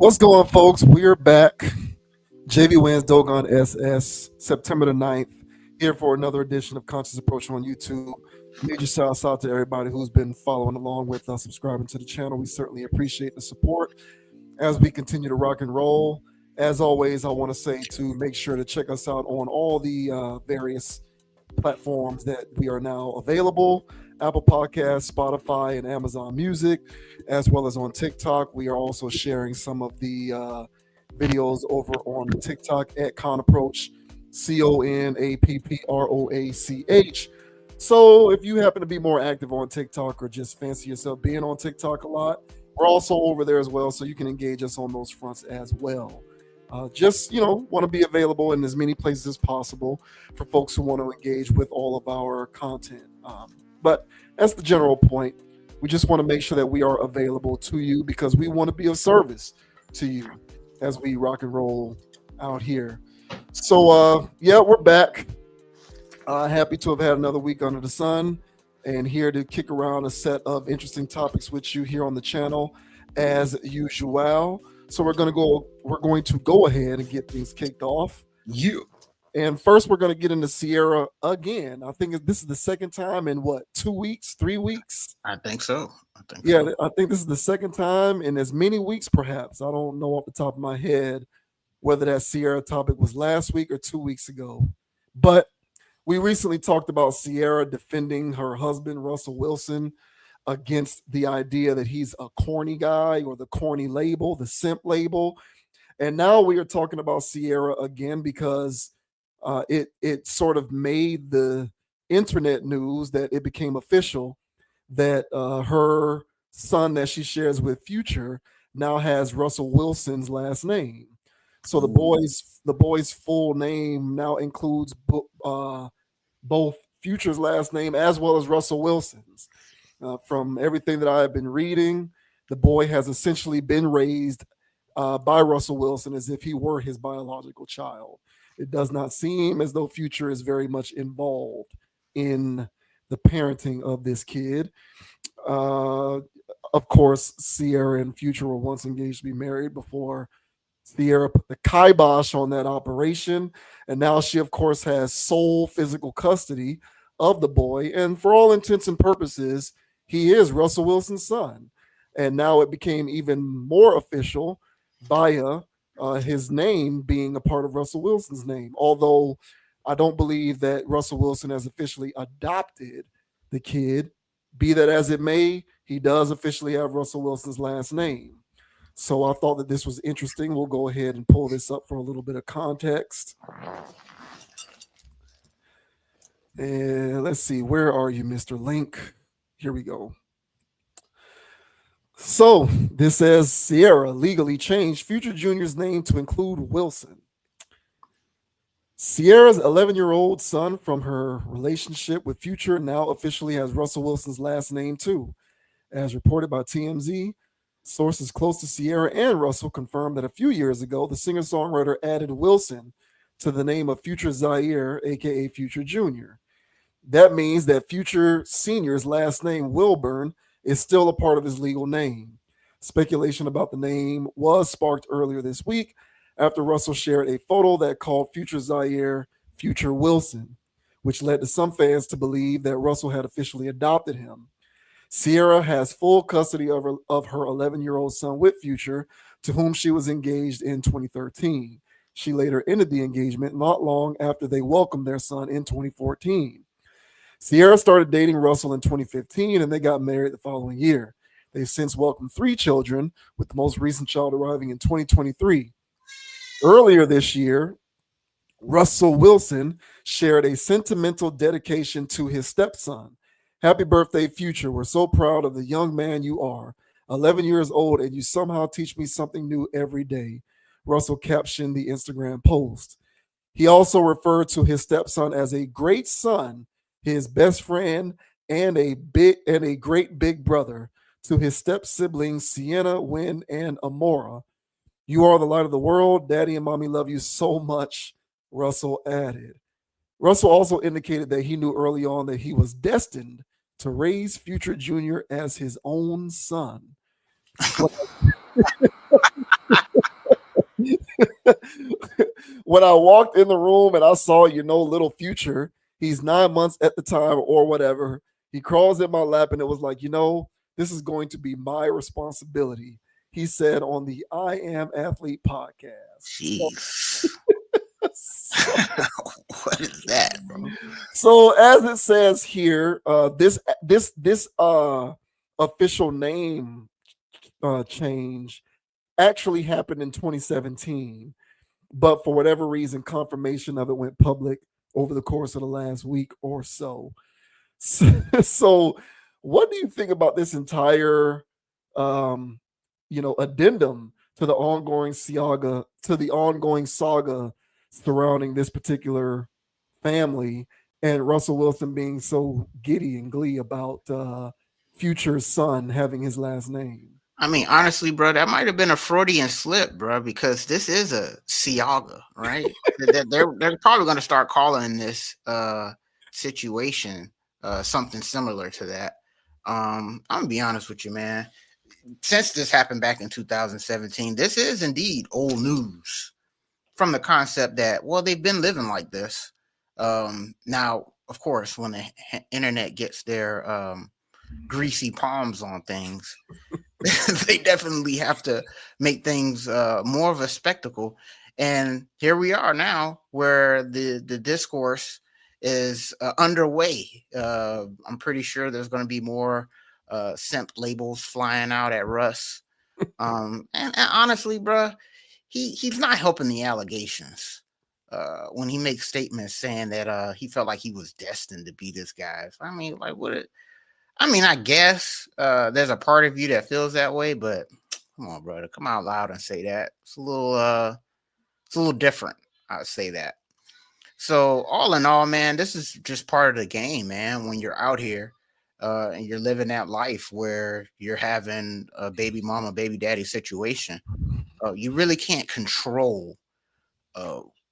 What's going on, folks? We're back. JV Wins Dogon SS, September the 9th, here for another edition of Conscious Approach on YouTube. Major shouts out to everybody who's been following along with us, subscribing to the channel. We certainly appreciate the support as we continue to rock and roll. As always, I want to say to make sure to check us out on all the various platforms that we are now available. Apple Podcasts, Spotify, and Amazon Music, as well as on TikTok. We are also sharing some of the videos over on TikTok at Conapproach, CONAPPROACH. So if you happen to be more active on TikTok or just fancy yourself being on TikTok a lot, we're also over there as well, so you can engage us on those fronts as well. Just, want to be available in as many places as possible for folks who want to engage with all of our content. But that's the general point. We just want to make sure that we are available to you because we want to be of service to you as we rock and roll out here. So, we're back. Happy to have had another week under the sun and here to kick around a set of interesting topics with you here on the channel as usual. So we're going to go ahead and get things kicked off. And first, we're going to get into Ciara again. I think this is the second time in 2 weeks, 3 weeks? I think so. I think this is the second time in as many weeks, perhaps. I don't know off the top of my head whether that Ciara topic was last week or 2 weeks ago. But we recently talked about Ciara defending her husband, Russell Wilson, against the idea that he's a corny guy or the corny label, the simp label. And now we are talking about Ciara again because it sort of made the internet news that it became official that her son that she shares with Future now has Russell Wilson's last name. So the boy's full name now includes both Future's last name as well as Russell Wilson's. From everything that I have been reading, the boy has essentially been raised by Russell Wilson as if he were his biological child. It does not seem as though Future is very much involved in the parenting of this kid. Of course, Ciara and Future were once engaged to be married before Ciara put the kibosh on that operation. And now she, of course, has sole physical custody of the boy. And for all intents and purposes, he is Russell Wilson's son. And now it became even more official via his name being a part of Russell Wilson's name. Although I don't believe that Russell Wilson has officially adopted the kid. Be that as it may, he does officially have Russell Wilson's last name. So I thought that this was interesting. We'll go ahead and pull this up for a little bit of context. And let's see, where are you, Mr. Link? Here we go. So this says Ciara legally changed Future Jr.'s name to include Wilson. Ciara's 11-year-old son from her relationship with Future now officially has Russell Wilson's last name too. As reported by TMZ, sources close to Ciara and Russell confirmed that a few years ago, the singer-songwriter added Wilson to the name of Future Zaire, aka Future Jr. That means that Future Sr.'s last name, Wilburn, is still a part of his legal name. Speculation about the name was sparked earlier this week after Russell shared a photo that called Future Zaire Future Wilson, which led to some fans to believe that Russell had officially adopted him. Ciara has full custody of her 11-year-old son with Future, to whom she was engaged in 2013. She later ended the engagement not long after they welcomed their son in 2014. Ciara started dating Russell in 2015, and they got married the following year. They've since welcomed 3 children, with the most recent child arriving in 2023. Earlier this year, Russell Wilson shared a sentimental dedication to his stepson. Happy birthday, Future. We're so proud of the young man you are. 11 years old, and you somehow teach me something new every day. Russell captioned the Instagram post. He also referred to his stepson as a great son, his best friend, and a great big brother to his step siblings Sienna, Wynn, and Amora. You are the light of the world. Daddy and mommy love you so much, Russell added. Russell also indicated that he knew early on that he was destined to raise Future Jr. as his own son. When I walked in the room and I saw, little Future, he's 9 months at the time or whatever, he crawls in my lap and it was like, this is going to be my responsibility, he said on the I Am Athlete podcast. Jeez. What is that, bro? So as it says here, this official name change actually happened in 2017, but for whatever reason, confirmation of it went public over the course of the last week or so. So what do you think about this entire, addendum to the ongoing saga surrounding this particular family, and Russell Wilson being so giddy and glee about Future's son having his last name? I mean, honestly, bro, that might have been a Freudian slip, bro, because this is a Ciara, right? they're probably going to start calling this situation something similar to that. I'm going to be honest with you, man. Since this happened back in 2017, this is indeed old news from the concept that, well, they've been living like this. Now, of course, when the internet gets their greasy palms on things, they definitely have to make things more of a spectacle. And here we are now where the discourse is underway. I'm pretty sure there's going to be more simp labels flying out at Russ. And honestly, bro, he's not helping the allegations when he makes statements saying that he felt like he was destined to be this guy. I mean, like, I guess there's a part of you that feels that way, but come on, brother, come out loud and say that. It's a little different. I'd say that. So all in all, man, this is just part of the game, man. When you're out here and you're living that life where you're having a baby mama, baby daddy situation, you really can't control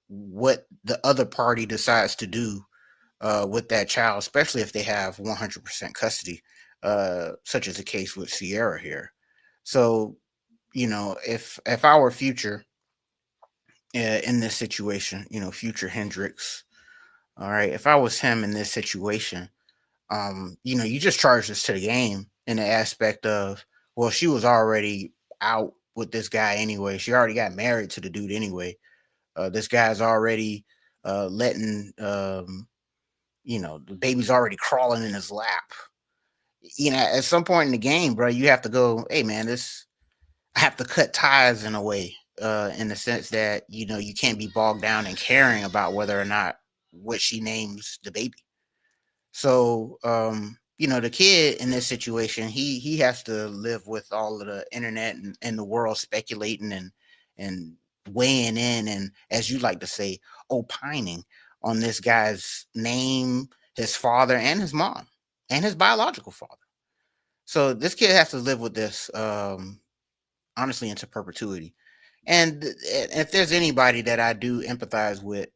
what the other party decides to do with that child, especially if they have 100% custody, such as the case with Ciara here. So, if our Future in this situation, Future Hendricks, all right, if I was him in this situation, you just charge this to the game in the aspect of, well, she was already out with this guy anyway. She already got married to the dude anyway. This guy's already letting the baby's already crawling in his lap. At some point in the game, bro, you have to go, hey, man, I have to cut ties in a way, in the sense that, you can't be bogged down in caring about whether or not what she names the baby. So, the kid in this situation, he has to live with all of the internet and the world speculating and weighing in, and, as you like to say, opining on this guy's name, his father, and his mom, and his biological father. So this kid has to live with this, honestly, into perpetuity. And if there's anybody that I do empathize with,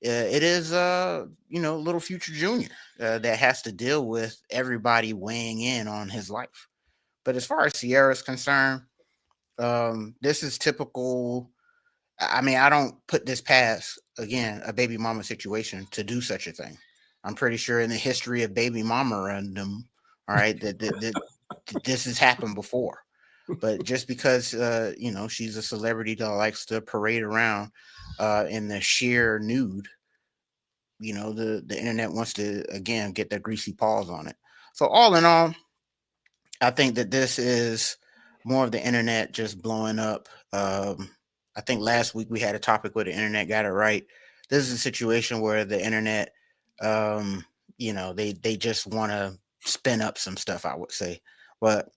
it is, little Future Jr. That has to deal with everybody weighing in on his life. But as far as Ciara is concerned, this is typical. I mean, I don't put this past, again, a baby mama situation to do such a thing. I'm pretty sure in the history of baby mama random, all right, that this has happened before. But just because, she's a celebrity that likes to parade around in the sheer nude, the internet wants to, again, get their greasy paws on it. So all in all, I think that this is more of the internet just blowing up. I think last week we had a topic where the internet got it right. This is a situation where the internet, they just want to spin up some stuff, I would say. But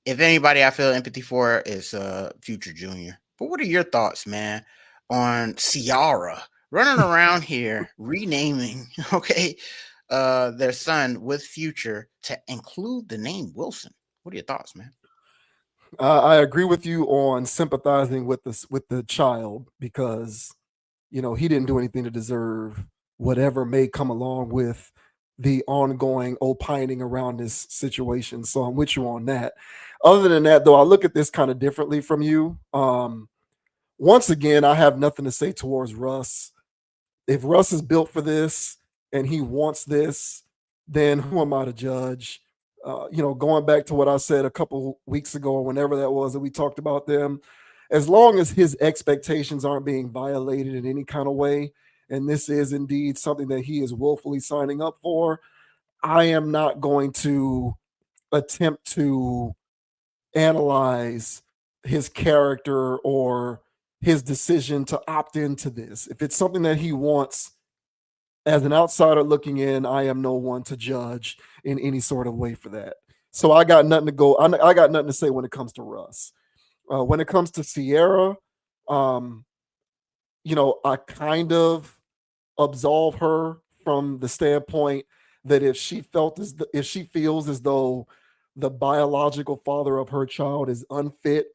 if anybody I feel empathy for is Future Jr. But what are your thoughts, man, on Ciara running around here renaming, okay, their son with Future to include the name Wilson? What are your thoughts, man? I agree with you on sympathizing with the child because he didn't do anything to deserve whatever may come along with the ongoing opining around this situation. So I'm with you on that. Other than that, though, I look at this kind of differently from you. Once again, I have nothing to say towards Russ. If Russ is built for this and he wants this, then who am I to judge? Going back to what I said a couple weeks ago or whenever that was that we talked about them, as long as his expectations aren't being violated in any kind of way, and this is indeed something that he is willfully signing up for, I am not going to attempt to analyze his character or his decision to opt into this. If it's something that he wants, as an outsider looking in, I am no one to judge in any sort of way for that. So I got nothing to go. I got nothing to say when it comes to Russ. When it comes to Ciara, um, I kind of absolve her from the standpoint that if she feels as though the biological father of her child is unfit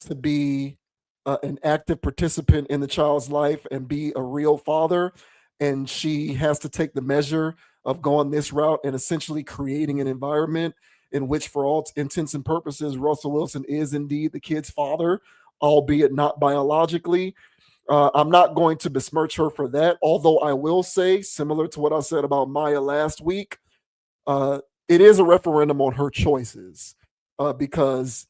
to be an active participant in the child's life and be a real father, and she has to take the measure of going this route and essentially creating an environment in which, for all intents and purposes, Russell Wilson is indeed the kid's father, albeit not biologically. I'm not going to besmirch her for that, although I will say, similar to what I said about Maya last week, uh, it is a referendum on her choices because,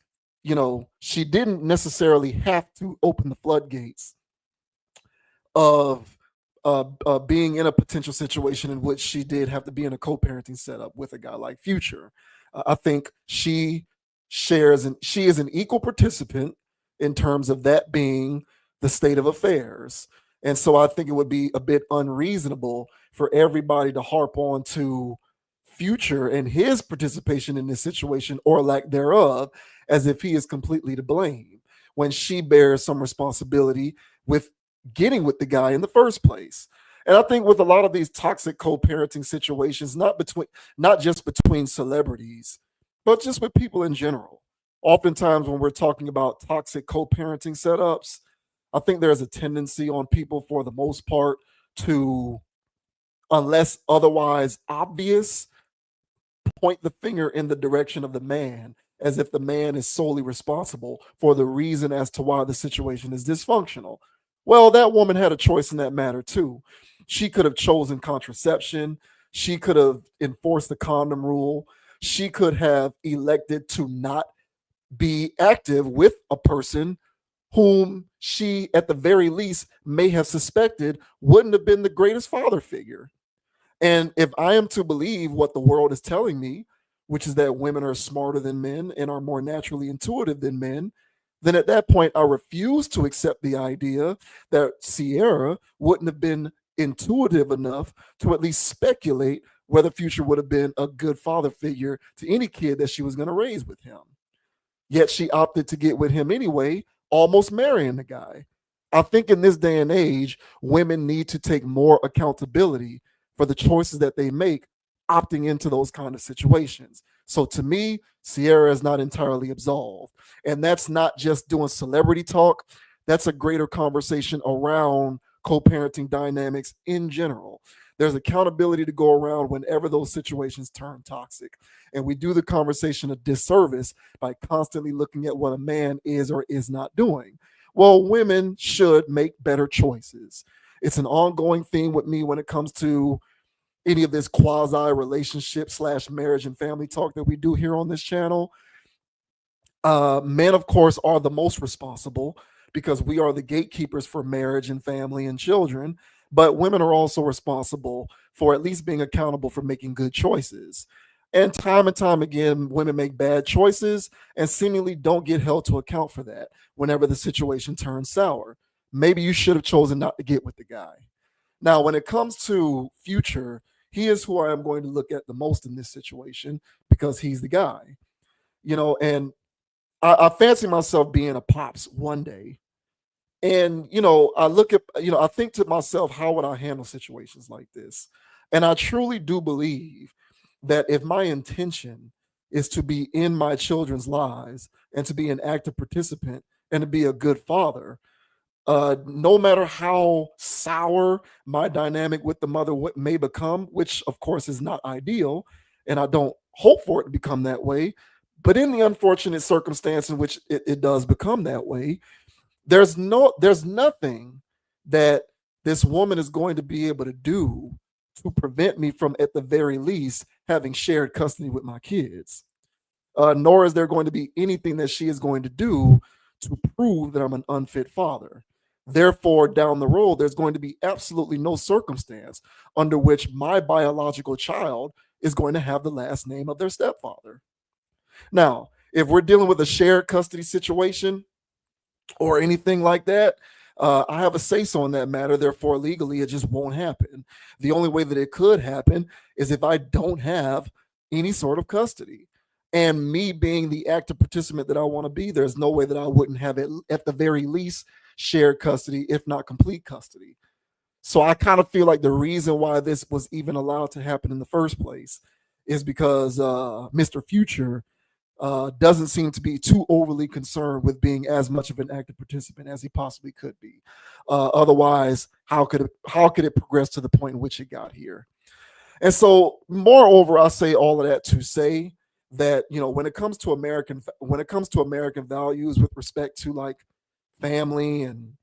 she didn't necessarily have to open the floodgates of being in a potential situation in which she did have to be in a co-parenting setup with a guy like Future. I think she is an equal participant in terms of that being the state of affairs. And so I think it would be a bit unreasonable for everybody to harp on to Future and his participation in this situation or lack thereof as if he is completely to blame when she bears some responsibility with getting with the guy in the first place. And I think with a lot of these toxic co-parenting situations, not just between celebrities, but just with people in general. Oftentimes when we're talking about toxic co-parenting setups, I think there's a tendency on people for the most part to, unless otherwise obvious, point the finger in the direction of the man as if the man is solely responsible for the reason as to why the situation is dysfunctional. Well, that woman had a choice in that matter too. She could have chosen contraception. She could have enforced the condom rule. She could have elected to not be active with a person whom she, at the very least, may have suspected wouldn't have been the greatest father figure. And if I am to believe what the world is telling me, which is that women are smarter than men and are more naturally intuitive than men, then at that point, I refuse to accept the idea that Ciara wouldn't have been intuitive enough to at least speculate whether Future would have been a good father figure to any kid that she was going to raise with him. Yet she opted to get with him anyway, almost marrying the guy. I think in this day and age, women need to take more accountability for the choices that they make opting into those kind of situations. So to me, Ciara is not entirely absolved. And that's not just doing celebrity talk, that's a greater conversation around co parenting dynamics in general. There's accountability to go around whenever those situations turn toxic. And we do the conversation a disservice by constantly looking at what a man is or is not doing. Well, women should make better choices. It's an ongoing theme with me when it comes to any of this quasi relationship / marriage and family talk that we do here on this channel. Men, of course, are the most responsible because we are the gatekeepers for marriage and family and children. But women are also responsible for at least being accountable for making good choices. And time again, women make bad choices and seemingly don't get held to account for that whenever the situation turns sour. Maybe you should have chosen not to get with the guy. Now, when it comes to Future, he is who I am going to look at the most in this situation because he's the guy. And I fancy myself being a pops one day. And, I think to myself, how would I handle situations like this? And I truly do believe that if my intention is to be in my children's lives and to be an active participant and to be a good father, no matter how sour my dynamic with the mother may become, which of course is not ideal, and I don't hope for it to become that way. But in the unfortunate circumstance in which it does become that way, there's nothing that this woman is going to be able to do to prevent me from, at the very least, having shared custody with my kids. Nor is there going to be anything that she is going to do to prove that I'm an unfit father. Therefore, down the road, there's going to be absolutely no circumstance under which my biological child is going to have the last name of their stepfather. Now, if we're dealing with a shared custody situation, or anything like that, I have a say so in that matter. Therefore, legally, it just won't happen. The only way that it could happen is if I don't have any sort of custody. And me being the active participant that I want to be, there's no way that I wouldn't have it, at the very least, shared custody, if not complete custody. So I kind of feel like the reason why this was even allowed to happen in the first place is because Mr. Future doesn't seem to be too overly concerned with being as much of an active participant as he possibly could be. Otherwise, how could it progress to the point in which it got here? And so, moreover, I say all of that to say that, when it comes to American values with respect to like family and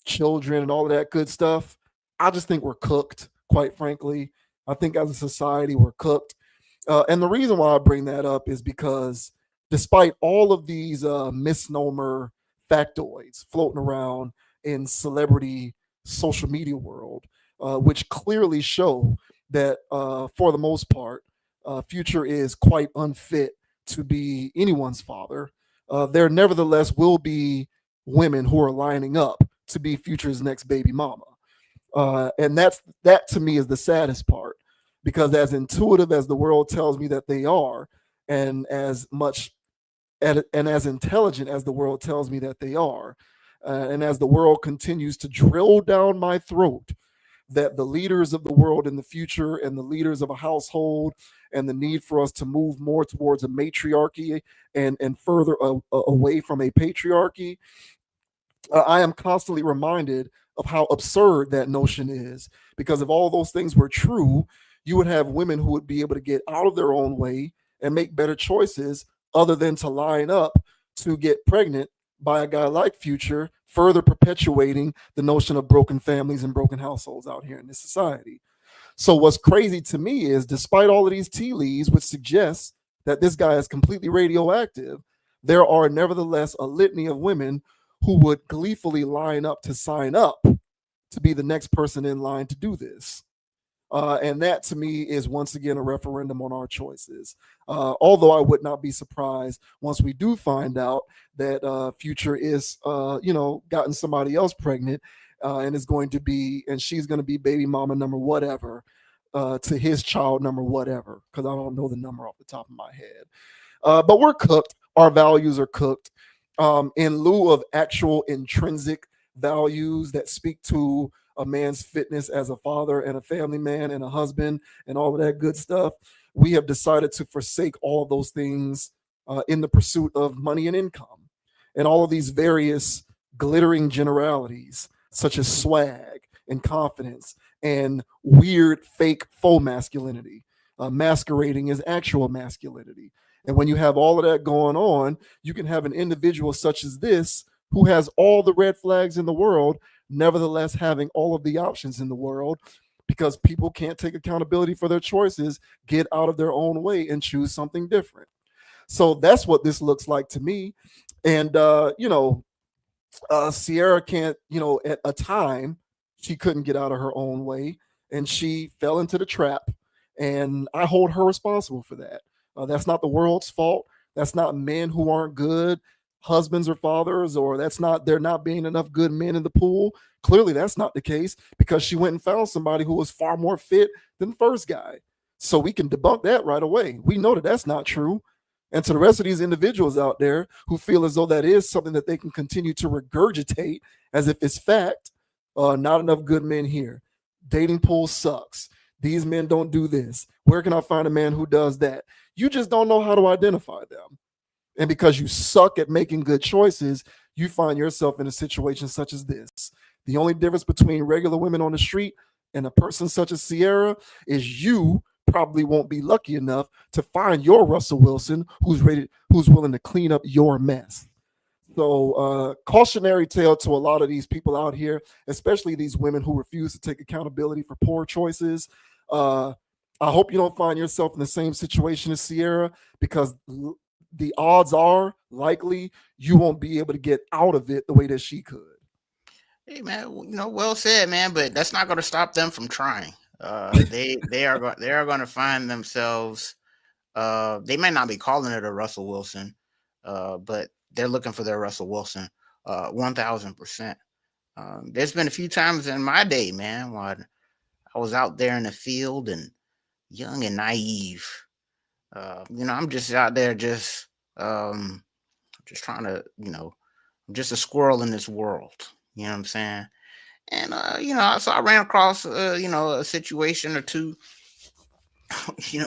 children and all of that good stuff, I just think we're cooked. Quite frankly, I think as a society we're cooked. And the reason why I bring that up is because despite all of these misnomer factoids floating around in celebrity social media world, which clearly show that for the most part, Future is quite unfit to be anyone's father, there nevertheless will be women who are lining up to be Future's next baby mama. And that to me is the saddest part, because as intuitive as the world tells me that they are, and as much and as intelligent as the world tells me that they are, and as the world continues to drill down my throat that the leaders of the world in the future and the leaders of a household and the need for us to move more towards a matriarchy and further away from a patriarchy, I am constantly reminded of how absurd that notion is. Because if all those things were true, you would have women who would be able to get out of their own way and make better choices other than to line up to get pregnant by a guy like Future, further perpetuating the notion of broken families and broken households out here in this society. So, what's crazy to me is, despite all of these tea leaves, which suggests that this guy is completely radioactive, there are nevertheless a litany of women who would gleefully line up to sign up to be the next person in line to do this. And that to me is once again a referendum on our choices. Although I would not be surprised once we do find out that Future is, gotten somebody else pregnant and she's going to be baby mama number whatever to his child number whatever, because I don't know the number off the top of my head. But we're cooked. Our values are cooked. In lieu of actual intrinsic values that speak to a man's fitness as a father and a family man and a husband and all of that good stuff, we have decided to forsake all those things in the pursuit of money and income and all of these various glittering generalities, such as swag and confidence and weird fake faux masculinity, masquerading as actual masculinity. And when you have all of that going on, you can have an individual such as this who has all the red flags in the world, nevertheless having all of the options in the world, because people can't take accountability for their choices, get out of their own way and choose something different. So that's what this looks like to me. And, Ciara can't, at a time, she couldn't get out of her own way and she fell into the trap. And I hold her responsible for that. That's not the world's fault. That's not men who aren't good husbands or fathers, or that's not there not being enough good men in the pool. Clearly, that's not the case, because she went and found somebody who was far more fit than the first guy. So we can debunk that right away. We know that that's not true. And to the rest of these individuals out there who feel as though that is something that they can continue to regurgitate as if it's fact, not enough good men here. Dating pool sucks. These men don't do this. Where can I find a man who does that? You just don't know how to identify them. And because you suck at making good choices, you find yourself in a situation such as this. The only difference between regular women on the street and a person such as Ciara is you probably won't be lucky enough to find your Russell Wilson who's willing to clean up your mess. So, cautionary tale to a lot of these people out here, especially these women who refuse to take accountability for poor choices. Uh, I hope you don't find yourself in the same situation as Ciara, because the odds are likely you won't be able to get out of it the way that she could. Hey man, well said, man. But that's not going to stop them from trying. They are going to find themselves. They may not be calling it a Russell Wilson, but they're looking for their Russell Wilson, 1,000%. There's been a few times in my day, man, when I was out there in the field and young and naive. I'm just out there, just trying to, I'm just a squirrel in this world. You know what I'm saying? And so I ran across, a situation or two,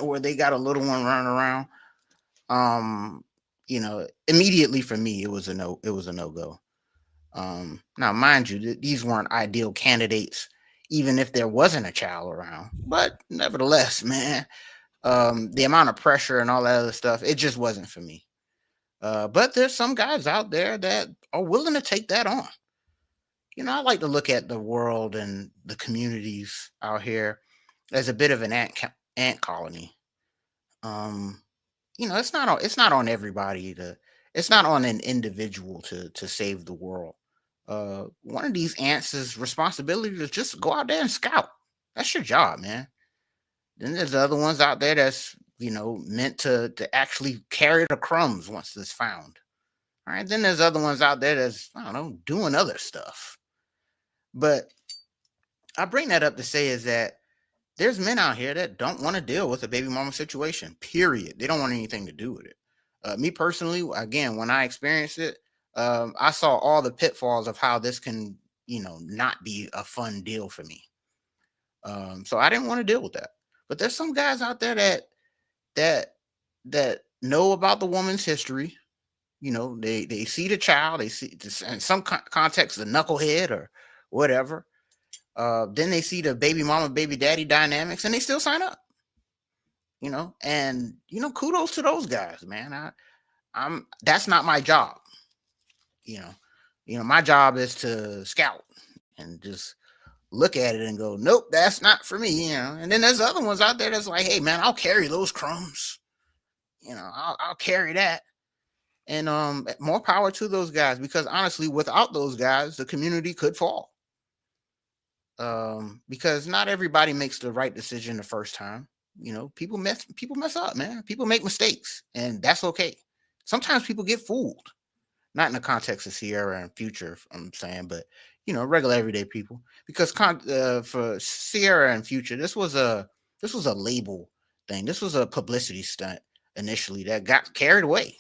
where they got a little one running around. Immediately for me, it was a no-go. Now, mind you, these weren't ideal candidates, even if there wasn't a child around. But nevertheless, man, the amount of pressure and all that other stuff, it just wasn't for me. But there's some guys out there that are willing to take that on. I like to look at the world and the communities out here as a bit of an ant colony. It's not on everybody it's not on an individual to save the world. One of these ants' responsibility is just go out there and scout. That's your job, man. Then there's the other ones out there that's meant to actually carry the crumbs once it's found. All right. Then there's other ones out there that's, I don't know, doing other stuff. But I bring that up to say is that there's men out here that don't want to deal with a baby mama situation, period. They don't want anything to do with it. Me personally, again, when I experienced it, I saw all the pitfalls of how this can, not be a fun deal for me. So I didn't want to deal with that. But there's some guys out there that know about the woman's history. They see the child, they see in some context the knucklehead or whatever. Then they see the baby mama, baby daddy dynamics, and they still sign up. Kudos to those guys, man. That's not my job. My job is to scout and just look at it and go, nope, that's not for me. And then there's other ones out there that's like, hey man, I'll carry those crumbs. I'll carry that. And more power to those guys, because honestly, without those guys, the community could fall. Because not everybody makes the right decision the first time. People mess up, man. People make mistakes, and that's okay. Sometimes people get fooled. Not in the context of Ciara and Future, I'm saying, but regular everyday people. Because for Ciara and Future, this was a label thing. This was a publicity stunt initially that got carried away.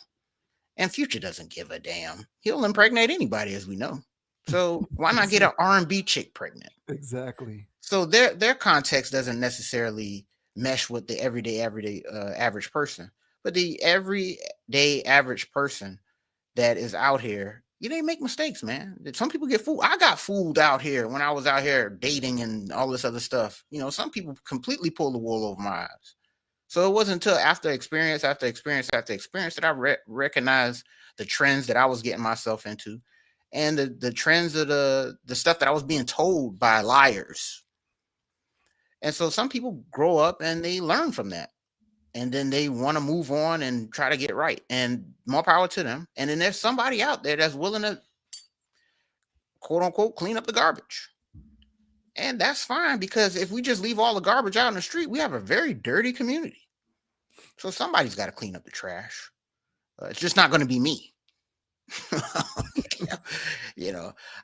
And Future doesn't give a damn. He'll impregnate anybody, as we know. So why not get an R&B chick pregnant? Exactly. So their context doesn't necessarily mesh with the everyday average person. But the everyday average person that is out here, they make mistakes, man. Some people get fooled. I got fooled out here when I was out here dating and all this other stuff. Some people completely pull the wool over my eyes. So it wasn't until after experience that I recognized the trends that I was getting myself into, and the trends of the stuff that I was being told by liars. And so some people grow up and they learn from that. And then they want to move on and try to get it right. And more power to them. And then there's somebody out there that's willing to, quote unquote, clean up the garbage. And that's fine, because if we just leave all the garbage out in the street, we have a very dirty community. So somebody's got to clean up the trash. It's just not going to be me.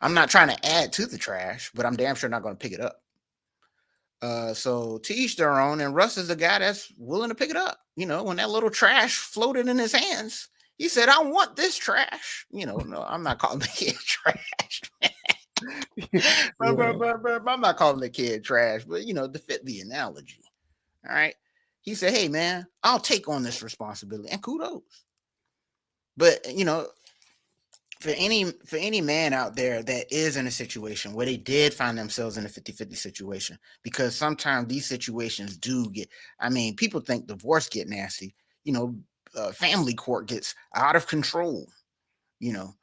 I'm not trying to add to the trash, but I'm damn sure not going to pick it up. So to each their own. And Russ is the guy that's willing to pick it up. You know, when that little trash floated in his hands, he said, "I want this trash." You know, no, I'm not calling the kid trash. I'm not calling the kid trash, but you know, to fit the analogy. All right. He said, "Hey man, I'll take on this responsibility," and kudos. But you know, for any man out there that is in a situation where they did find themselves in a 50-50 situation, because sometimes these situations do get, I mean, people think divorce get nasty, you know, family court gets out of control, you know.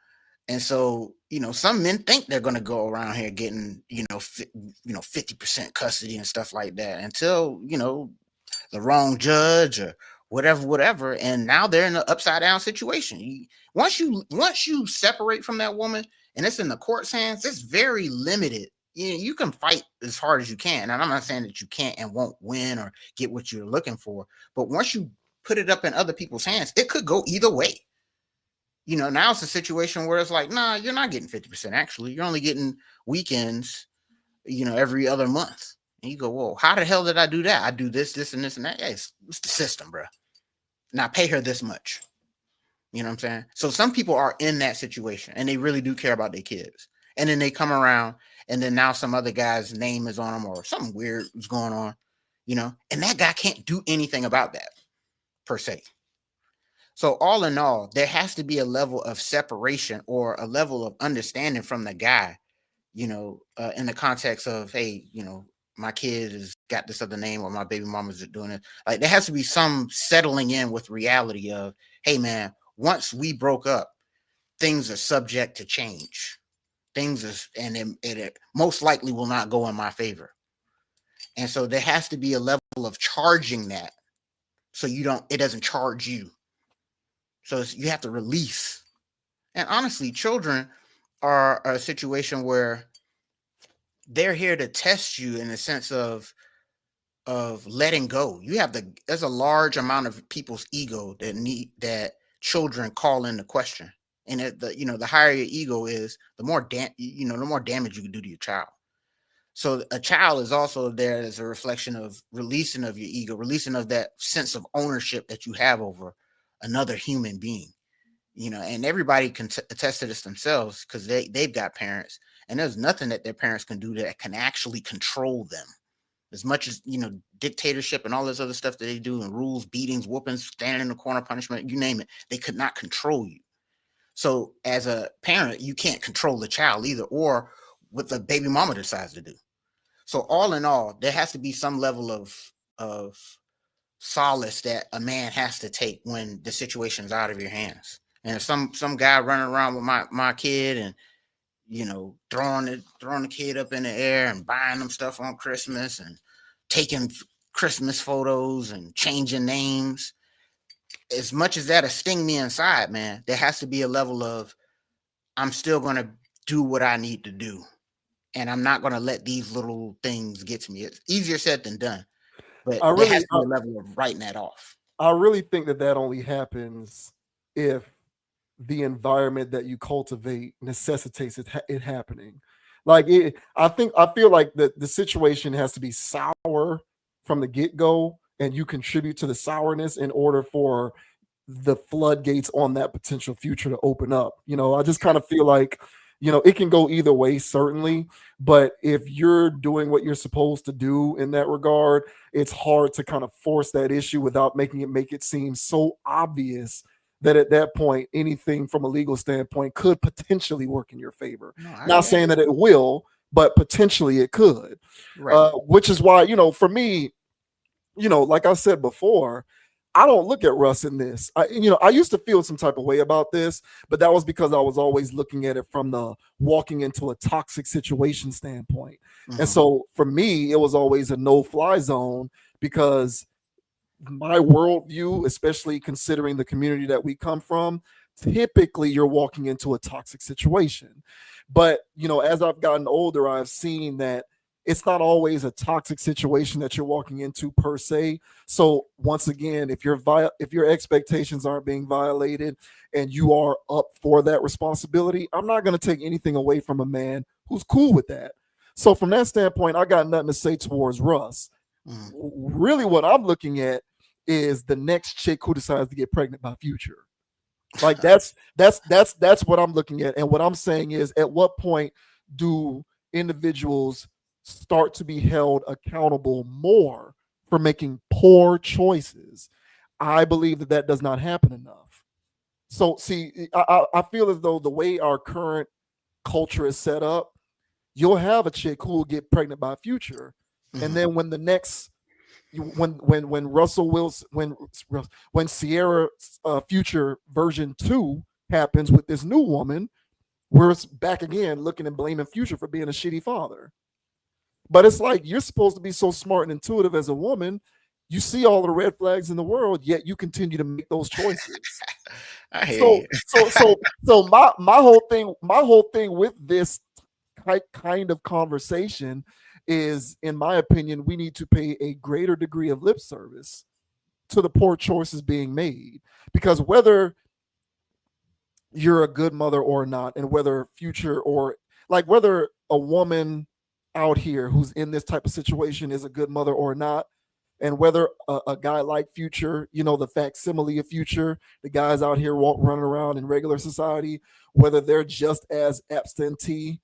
And so, you know, some men think they're going to go around here getting, 50% custody and stuff like that until, you know, the wrong judge or whatever. And now they're in an upside down situation. Once you separate from that woman and it's in the court's hands, it's very limited. You can fight as hard as you can. And I'm not saying that you can't and won't win or get what you're looking for. But once you put it up in other people's hands, it could go either way. You know, now it's a situation where it's like, nah, you're not getting 50%. Actually, you're only getting weekends, you know, every other month. And you go, whoa, how the hell did I do that? I do this, and this, and that. Yeah, it's the system, bro. Now pay her this much. You know what I'm saying? So some people are in that situation and they really do care about their kids. And then they come around and then now some other guy's name is on them or something weird is going on, you know, and that guy can't do anything about that per se. So all in all, there has to be a level of separation or a level of understanding from the guy, you know, in the context of, hey, you know, my kid has got this other name or my baby mama's doing it. Like there has to be some settling in with reality of, hey man, once we broke up, things are subject to change. It most likely will not go in my favor. And so there has to be a level of charging that so it doesn't charge you. So you have to release. And honestly, children are a situation where they're here to test you in the sense of letting go. There's a large amount of people's ego that children call into question. And the higher your ego is, the more damage you can do to your child. So a child is also there as a reflection of releasing of your ego, releasing of that sense of ownership that you have over another human being, you know, and everybody can attest to this themselves because they've got parents and there's nothing that their parents can do that can actually control them as much as, you know, dictatorship and all this other stuff that they do and rules, beatings, whoopings, standing in the corner, punishment, you name it. They could not control you. So as a parent, you can't control the child either or what the baby mama decides to do. So all in all, there has to be some level of solace that a man has to take when the situation's out of your hands. And if some guy running around with my kid and, you know, throwing the kid up in the air and buying them stuff on Christmas and taking Christmas photos and changing names, as much as that'll sting me inside, man, there has to be a level of I'm still going to do what I need to do. And I'm not going to let these little things get to me. It's easier said than done. But there has to be a level of writing that off. I really think that only happens if the environment that you cultivate necessitates it happening. Like I feel like the situation has to be sour from the get-go, and you contribute to the sourness in order for the floodgates on that potential future to open up. You know, I just kind of feel like, you know, it can go either way, certainly. But if you're doing what you're supposed to do in that regard, it's hard to kind of force that issue without make it seem so obvious that at that point, anything from a legal standpoint could potentially work in your favor. Not saying that it will, but potentially it could. Right. Which is why, you know, for me, you know, like I said before, I don't look at Russ in this. I used to feel some type of way about this, but that was because I was always looking at it from the walking into a toxic situation standpoint. Mm-hmm. And so for me, it was always a no-fly zone because my worldview, especially considering the community that we come from, typically you're walking into a toxic situation. But, you know, as I've gotten older, I've seen that it's not always a toxic situation that you're walking into per se. So once again, if your expectations aren't being violated and you are up for that responsibility, I'm not going to take anything away from a man who's cool with that. So from that standpoint, I got nothing to say towards Russ. Mhm. Really, what I'm looking at is the next chick who decides to get pregnant by Future. Like that's what I'm looking at. And what I'm saying is, at what point do individuals start to be held accountable more for making poor choices? I believe that that does not happen enough. So see, I feel as though the way our current culture is set up, you'll have a chick who will get pregnant by Future, and Mhm. then when the next when Russell Wilson when Ciara Future version 2 happens with this new woman, we're back again looking and blaming Future for being a shitty father. But it's like, you're supposed to be so smart and intuitive as a woman. You see all the red flags in the world, yet you continue to make those choices. I hear So you. my whole thing with this kind of conversation is, in my opinion, we need to pay a greater degree of lip service to the poor choices being made. Because whether you're a good mother or not, and whether Future or like whether a woman out here who's in this type of situation is a good mother or not, and whether a guy like Future, the facsimile of Future, the guys out here running around in regular society, whether they're just as absentee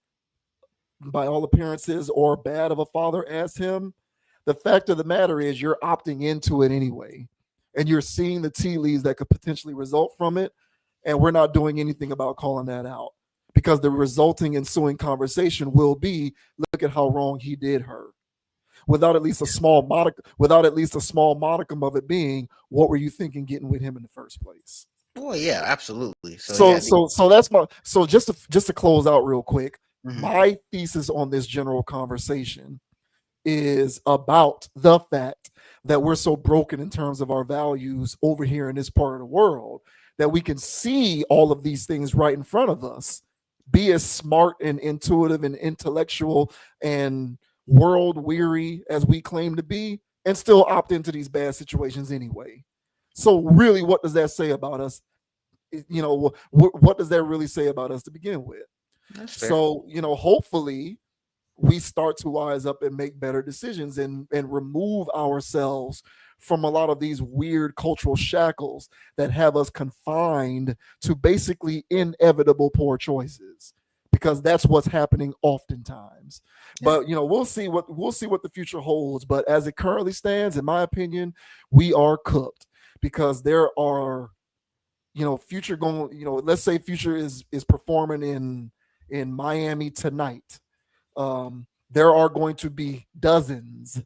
by all appearances or bad of a father as him, the fact of the matter is you're opting into it anyway. And you're seeing the tea leaves that could potentially result from it. And we're not doing anything about calling that out, because the resulting ensuing conversation will be, look at how wrong he did her. Without at least a small modicum of it being, what were you thinking getting with him in the first place? Well, yeah, absolutely. So So yeah. so so that's my so just to close out real quick, Mhm. my thesis on this general conversation is about the fact that we're so broken in terms of our values over here in this part of the world, that we can see all of these things right in front of us, be as smart and intuitive and intellectual and world weary as we claim to be, and still opt into these bad situations anyway. So really, what does that say about us? What does that really say about us to begin with? That's fair. So, hopefully we start to wise up and make better decisions, and remove ourselves from a lot of these weird cultural shackles that have us confined to basically inevitable poor choices, because that's what's happening oftentimes. Yeah. But we'll see what the future holds. But as it currently stands, in my opinion, we are cooked, because there are, Future going, let's say Future is performing in Miami tonight. There are going to be dozens,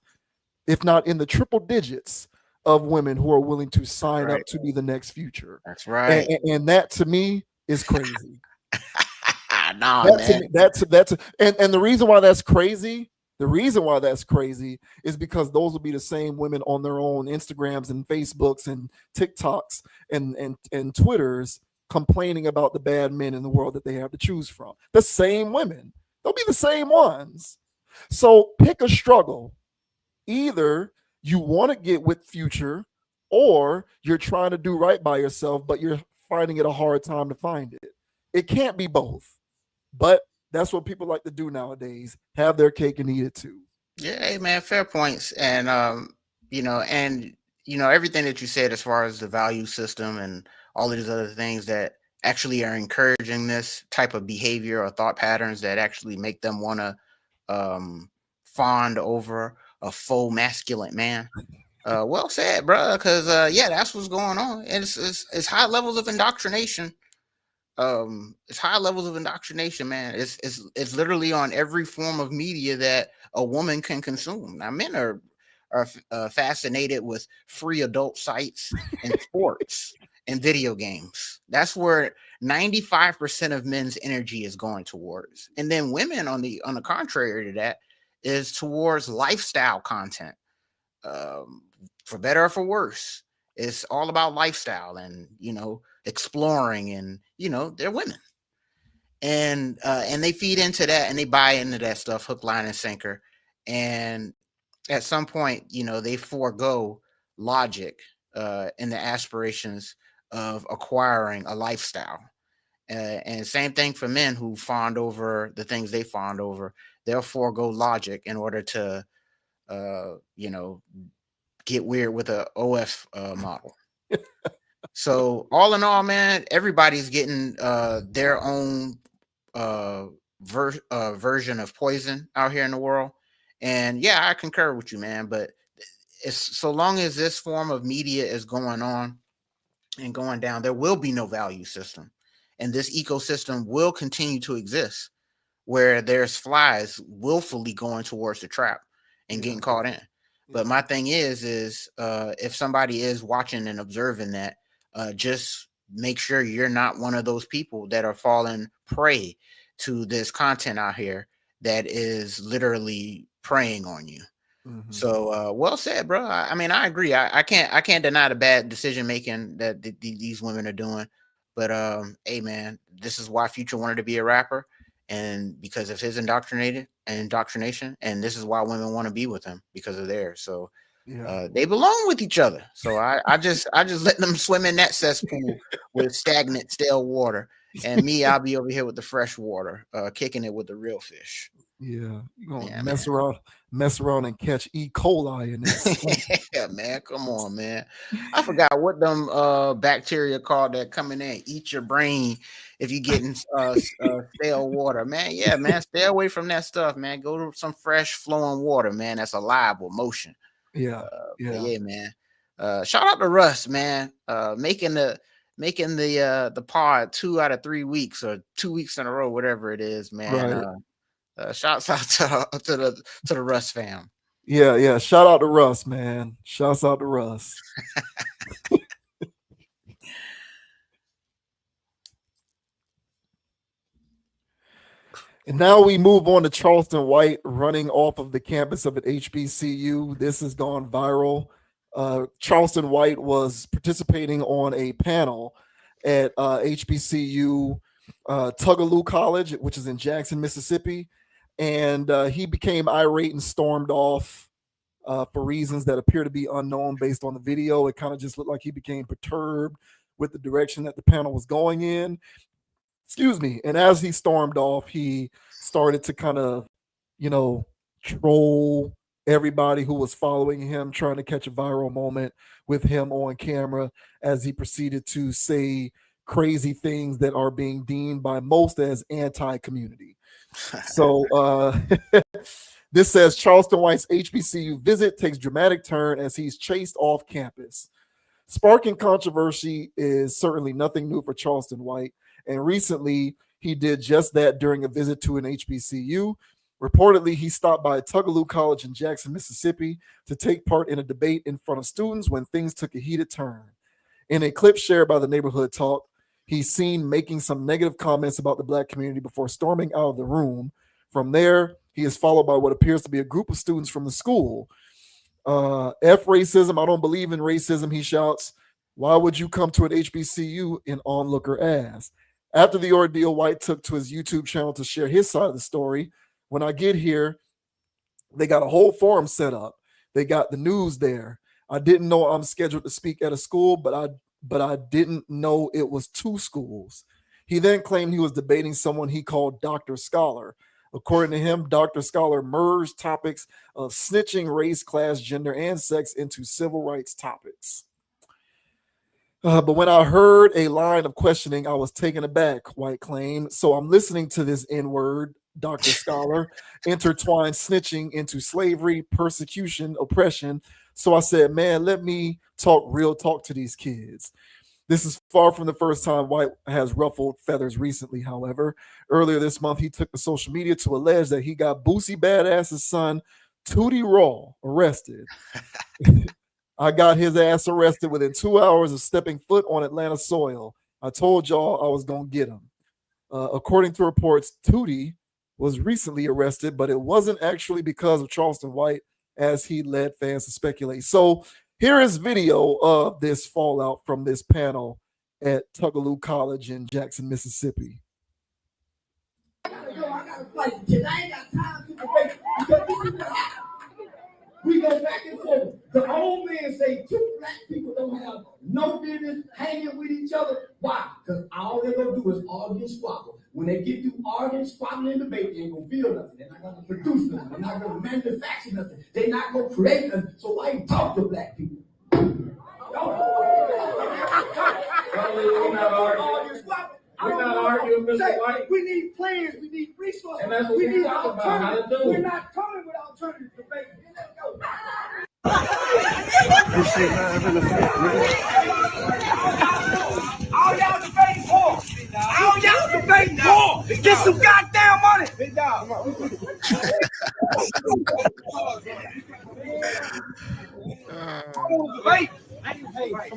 if not in the triple digits, of women who are willing to That's sign right. up to be the next Future. That's and, right. and, and that to me is crazy. Nah, That to man. me, that's and the reason why that's crazy is because those will be the same women on their own Instagrams and Facebooks and TikToks and Twitters, complaining about the bad men in the world that they have to choose from. The same women. They'll be the same ones. So pick a struggle. Either you want to get with Future, or you're trying to do right by yourself, but you're finding it a hard time to find it. It can't be both. But that's what people like to do nowadays: have their cake and eat it too. Yeah, hey man, fair points. And everything that you said as far as the value system and all of these other things that actually are encouraging this type of behavior or thought patterns that actually make them want to fawn over a faux masculine man. Well said, bro. Because yeah, that's what's going on, and it's high levels of indoctrination. It's high levels of indoctrination, man. It's literally on every form of media that a woman can consume. Now men are fascinated with free adult sites and sports and video games. That's where 95% of men's energy is going towards. And then women, on the contrary to that, is towards lifestyle content. um, for better or for worse. It's all about lifestyle and exploring, and they're women, and they feed into that and they buy into that stuff hook, line, and sinker. And at some point, they forego logic in the aspirations of acquiring a lifestyle. And same thing for men who fawned over the things they fawned over. They'll forego logic in order to, get weird with a OF model. So all in all, man, everybody's getting their own version of poison out here in the world. And yeah, I concur with you, man. But it's so long as this form of media is going on and going down, there will be no value system, and this ecosystem will continue to exist where there's flies willfully going towards the trap and getting caught in. But my thing is if somebody is watching and observing that, just make sure you're not one of those people that are falling prey to this content out here that is literally preying on you. Mm-hmm. So, well said, bro. I mean, I agree. I can't deny the bad decision making that these women are doing. But hey, man, this is why Future wanted to be a rapper, and because of his indoctrination, and this is why women want to be with him because of theirs. So they belong with each other. So I just let them swim in that cesspool with stagnant, stale water, and me, I'll be over here with the fresh water, kicking it with the real fish. Yeah, you're gonna mess around and catch E. coli in this. Yeah, man, come on, man. I forgot what them bacteria called that come in there and eat your brain if you getting stale water, man. Yeah, man, stay away from that stuff, man. Go to some fresh flowing water, man. That's alive with motion. Yeah, man. Shout out to Russ, man. Making the pod 2 out of 3 weeks or 2 weeks in a row, whatever it is, man. Right. Shouts out to the Russ fam. Yeah. Shout out to Russ, man. Shouts out to Russ. And now we move on to Charleston White running off of the campus of an HBCU. This has gone viral. Charleston White was participating on a panel at HBCU Tougaloo College, which is in Jackson, Mississippi. And he became irate and stormed off for reasons that appear to be unknown based on the video. It kind of just looked like he became perturbed with the direction that the panel was going in. Excuse me. And as he stormed off, he started to kind of, troll everybody who was following him, trying to catch a viral moment with him on camera as he proceeded to say crazy things that are being deemed by most as anti-community. So this says Charleston White's HBCU visit takes dramatic turn as he's chased off campus. Sparking controversy is certainly nothing new for Charleston White, and recently he did just that during a visit to an HBCU. Reportedly, he stopped by Tougaloo College in Jackson, Mississippi to take part in a debate in front of students when things took a heated turn. In a clip shared by the Neighborhood Talk, he's seen making some negative comments about the Black community before storming out of the room. From there, he is followed by what appears to be a group of students from the school. F racism, I don't believe in racism, he shouts. Why would you come to an HBCU in onlooker ass? After the ordeal, White took to his YouTube channel to share his side of the story. When I get here, they got a whole forum set up. They got the news there. I didn't know I'm scheduled to speak at a school, but I didn't know it was 2 schools. He then claimed he was debating someone he called Dr. Scholar. According to him, Dr. Scholar merged topics of snitching, race, class, gender, and sex into civil rights topics. But when I heard a line of questioning, I was taken aback, White claimed. So I'm listening to this N-word, Dr. Scholar, intertwined snitching into slavery, persecution, oppression. So I said, man, let me talk real talk to these kids. This is far from the first time White has ruffled feathers recently, however. Earlier this month, he took to social media to allege that he got Boosie Badass's son, Tootie Raw, arrested. I got his ass arrested within 2 hours of stepping foot on Atlanta soil. I told y'all I was going to get him. According to reports, Tootie was recently arrested, but it wasn't actually because of Charleston White, as he led fans to speculate. So here is video of this fallout from this panel at Tougaloo College in Jackson, Mississippi. I gotta fight. I ain't got time to debate because this is what happens. We go back and forth. The old men say 2 Black people don't have no business hanging with each other. Why? Because all they're going to do is argue and squabble. When they get through arguing, squabbling, and debate, they ain't going to feel nothing. They're not going to produce nothing. They're not going to manufacture nothing. They're not going to create nothing. So why you talk to black people? We're not arguing, Mr. White. We need plans. We need resources. And that's what we need alternatives. We're not coming with alternative debate. Let's go. All y'all debating for. All y'all debating for. Get some goddamn money. Big dog. Debate.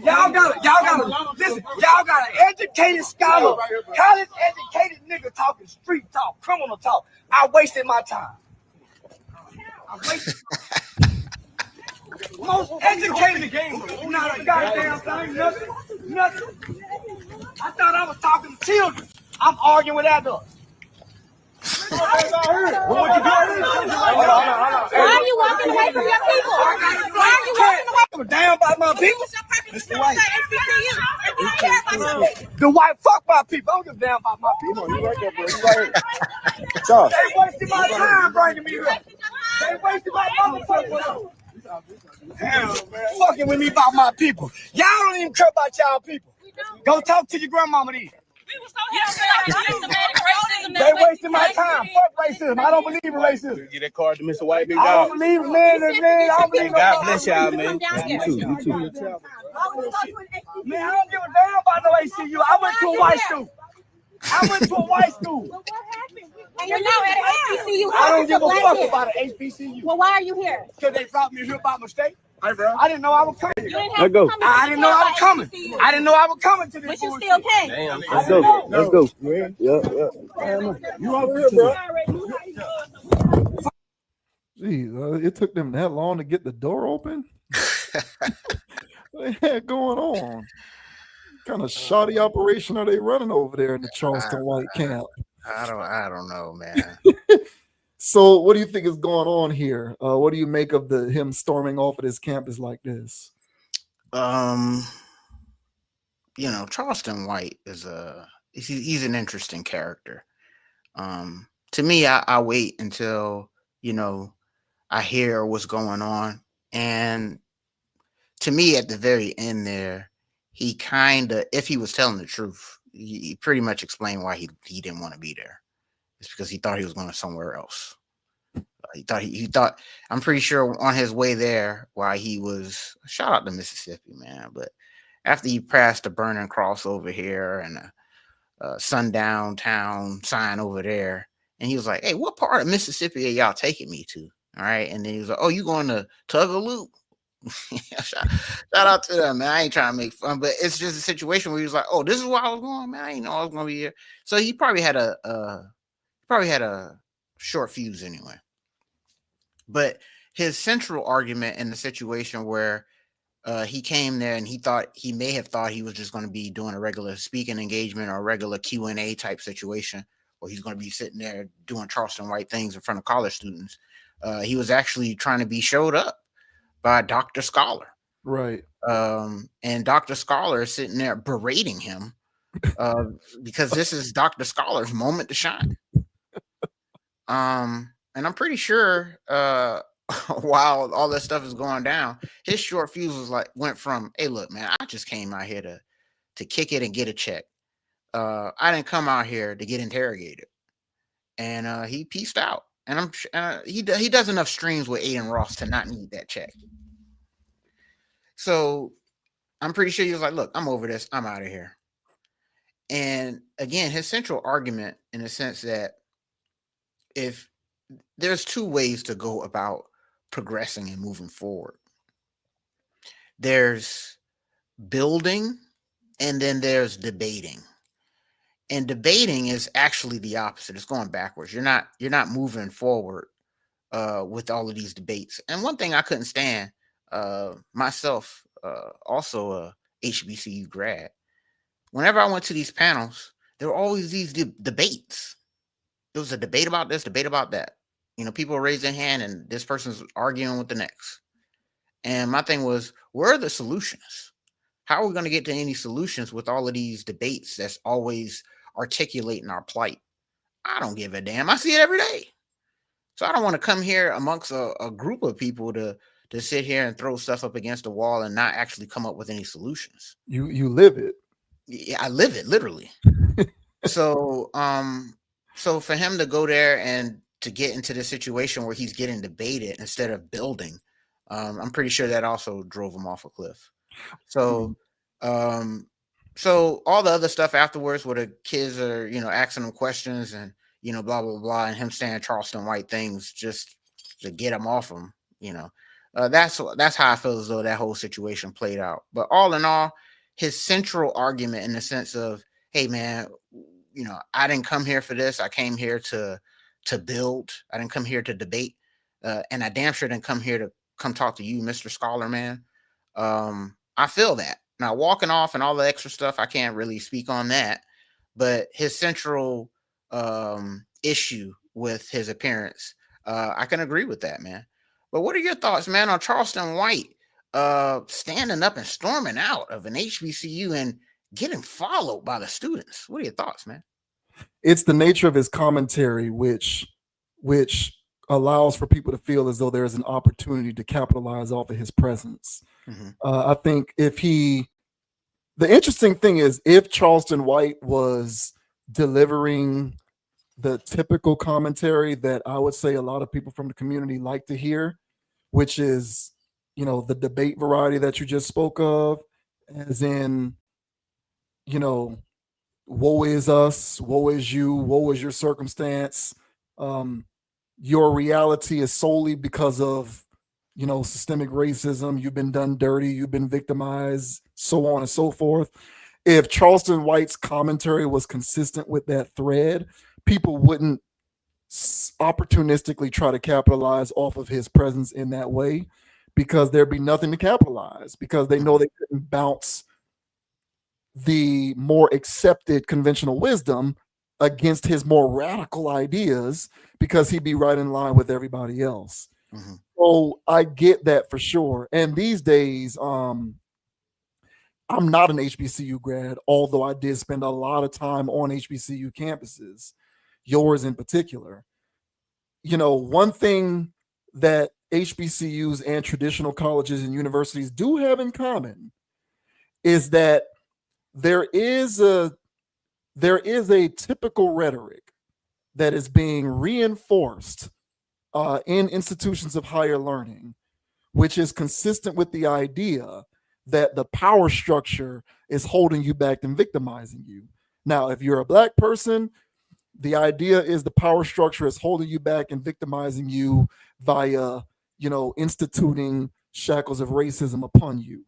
Y'all gotta listen. Y'all got an educated scholar, college educated nigga talking street talk, criminal talk. I wasted my time. Most educated game, not a goddamn thing, nothing. I thought I was talking to children. I'm arguing with adults. Why are you walking away from your people? Why are you walking away? I'm down by my people. Mr. White. The white fuck my people. I don't give a damn about my people. You right there, bro. You right here. Charles. They wasted my time bringing me here. They wasted my motherfucking time. Fucking with me about my people. Y'all don't even care about y'all people. Go talk to your grandmama then. They wasted my time. Fuck racism. I don't believe in racism. Get that card to Mr. White, big I dog. don't believe in man. I don't believe in God bless y'all, man. You too. Man, I don't give a damn about no HBCU. I went to a white school. And you're now at an HBCU. I don't give a fuck about an HBCU. Well, why are you here? Because they brought me here by mistake. Hey, bro. I didn't know I was coming. You didn't have to come I didn't know I was coming. I didn't know I was coming to this. But you still came. Damn, Let's go. Let's go. Yeah. You over here, bro? Jeez, it took them that long to get the door open. What the heck going on? What kind of shoddy operation are they running over there in the Charleston White camp? I don't know, man. So, what do you think is going on here? What do you make of him storming off of this campus like this? Charleston White is he's an interesting character. To me, I wait until I hear what's going on, and to me, at the very end there, he kind of, if he was telling the truth, he pretty much explained why he didn't want to be there. It's because he thought he was going somewhere else. He thought, I'm pretty sure on his way there, while he was, shout out to Mississippi, man. But after he passed the burning cross over here and a sundown town sign over there, and he was like, hey, what part of Mississippi are y'all taking me to? All right. And then he was like, oh, you going to Tougaloo? Shout out to them, man. I ain't trying to make fun, but it's just a situation where he was like, oh, this is where I was going, man. I didn't know I was going to be here. So he probably had a short fuse anyway. But his central argument in the situation where he came there and he may have thought he was just going to be doing a regular speaking engagement or a regular Q&A type situation, or he's going to be sitting there doing Charleston White things in front of college students. He was actually trying to be showed up by Dr. Scholar. Right. And Dr. Scholar is sitting there berating him because this is Dr. Scholar's moment to shine. And I'm pretty sure while all this stuff is going down, his short fuse went from, hey, look, man, I just came out here to kick it and get a check. I didn't come out here to get interrogated. And he pieced out. And he does enough streams with Aiden Ross to not need that check. So I'm pretty sure he was like, look, I'm over this. I'm out of here. And again, his central argument in the sense that if there's two ways to go about progressing and moving forward, there's building and then there's debating. And debating is actually the opposite. It's going backwards. You're not moving forward with all of these debates. And one thing I couldn't stand, myself, also a HBCU grad, whenever I went to these panels, there were always these debates. There was a debate about this, debate about that. People raise their hand and this person's arguing with the next. And my thing was, where are the solutions? How are we going to get to any solutions with all of these debates that's always articulating our plight? I don't give a damn. I see it every day. So I don't want to come here amongst a group of people to sit here and throw stuff up against the wall and not actually come up with any solutions. You live it. Yeah, I live it literally. So for him to go there and to get into this situation where he's getting debated instead of building, I'm pretty sure that also drove him off a cliff. So so all the other stuff afterwards where the kids are, asking him questions and, blah, blah, blah, and him saying Charleston White things just to get him off him, that's how I feel as though that whole situation played out. But all in all, his central argument in the sense of, hey, man, I didn't come here for this. I came here to build. I didn't come here to debate. And I damn sure didn't come here to come talk to you, Mr. Scholar Man. I feel that. Now, walking off and all the extra stuff, I can't really speak on that. But his central issue with his appearance, I can agree with that, man. But what are your thoughts, man, on Charleston White standing up and storming out of an HBCU and getting followed by the students? What are your thoughts, man? It's the nature of his commentary, which allows for people to feel as though there is an opportunity to capitalize off of his presence. I think the interesting thing is, if Charleston White was delivering the typical commentary that I would say a lot of people from the community like to hear, which is, the debate variety that you just spoke of, as in, woe is us, woe is you, woe is your circumstance. Your reality is solely because of, systemic racism. You've been done dirty. You've been victimized, so on and so forth. If Charleston White's commentary was consistent with that thread, people wouldn't opportunistically try to capitalize off of his presence in that way, because there'd be nothing to capitalize, because they know they couldn't bounce the more accepted conventional wisdom against his more radical ideas, because he'd be right in line with everybody else. So I get that for sure. And these days, I'm not an HBCU grad, although I did spend a lot of time on HBCU campuses, yours in particular. One thing that HBCUs and traditional colleges and universities do have in common is that there is a typical rhetoric that is being reinforced in institutions of higher learning, which is consistent with the idea that the power structure is holding you back and victimizing you. Now, if you're a Black person, the idea is the power structure is holding you back and victimizing you via, instituting shackles of racism upon you.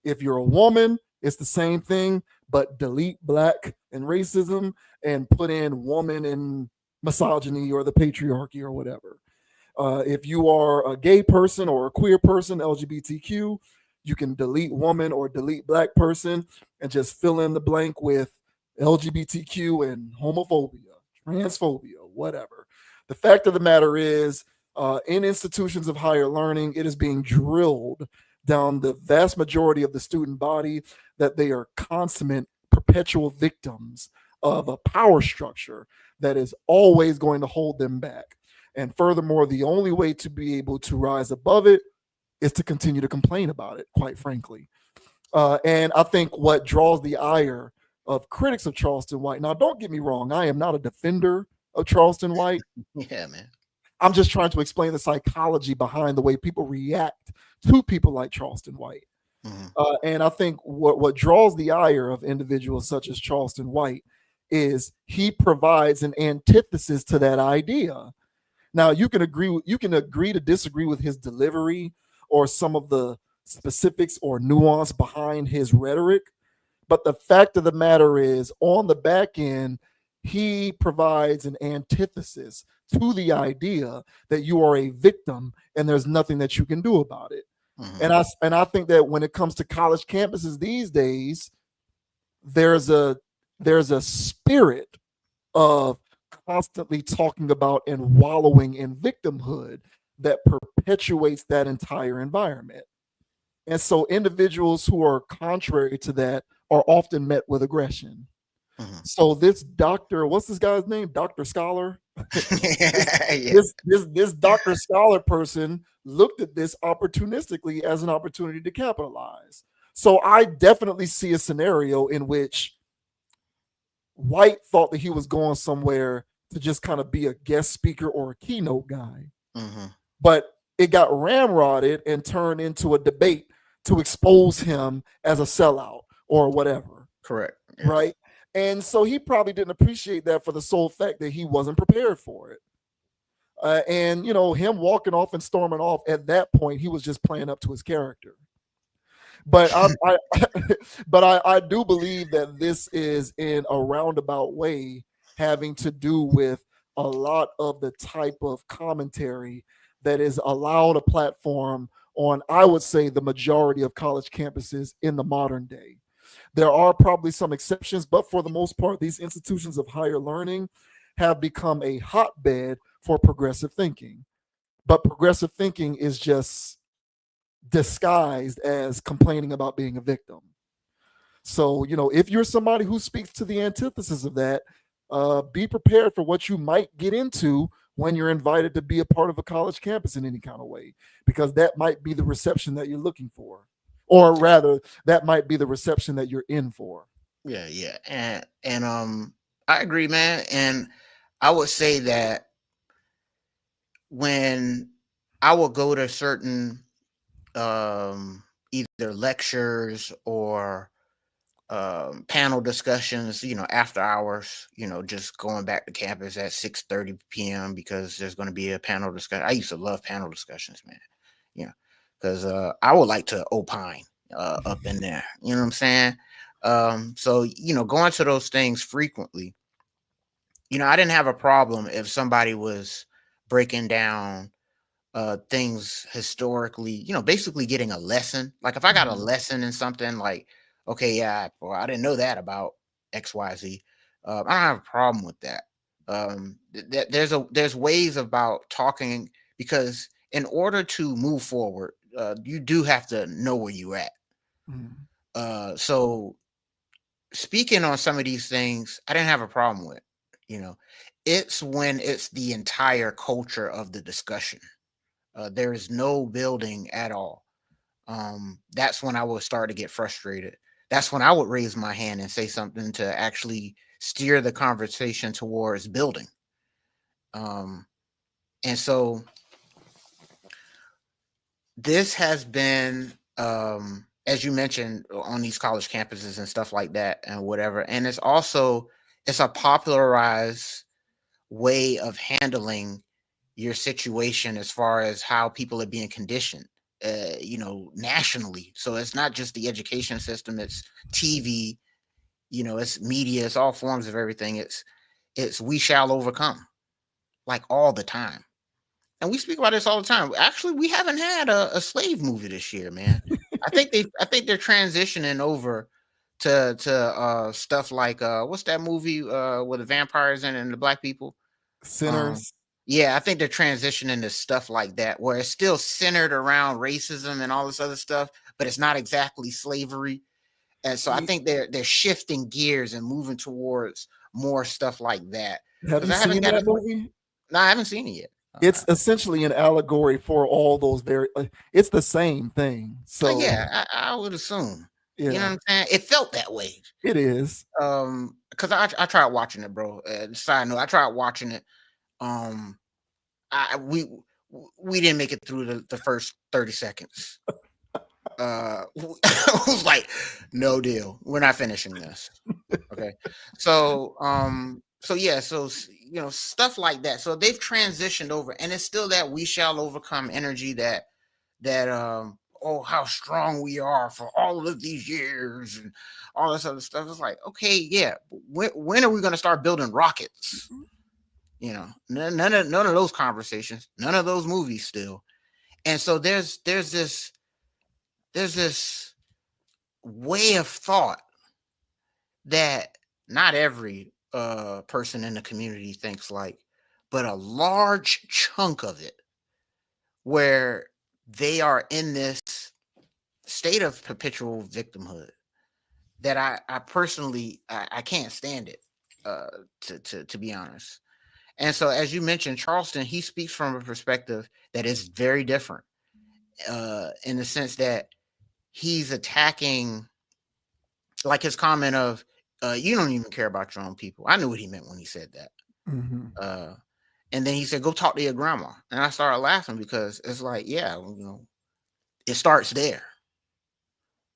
If you're a woman, it's the same thing, but delete Black and racism and put in woman and misogyny or the patriarchy or whatever. If you are a gay person or a queer person, LGBTQ, you can delete woman or delete Black person and just fill in the blank with LGBTQ and homophobia, transphobia, whatever. The fact of the matter is, in institutions of higher learning, it is being drilled down the vast majority of the student body that they are consummate, perpetual victims of a power structure that is always going to hold them back. And furthermore, the only way to be able to rise above it is to continue to complain about it, quite frankly. And I think what draws the ire of critics of Charleston White, now don't get me wrong, I am not a defender of Charleston White. Yeah, man. I'm just trying to explain the psychology behind the way people react to people like Charleston White. And I think what draws the ire of individuals such as Charleston White is he provides an antithesis to that idea. Now, you can agree to disagree with his delivery or some of the specifics or nuance behind his rhetoric, but the fact of the matter is, on the back end, he provides an antithesis to the idea that you are a victim and there's nothing that you can do about it. And I think that when it comes to college campuses these days, there's a spirit of constantly talking about and wallowing in victimhood that perpetuates that entire environment. And so individuals who are contrary to that are often met with aggression. Mhm. So this doctor, what's this guy's name? Dr. Scholar? Yeah. This Dr. Scholar person looked at this opportunistically as an opportunity to capitalize. So I definitely see a scenario in which White thought that he was going somewhere to just kind of be a guest speaker or a keynote guy. Mhm. But it got ramrodded and turned into a debate to expose him as a sellout or whatever. Correct. Yes. Right. And so he probably didn't appreciate that for the sole fact that he wasn't prepared for it. And, you know, him walking off and storming off at that point, he was just playing up to his character. But I do believe that this is in a roundabout way having to do with a lot of the type of commentary that is allowed a platform on, I would say, the majority of college campuses in the modern day. There are probably some exceptions, but for the most part, these institutions of higher learning have become a hotbed for progressive thinking. But progressive thinking is just disguised as complaining about being a victim. So, you know, if you're somebody who speaks to the antithesis of that, be prepared for what you might get into when you're invited to be a part of a college campus in any kind of way, because that might be the reception that you're looking for, or rather, that might be the reception that you're in for. Yeah, and I agree, man. And I would say that when I will go to certain either lectures or panel discussions, you know, after hours, you know, just going back to campus at 6:30 p.m. because there's going to be a panel discussion. I used to love panel discussions, man. You know, because I would like to opine up in there. You know what I'm saying? So, you know, going to those things frequently, you know, I didn't have a problem if somebody was breaking down things historically, you know, basically getting a lesson. Like if I got a lesson in something, like, okay, yeah, well, I didn't know that about XYZ. I don't have a problem with that. There's ways about talking, because in order to move forward, you do have to know where you're at. So speaking on some of these things, I didn't have a problem with. You know, it's when it's the entire culture of the discussion. There is no building at all. That's when I would start to get frustrated. That's when I would raise my hand and say something to actually steer the conversation towards building. And so this has been, as you mentioned, on these college campuses and stuff like that and whatever. And it's a popularized way of handling your situation as far as how people are being conditioned, you know, nationally. So it's not just the education system, it's TV, you know, it's media, it's all forms of everything. It's we shall overcome, like, all the time. And we speak about this all the time. Actually, we haven't had a slave movie this year, man. I think they're transitioning over to stuff like what's that movie with the vampires in it and the black people? Sinners. Yeah, I think they're transitioning to stuff like that, where it's still centered around racism and all this other stuff, but it's not exactly slavery. And so I think they're shifting gears and moving towards more stuff like that. Have you seen that movie? No, I haven't seen it yet. It's essentially an allegory for all those it's the same thing. So yeah, I would assume. Yeah. You know what I'm saying? It felt that way. It is. Because I tried watching it, bro. Side note, I tried watching it. We didn't make it through the first 30 seconds. I was like, no deal. We're not finishing this. Okay. So yeah, so you know, stuff like that. So they've transitioned over, and it's still that we shall overcome energy, that oh, how strong we are for all of these years and all this other stuff. It's like, okay, yeah, when are we going to start building rockets? You know, none of those conversations, none of those movies still. And so there's this way of thought that not every person in the community thinks like, but a large chunk of it, where they are in this state of perpetual victimhood that I personally I can't stand it, to be honest. And so, as you mentioned, Charleston, he speaks from a perspective that is very different, in the sense that he's attacking, like his comment of, you don't even care about your own people. I knew what he meant when he said that. Mm-hmm. And then he said, go talk to your grandma. And I started laughing because it's like, yeah, it starts there.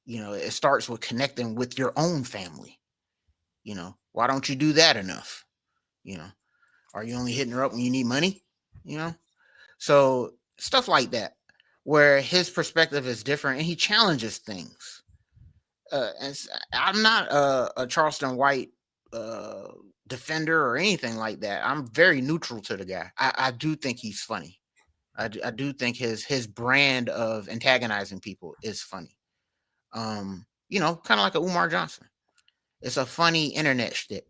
It starts with connecting with your own family. Why don't you do that enough? Are you only hitting her up when you need money? So stuff like that, where his perspective is different and he challenges things. And I'm not a Charleston White defender or anything like that. I'm very neutral to the guy. I do think he's funny. I do think his brand of antagonizing people is funny. Kind of like a Umar Johnson. It's a funny internet shtick,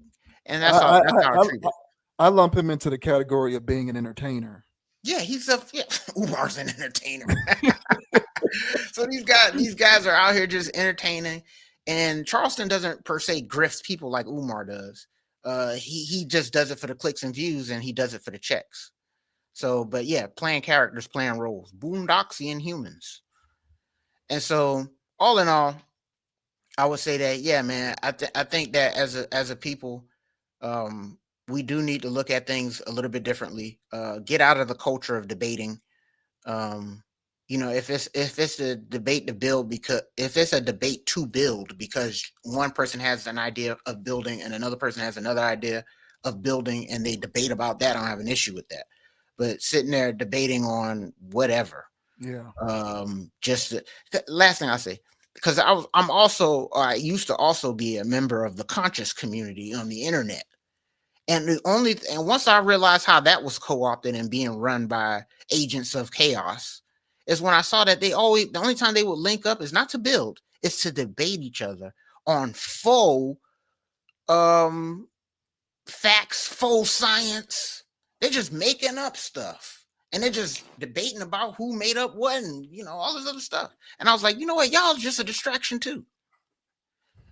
and that's how I treat it. I lump him into the category of being an entertainer. Yeah, Umar's an entertainer. So these guys are out here just entertaining, and Charleston doesn't per se grift people like Umar does. He just does it for the clicks and views, and he does it for the checks. So, but yeah, playing characters, playing roles, boondocksian humans. And so, all in all, I would say that, yeah, man, I think that as a people, we do need to look at things a little bit differently. Get out of the culture of debating. If it's a debate to build, because if it's a debate to build because one person has an idea of building and another person has another idea of building and they debate about that, I don't have an issue with that. But sitting there debating on whatever, the last thing I say, because I used to also be a member of the conscious community on the internet. And once I realized how that was co-opted and being run by agents of chaos, is when I saw that the only time they would link up is not to build, it's to debate each other on faux facts, faux science. They're just making up stuff. And they're just debating about who made up what and, all this other stuff. And I was like, you know what? Y'all just a distraction too.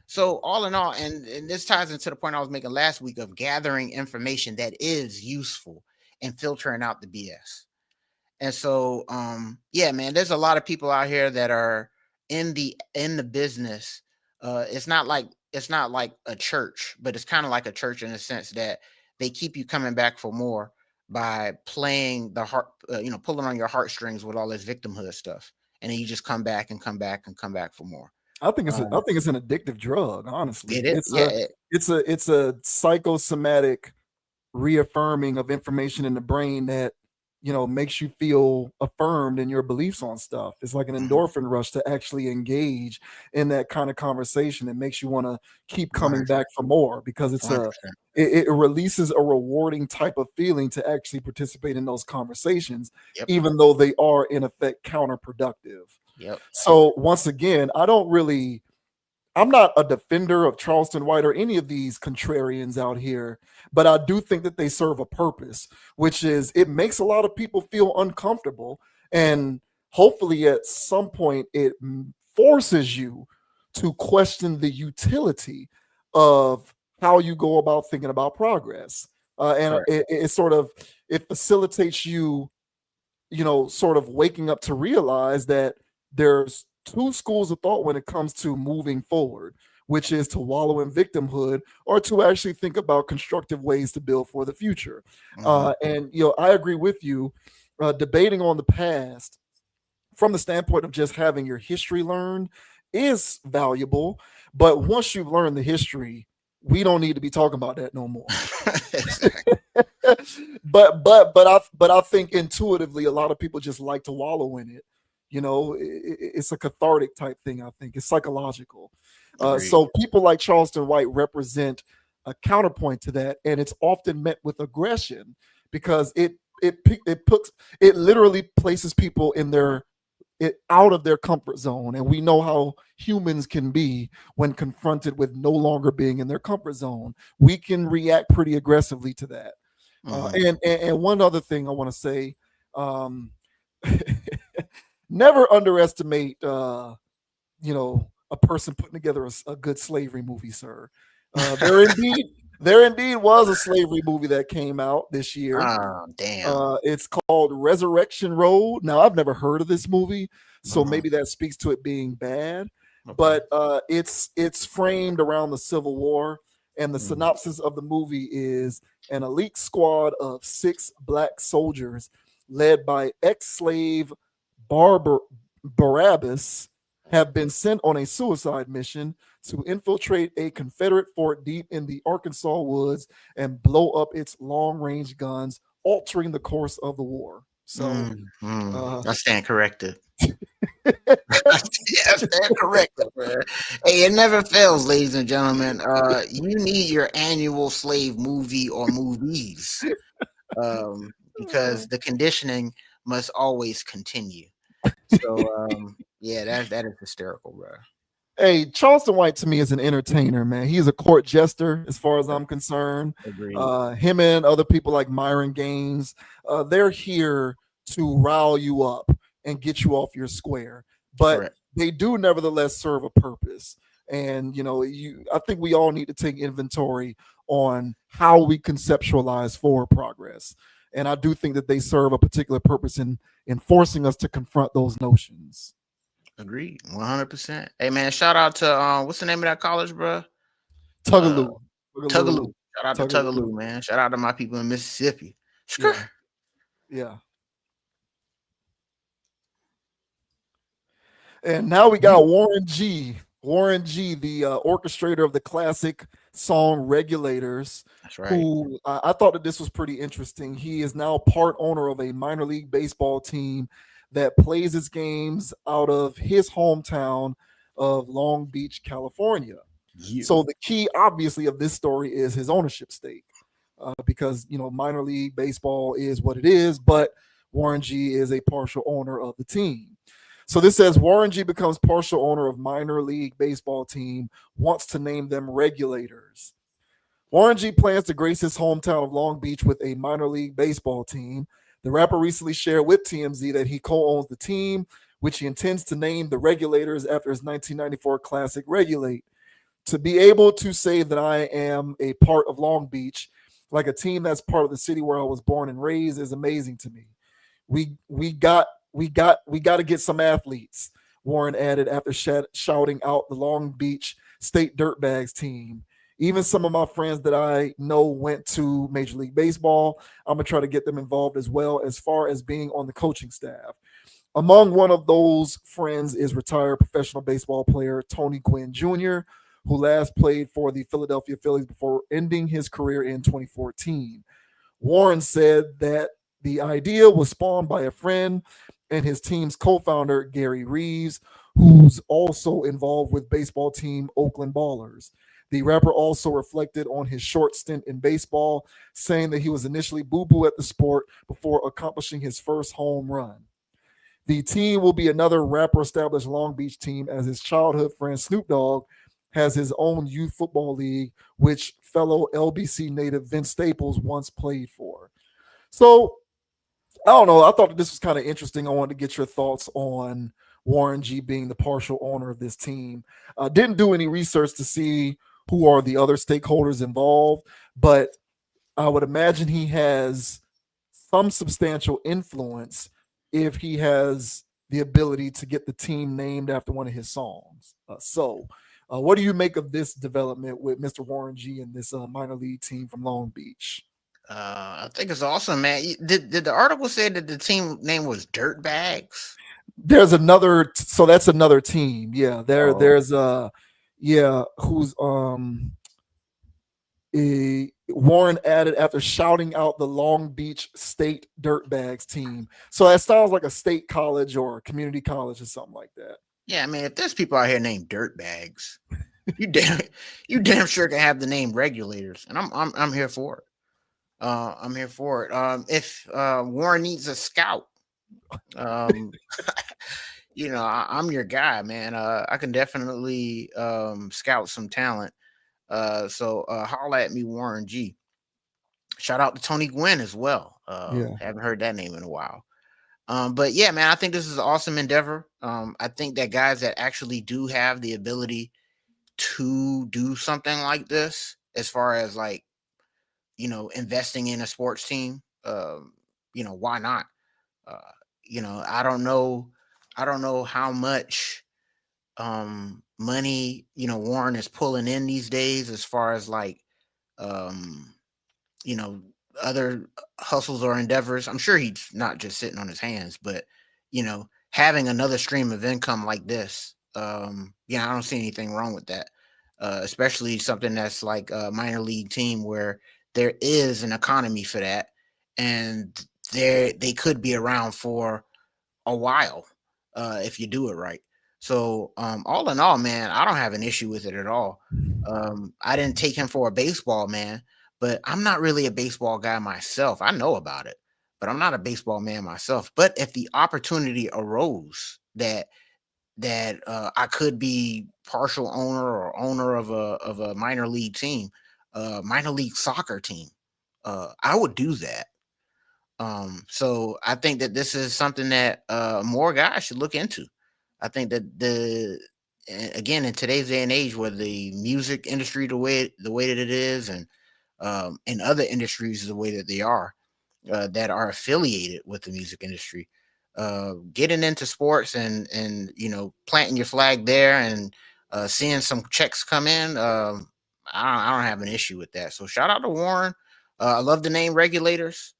So all in all, and this ties into the point I was making last week of gathering information that is useful and filtering out the BS. And so, yeah, man, there's a lot of people out here that are in the business. It's not like a church, but it's kind of like a church in the sense that they keep you coming back for more by playing the heart, pulling on your heartstrings with all this victimhood stuff, and then you just come back and come back and come back for more. I think it's an addictive drug. Honestly, it is. It's a psychosomatic reaffirming of information in the brain that makes you feel affirmed in your beliefs on stuff. It's like an endorphin rush to actually engage in that kind of conversation. It makes you want to keep coming 100%. Back for more because it releases a rewarding type of feeling to actually participate in those conversations, even though they are in effect counterproductive. So once again, I'm not a defender of Charleston White or any of these contrarians out here, but I do think that they serve a purpose, which is it makes a lot of people feel uncomfortable. And hopefully at some point it forces you to question the utility of how you go about thinking about progress. It facilitates you, sort of waking up to realize that there's two schools of thought when it comes to moving forward, which is to wallow in victimhood or to actually think about constructive ways to build for the future. And I agree with you. Debating on the past from the standpoint of just having your history learned is valuable, but once you've learned the history, we don't need to be talking about that no more. but I think intuitively a lot of people just like to wallow in it. It's a cathartic type thing. I think it's psychological. So people like Charleston White represent a counterpoint to that, and it's often met with aggression because it literally places people out of their comfort zone, and we know how humans can be when confronted with no longer being in their comfort zone. We can react pretty aggressively to that. And one other thing I want to say. Never underestimate a person putting together a good slavery movie, sir. There indeed was a slavery movie that came out this year. Oh, damn. It's called Resurrection Road. Now, I've never heard of this movie, so Uh-huh. maybe that speaks to it being bad. Okay. But it's framed around the Civil War, and the Mhm. synopsis of the movie is an elite squad of 6 black soldiers, led by ex-slave Barabbas, have been sent on a suicide mission to infiltrate a Confederate fort deep in the Arkansas woods and blow up its long-range guns, altering the course of the war. So, I stand corrected. I stand corrected, man. Hey, it never fails, ladies and gentlemen. You need your annual slave movie or movies, because the conditioning must always continue. So, yeah, that is hysterical, bro. hey, Charleston White to me is an entertainer, man. He's a court jester, as far as I'm concerned. Agreed. Him and other people like Myron Gaines, they're here to rile you up and get you off your square. But Correct. they do nevertheless serve a purpose. And I think we all need to take inventory on how we conceptualize forward progress. And I do think that they serve a particular purpose in forcing us to confront those notions. Agreed. 100%. Hey, man, shout out to what's the name of that college, bro? Tougaloo. Tougaloo. Shout out to Tougaloo. Tougaloo, man. Shout out to my people in Mississippi. Yeah. Yeah. And now we got Warren G. Warren G, the orchestrator of the classic song Regulators. That's right. Who I thought that this was pretty interesting. He is now part owner of a minor league baseball team that plays its games out of his hometown of Long Beach, California. Yeah. So the key, obviously, of this story is his ownership stake, because minor league baseball is what it is, but Warren G is a partial owner of the team. So this says Warren G becomes partial owner of minor league baseball team, wants to name them Regulators. Warren G plans to grace his hometown of Long Beach with a minor league baseball team. The rapper recently shared with TMZ that he co-owns the team, which he intends to name the Regulators after his 1994 classic Regulate. To be able to say that I am a part of Long Beach, like a team that's part of the city where I was born and raised, is amazing to me. We got to get some athletes, Warren added after shouting out the Long Beach State Dirtbags team. Even some of my friends that I know went to Major League Baseball. I'm going to try to get them involved as well, as far as being on the coaching staff. Among one of those friends is retired professional baseball player Tony Gwynn Jr., who last played for the Philadelphia Phillies before ending his career in 2014. Warren said that the idea was spawned by a friend and his team's co-founder, Gary Reeves, who's also involved with baseball team Oakland Ballers. The rapper also reflected on his short stint in baseball, saying that he was initially boo-boo at the sport before accomplishing his first home run. The team will be another rapper-established Long Beach team, as his childhood friend Snoop Dogg has his own youth football league, which fellow LBC native Vince Staples once played for. So, I don't know. I thought that this was kind of interesting. I wanted to get your thoughts on Warren G being the partial owner of this team. Didn't do any research to see who are the other stakeholders involved, but I would imagine he has some substantial influence if he has the ability to get the team named after one of his songs. What do you make of this development with Mr. Warren G and this minor league team from Long Beach? I think it's awesome, man. Did the article say that the team name was Dirtbags? There's another, so that's another team. Yeah, there's who's Warren added after shouting out the Long Beach State Dirtbags team. So that sounds like a state college or a community college or something like that. Yeah, I mean, if there's people out here named Dirtbags, you damn sure can have the name Regulators, and I'm here for it. I'm here for it. If Warren needs a scout, I'm your guy, man. I can definitely scout some talent. So holla at me, Warren G. Shout out to Tony Gwynn as well. Haven't heard that name in a while. But yeah, man, I think this is an awesome endeavor. I think that guys that actually do have the ability to do something like this, as far as like, investing in a sports team, why not? Uh, I don't know how much money, Warren is pulling in these days, as far as like, um, other hustles or endeavors. I'm sure he's not just sitting on his hands, but having another stream of income like this, I don't see anything wrong with that. Especially something that's like a minor league team where there is an economy for that, and they could be around for a while if you do it right. So all in all, man, I don't have an issue with it at all. I didn't take him for a baseball man, but I'm not really a baseball guy myself. I know about it, but I'm not a baseball man myself. But if the opportunity arose that I could be partial owner or owner of a minor league team, minor league soccer team, I would do that. So I think that this is something that more guys should look into. I think that again, in today's day and age, where the music industry the way that it is, and other industries the way that they are, that are affiliated with the music industry, getting into sports and planting your flag there and seeing some checks come in, I don't have an issue with that. So shout out to Warren. I love the name Regulators.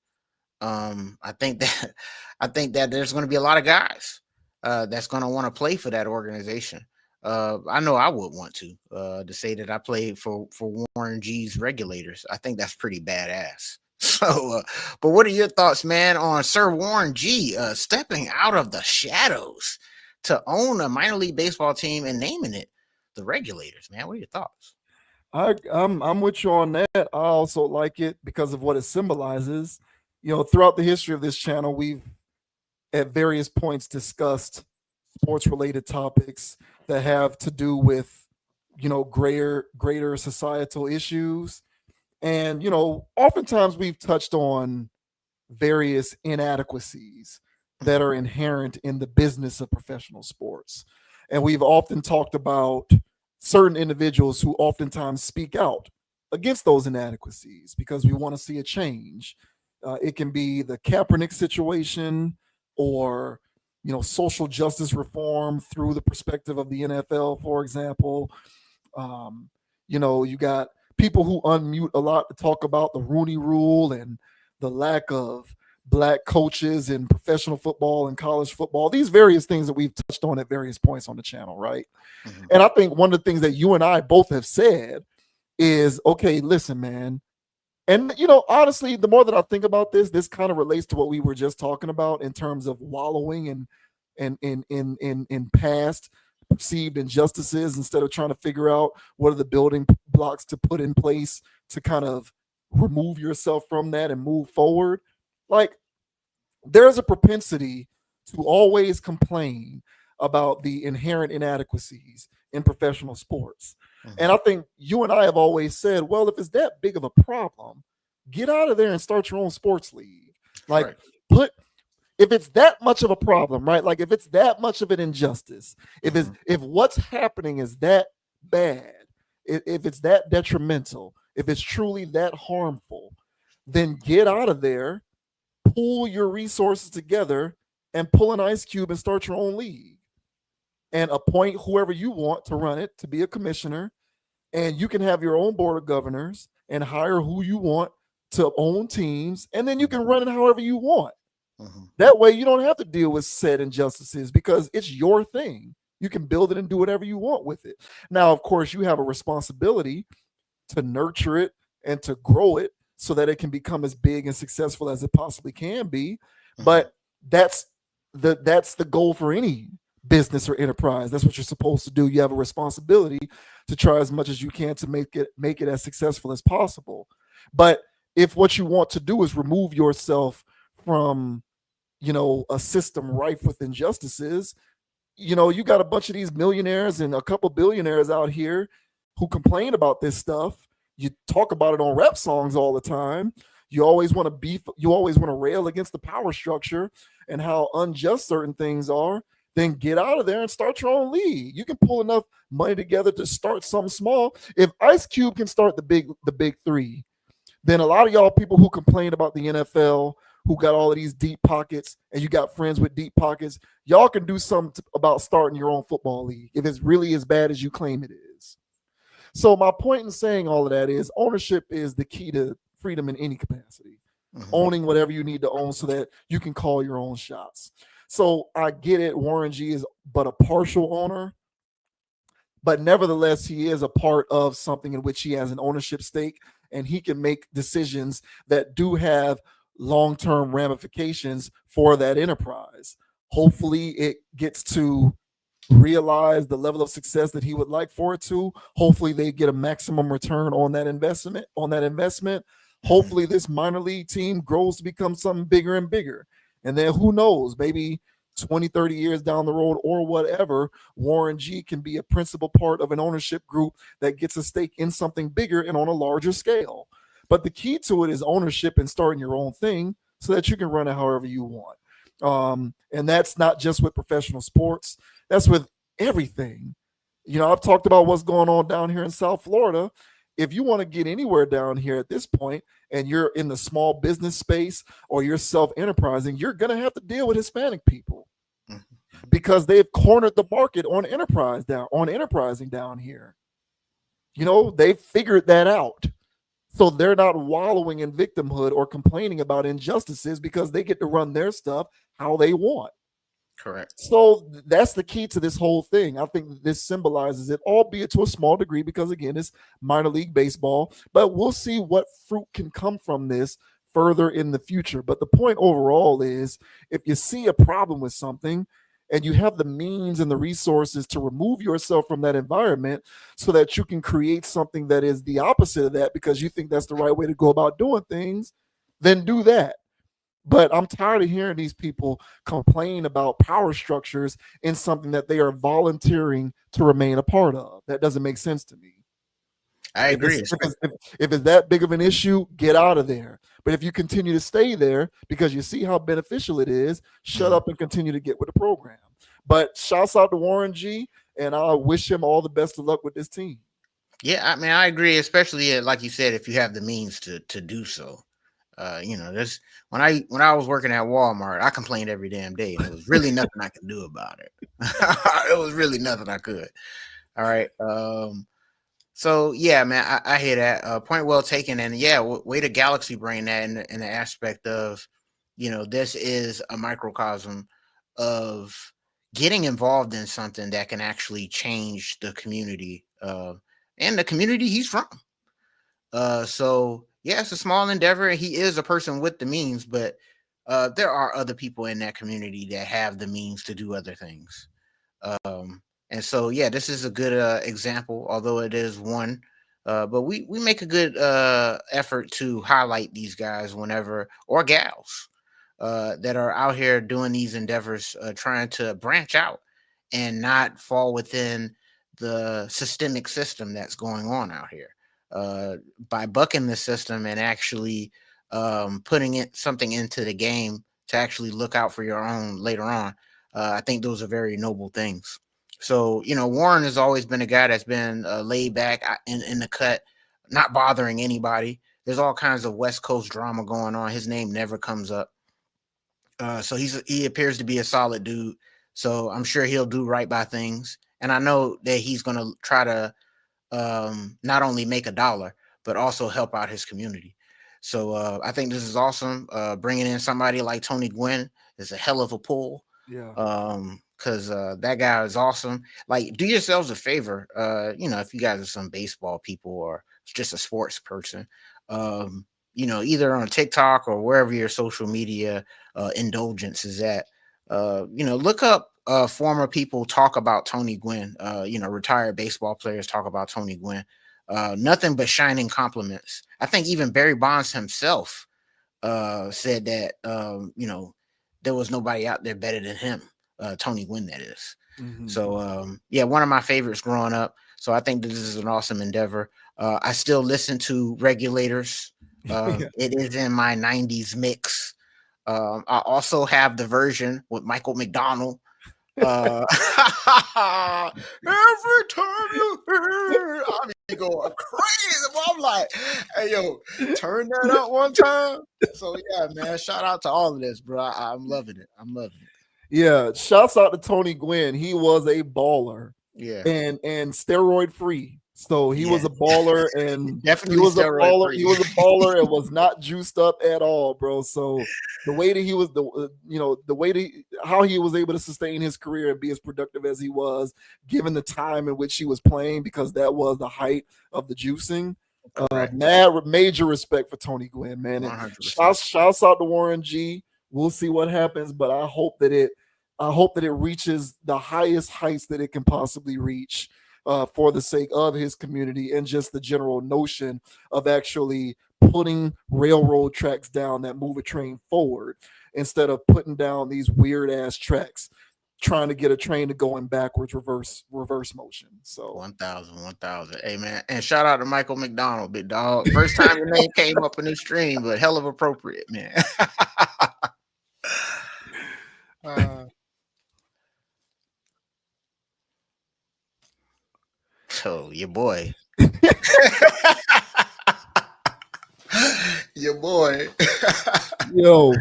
I think that there's going to be a lot of guys that's going to want to play for that organization. I know I would want to say that I played for Warren G's Regulators. I think that's pretty badass. So, but what are your thoughts, man, on Sir Warren G stepping out of the shadows to own a minor league baseball team and naming it the Regulators, man? What are your thoughts? I'm with you on that. I also like it because of what it symbolizes. Throughout the history of this channel, we've at various points discussed sports related topics that have to do with, greater societal issues. And, oftentimes we've touched on various inadequacies that are inherent in the business of professional sports. And we've often talked about certain individuals who oftentimes speak out against those inadequacies because we want to see a change. It can be the Kaepernick situation, or social justice reform through the perspective of the NFL, for example. You got people who unmute a lot to talk about the Rooney Rule and the lack of black coaches in professional football and college football, these various things that we've touched on at various points on the channel, right? Mm-hmm. And I think one of the things that you and I both have said is, okay, listen, man. And, honestly, the more that I think about this kind of relates to what we were just talking about in terms of wallowing in past perceived injustices, instead of trying to figure out what are the building blocks to put in place to kind of remove yourself from that and move forward. Like, there's a propensity to always complain about the inherent inadequacies in professional sports. Mm-hmm. And I think you and I have always said, well, if it's that big of a problem, get out of there and start your own sports league. Like, right. If it's that much of a problem, right? Like, if it's that much of an injustice, if what's happening is that bad, if it's that detrimental, if it's truly that harmful, then get out of there, pull your resources together, and pull an ice cube and start your own league. And appoint whoever you want to run it, to be a commissioner. And you can have your own board of governors and hire who you want to own teams. And then you can run it however you want. Mm-hmm. That way you don't have to deal with said injustices because it's your thing. You can build it and do whatever you want with it. Now, of course, you have a responsibility to nurture it and to grow it so that it can become as big and successful as it possibly can be. Mm-hmm. But that's the goal for any business or enterprise. That's what you're supposed to do. You have a responsibility to try as much as you can to make it as successful as possible. But if what you want to do is remove yourself from, a system rife with injustices, you got a bunch of these millionaires and a couple billionaires out here who complain about this stuff. You talk about it on rap songs all the time. You always want to rail against the power structure. and how unjust certain things are, then get out of there and start your own league. You can pull enough money together to start something small. If Ice Cube can start the big three, then a lot of y'all people who complain about the NFL, who got all of these deep pockets, and you got friends with deep pockets, y'all can do something about starting your own football league if it's really as bad as you claim it is. So my point in saying all of that is ownership is the key to freedom in any capacity. Owning whatever you need to own so that you can call your own shots. So I get it. Warren G is but a partial owner, but nevertheless, he is a part of something in which he has an ownership stake, and he can make decisions that do have long-term ramifications for that enterprise. Hopefully it gets to realize the level of success that he would like for it to. Hopefully they get a maximum return on that investment. Hopefully this minor league team grows to become something bigger and bigger. And then who knows, maybe 20, 30 years down the road or whatever, Warren G can be a principal part of an ownership group that gets a stake in something bigger and on a larger scale. But the key to it is ownership and starting your own thing so that you can run it however you want. And that's not just with professional sports. That's with everything. You know, I've talked about what's going on down here in South Florida. If you want to get anywhere down here at this point and you're in the small business space or you're self-enterprising, you're going to have to deal with Hispanic people because they've cornered the market on enterprising down here. You know, they've figured that out. So they're not wallowing in victimhood or complaining about injustices because they get to run their stuff how they want. Correct. So that's the key to this whole thing. I think this symbolizes it, albeit to a small degree, because again, it's minor league baseball, but we'll see what fruit can come from this further in the future. But the point overall is if you see a problem with something and you have the means and the resources to remove yourself from that environment so that you can create something that is the opposite of that because you think that's the right way to go about doing things, then do that. But I'm tired of hearing these people complain about power structures in something that they are volunteering to remain a part of. That doesn't make sense to me. I agree. If it's that big of an issue, get out of there. But if you continue to stay there because you see how beneficial it is, shut up and continue to get with the program. But shouts out to Warren G, and I wish him all the best of luck with this team. Yeah, I mean, I agree, especially like you said, if you have the means to do so. You know, there's when I was working at Walmart, I complained every damn day, and there was really nothing I could do about it. It was really nothing I could. All right. So yeah, man, I hear that. Point well taken, and yeah, way to galaxy brain that in the aspect of, you know, this is a microcosm of getting involved in something that can actually change the community and the community he's from. So yeah, it's a small endeavor, and he is a person with the means, but there are other people in that community that have the means to do other things. And so, yeah, this is a good example, although it is one. But we make a good effort to highlight these guys whenever, or gals, that are out here doing these endeavors, trying to branch out and not fall within the systemic system that's going on out here. By bucking the system and actually putting something into the game to actually look out for your own later on. I think those are very noble things. So, you know, Warren has always been a guy that's been laid back in the cut, not bothering anybody. There's all kinds of West Coast drama going on. His name never comes up. So he appears to be a solid dude. So I'm sure he'll do right by things. And I know that he's going to try to not only make a dollar, but also help out his community. So I think this is awesome. Bringing in somebody like Tony Gwynn is a hell of a pull. Yeah. Because that guy is awesome. Like, do yourselves a favor. You know, if you guys are some baseball people or just a sports person, you know, either on TikTok or wherever your social media indulgence is at, you know, look up former people talk about Tony Gwynn. You know, retired baseball players talk about Tony Gwynn. Nothing but shining compliments. I think even Barry Bonds himself said that, you know, there was nobody out there better than him. Tony Gwynn, that is. Mm-hmm. So, yeah, one of my favorites growing up. So I think this is an awesome endeavor. I still listen to Regulators. It is in my 90s mix. I also have the version with Michael McDonald. Every time you hear, I be going crazy. I'm like, hey yo, turn that up one time. So yeah, man, shout out to all of this, bro. I'm loving it. I'm loving it. Yeah, shouts out to Tony Gwynn. He was a baller. Yeah, and steroid free. So he was a baller, and definitely he was a steroid baller. free. He was a baller and was not juiced up at all, bro. So the way that he was, the way that how he was able to sustain his career and be as productive as he was, given the time in which he was playing, because that was the height of the juicing. Major respect for Tony Gwynn, man. And shouts out to Warren G. We'll see what happens, but I hope that it reaches the highest heights that it can possibly reach, for the sake of his community and just the general notion of actually putting railroad tracks down that move a train forward, instead of putting down these weird ass tracks trying to get a train to go in backwards reverse motion. So 1,000. Hey man, and shout out to Michael McDonald, big dog. First time your name came up in the stream, but hell of appropriate, man. So your boy. Your boy. Yo,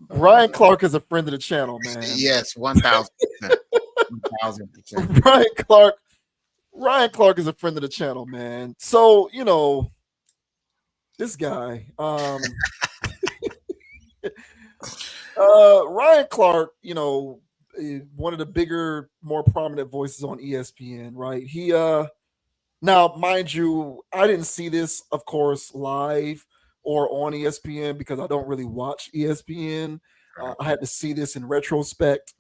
Ryan Clark is a friend of the channel, man. Yes, 1,000%. 1,000%. Ryan Clark is a friend of the channel, man. So, this guy, Ryan Clark, one of the bigger, more prominent voices on ESPN, right? He now, mind you, I didn't see this, of course, live or on ESPN because I don't really watch ESPN. I had to see this in retrospect.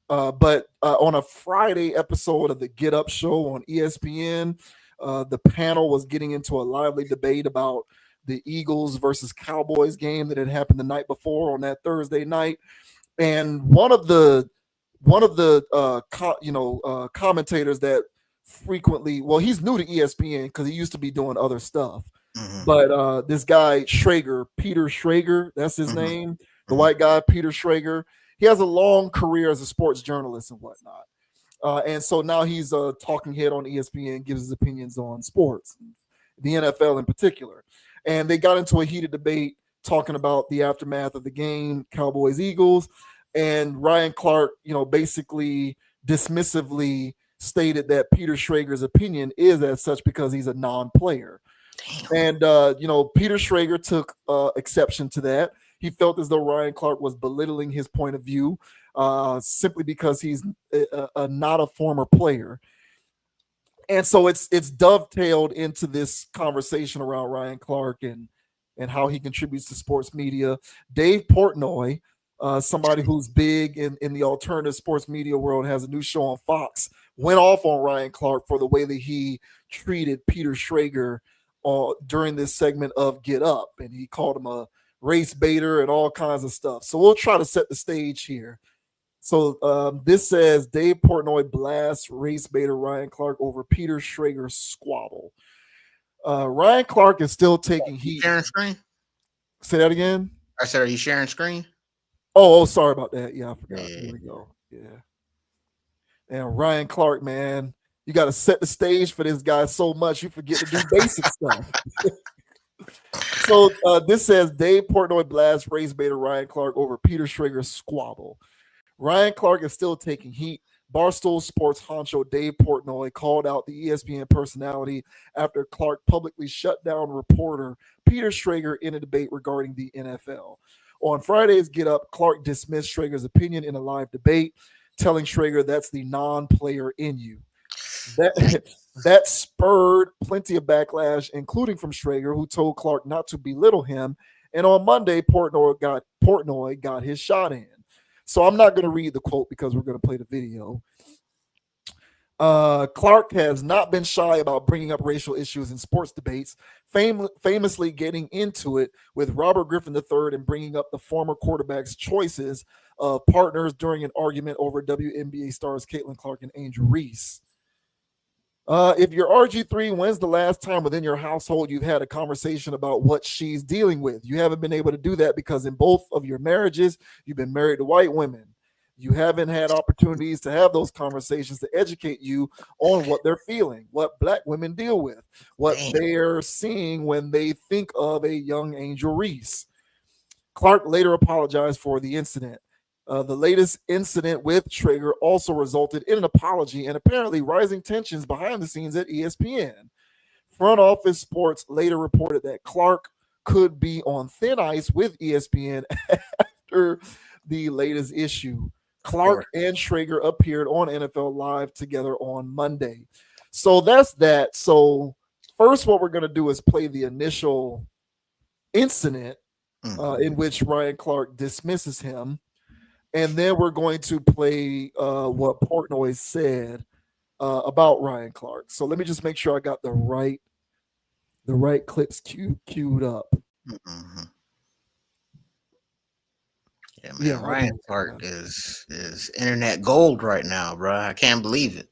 But on a Friday episode of the Get Up Show on ESPN, the panel was getting into a lively debate about the Eagles versus Cowboys game that had happened the night before on that Thursday night. And one of the commentators that frequently, well, he's new to ESPN because he used to be doing other stuff. Mm-hmm. But this guy Peter Schrager, that's his name, the white guy, Peter Schrager. He has a long career as a sports journalist and whatnot. And so now he's a talking head on ESPN, gives his opinions on sports, the NFL in particular. And they got into a heated debate talking about the aftermath of the game, Cowboys-Eagles. And Ryan Clark, basically dismissively stated that Peter Schrager's opinion is as such because he's a non-player. And, Peter Schrager took exception to that. He felt as though Ryan Clark was belittling his point of view simply because he's not a former player. And so it's dovetailed into this conversation around Ryan Clark and how he contributes to sports media. Dave Portnoy, somebody who's big in the alternative sports media world, has a new show on Fox, went off on Ryan Clark for the way that he treated Peter Schrager during this segment of Get Up. And he called him a race baiter and all kinds of stuff. So we'll try to set the stage here. So this says Dave Portnoy blasts race baiter Ryan Clark over Peter Schrager's squabble. Ryan Clark is still taking heat. Sharing screen? Say that again? I said, are you sharing screen? Oh, sorry about that. Yeah, I forgot. Yeah. Here we go. Yeah. And Ryan Clark, man, you got to set the stage for this guy so much you forget to do basic stuff. So this says Dave Portnoy blasts race baiter Ryan Clark over Peter Schrager's squabble. Ryan Clark is still taking heat. Barstool Sports honcho Dave Portnoy called out the ESPN personality after Clark publicly shut down reporter Peter Schrager in a debate regarding the NFL. On Friday's Get Up, Clark dismissed Schrager's opinion in a live debate, telling Schrager that's the non-player in you. That spurred plenty of backlash, including from Schrager, who told Clark not to belittle him. And on Monday, Portnoy got his shot in. So I'm not going to read the quote because we're going to play the video. Clark has not been shy about bringing up racial issues in sports debates, famously getting into it with Robert Griffin III and bringing up the former quarterback's choices of partners during an argument over WNBA stars Caitlin Clark and Angel Reese. If your RG3, when's the last time within your household you've had a conversation about what she's dealing with? You haven't been able to do that because in both of your marriages, you've been married to white women. You haven't had opportunities to have those conversations to educate you on what they're feeling, what black women deal with, what they're seeing when they think of a young Angel Reese. Clark later apologized for the incident. The latest incident with Traeger also resulted in an apology and apparently rising tensions behind the scenes at ESPN. Front Office Sports later reported that Clark could be on thin ice with ESPN after the latest issue. Clark and Traeger appeared on NFL Live together on Monday. So that's that. So first, what we're going to do is play the initial incident in which Ryan Clark dismisses him. And then we're going to play what Portnoy said about Ryan Clark. So let me just make sure I got the right clips queued up. Mm-hmm. Yeah, man, Ryan Clark is internet gold right now, bro. I can't believe it.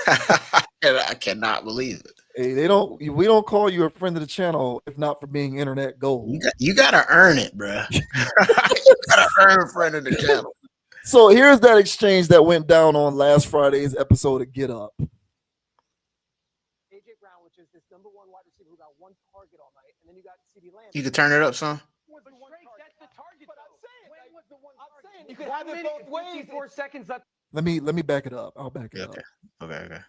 I cannot believe it. Hey, we don't call you a friend of the channel if not for being internet gold. You gotta earn it, bro. You gotta earn a friend of the channel. So here's that exchange that went down on last Friday's episode of Get Up. AJ Brown, which is this number one wide receiver who got one target all night, and then you got CeeDee Lamb. You can turn it up, son. That's the target. But I'm saying you could have it both ways. 4 seconds left. Let me back it up. I'll back it up. Okay.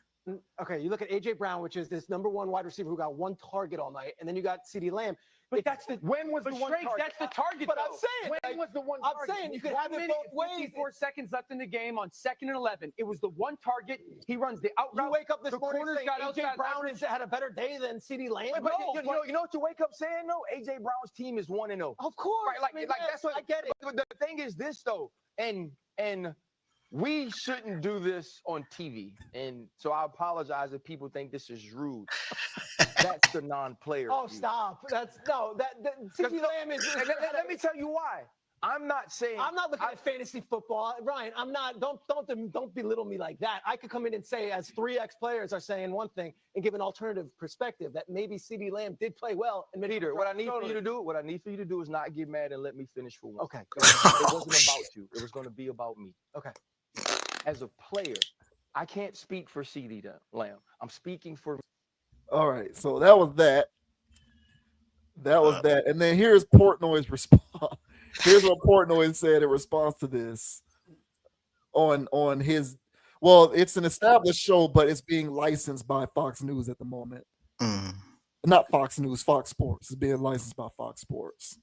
Okay, you look at AJ Brown, which is this number one wide receiver who got one target all night, and then you got CeeDee Lamb. But that's the when was the one target? That's the target. But I'm saying when was the one target? I'm saying you could have it both ways. 4 seconds left in the game on 2nd and 11. It was the one target. He runs the out route. You wake up this morning saying AJ Brown had a better day than CeeDee Lamb. But you know what you wake up saying though? AJ Brown's team is 1-0. Of course, right? Like that's what I get it. But the thing is this though, and we shouldn't do this on TV. And so I apologize if people think this is rude. That's the non-player. Oh, view. Stop. That's no. That CeeDee Lamb is. Let me tell you why. I'm not saying. I'm not looking at fantasy football, Ryan. I'm not. Don't belittle me like that. I could come in and say, as 3 ex-players are saying one thing, and give an alternative perspective that maybe CeeDee Lamb did play well. And Peter, what I need for you to do is not get mad and let me finish for once. Okay. It wasn't about you. It was going to be about me. Okay. As a player, I can't speak for CeeDee Lamb. I'm speaking for. All right, so that was that. And then here's Portnoy's response. Here's what Portnoy said in response to this on his. Well, it's an established show, but it's being licensed by Fox News at the moment. Not Fox News, Fox Sports. It's being licensed by Fox Sports.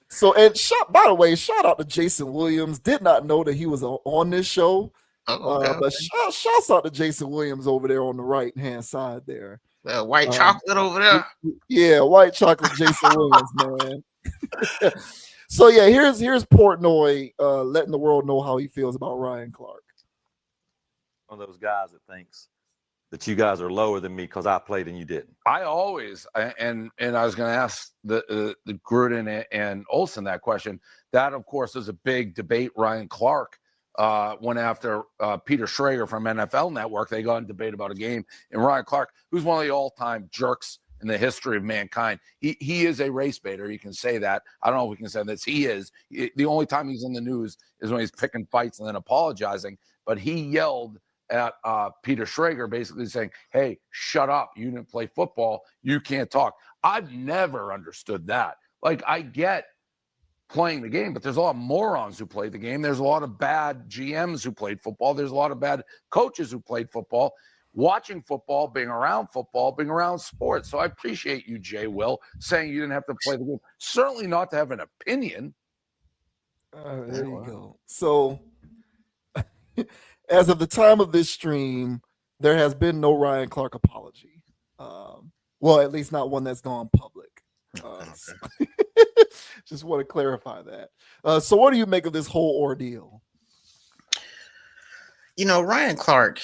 So, and by the way, shout out to Jason Williams. Did not know that he was on this show. But shouts out to Jason Williams over there on the right-hand side there. White chocolate over there. Yeah, white chocolate Jason Williams, man. So, yeah, here's Portnoy letting the world know how he feels about Ryan Clark. One of those guys that thinks that you guys are lower than me because I played and you didn't. I always, and I was going to ask the Gruden and Olsen that question. That, of course, is a big debate. Ryan Clark went after Peter Schrager from NFL Network. They got in debate about a game. And Ryan Clark, who's one of the all-time jerks in the history of mankind, he is a race baiter. You can say that. I don't know if we can say this. He is. The only time he's in the news is when he's picking fights and then apologizing. But he yelled at Peter Schrager, basically saying, hey, shut up. You didn't play football. You can't talk. I've never understood that. Like, I get playing the game, but there's a lot of morons who played the game. There's a lot of bad GMs who played football. There's a lot of bad coaches who played football. Watching football, being around sports. So I appreciate you, Jay Will, saying you didn't have to play the game. Certainly not to have an opinion. There you go. So as of the time of this stream, there has been no Ryan Clark apology. Well, at least not one that's gone public. Just want to clarify that. So what do you make of this whole ordeal? You know, Ryan Clark,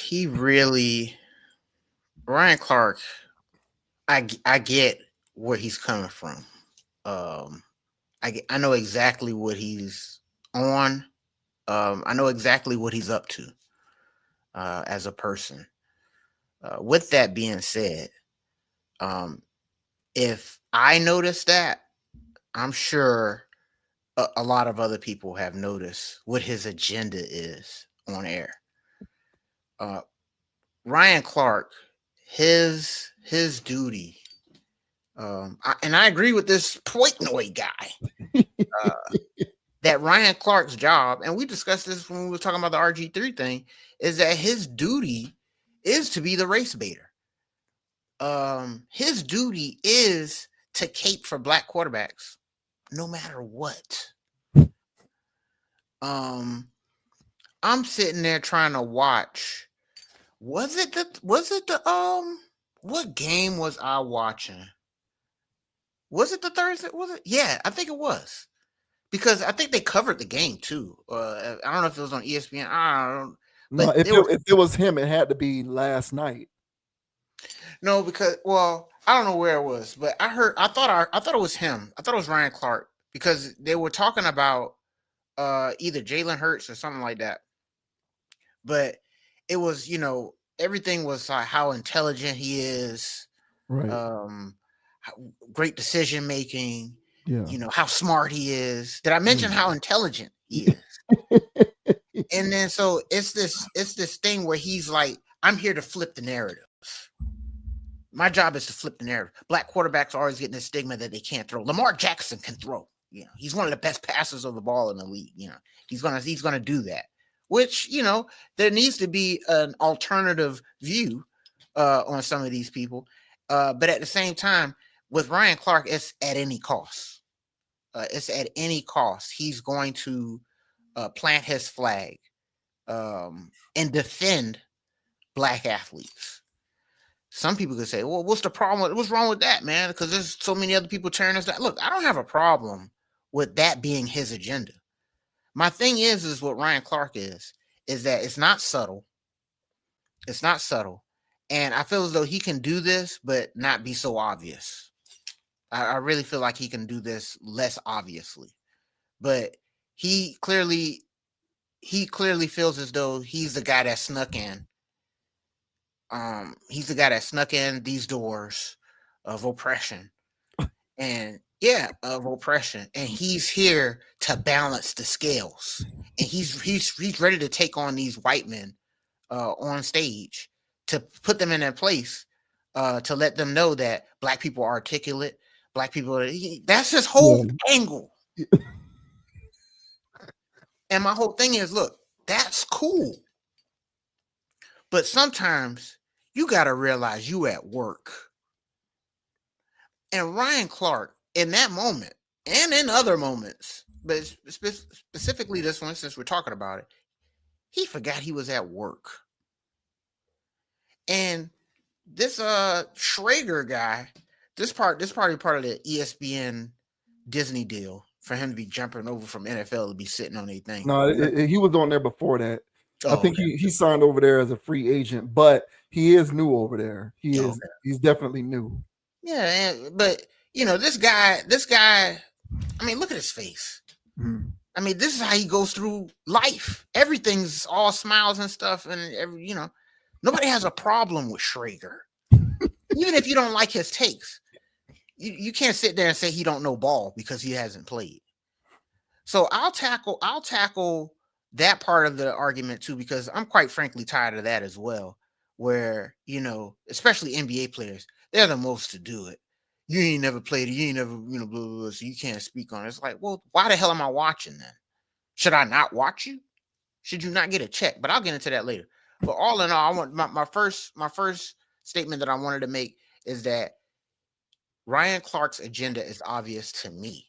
I get where he's coming from. I know exactly what he's on. I know exactly what he's up to. as a person. With that being said, if I noticed that, I'm sure a lot of other people have noticed what his agenda is on air. Ryan Clark, his duty, and I agree with this Portnoy guy, that Ryan Clark's job, and we discussed this when we were talking about the RG3 thing, is that his duty is to be the race baiter. His duty is to cape for black quarterbacks, no matter what. I'm sitting there trying to watch. Was it the what game was I watching? Was it the Thursday? Was it? Yeah, I think it was. Because I think they covered the game too. I don't know if it was on ESPN. I don't. No, if it was him, it had to be last night. No, because I don't know where it was, but I thought it was him. I thought it was Ryan Clark, because they were talking about either Jalen Hurts or something like that. But it was, everything was like how intelligent he is, right? Great decision making. Yeah. How smart he is. Did I mention how intelligent he is? And then so it's this thing where he's like, I'm here to flip the narrative. My job is to flip the narrative. Black quarterbacks are always getting this stigma that they can't throw. Lamar Jackson can throw. He's one of the best passers of the ball in the league. He's gonna do that. Which, there needs to be an alternative view on some of these people. But at the same time, with Ryan Clark, it's at any cost. It's at any cost. He's going to plant his flag and defend black athletes. Some people could say, well, what's the problem? What's wrong with that, man? Because there's so many other people tearing us down. Look, I don't have a problem with that being his agenda. My thing is what Ryan Clark is that it's not subtle. It's not subtle. And I feel as though he can do this, but not be so obvious. I really feel like he can do this less obviously. But he clearly feels as though he's the guy that snuck in. He's the guy that snuck in these doors of oppression. And of oppression. And he's here to balance the scales. And he's ready to take on these white men on stage, to put them in their place, to let them know that black people are articulate. Black people, that's his whole angle. And my whole thing is, look, that's cool. But sometimes you got to realize you at work. And Ryan Clark, in that moment, and in other moments, but specifically this one, since we're talking about it, he forgot he was at work. And this Schrager guy, this probably part of the ESPN Disney deal for him to be jumping over from NFL to be sitting on anything. No, he was on there before that. I think he signed over there as a free agent, but he is new over there. He's definitely new. Yeah, but this guy, I mean, look at his face. I mean, this is how he goes through life. Everything's all smiles and stuff, and nobody has a problem with Schrager. Even if you don't like his takes, you can't sit there and say he don't know ball because he hasn't played. So I'll tackle that part of the argument too, because I'm quite frankly tired of that as well, where, especially NBA players, they're the most to do it. You ain't never played it. You ain't never, blah, blah, blah, so you can't speak on it. It's like, well, why the hell am I watching then? Should I not watch you? Should you not get a check? But I'll get into that later. But all in all, I want my first statement that I wanted to make is that Ryan Clark's agenda is obvious to me.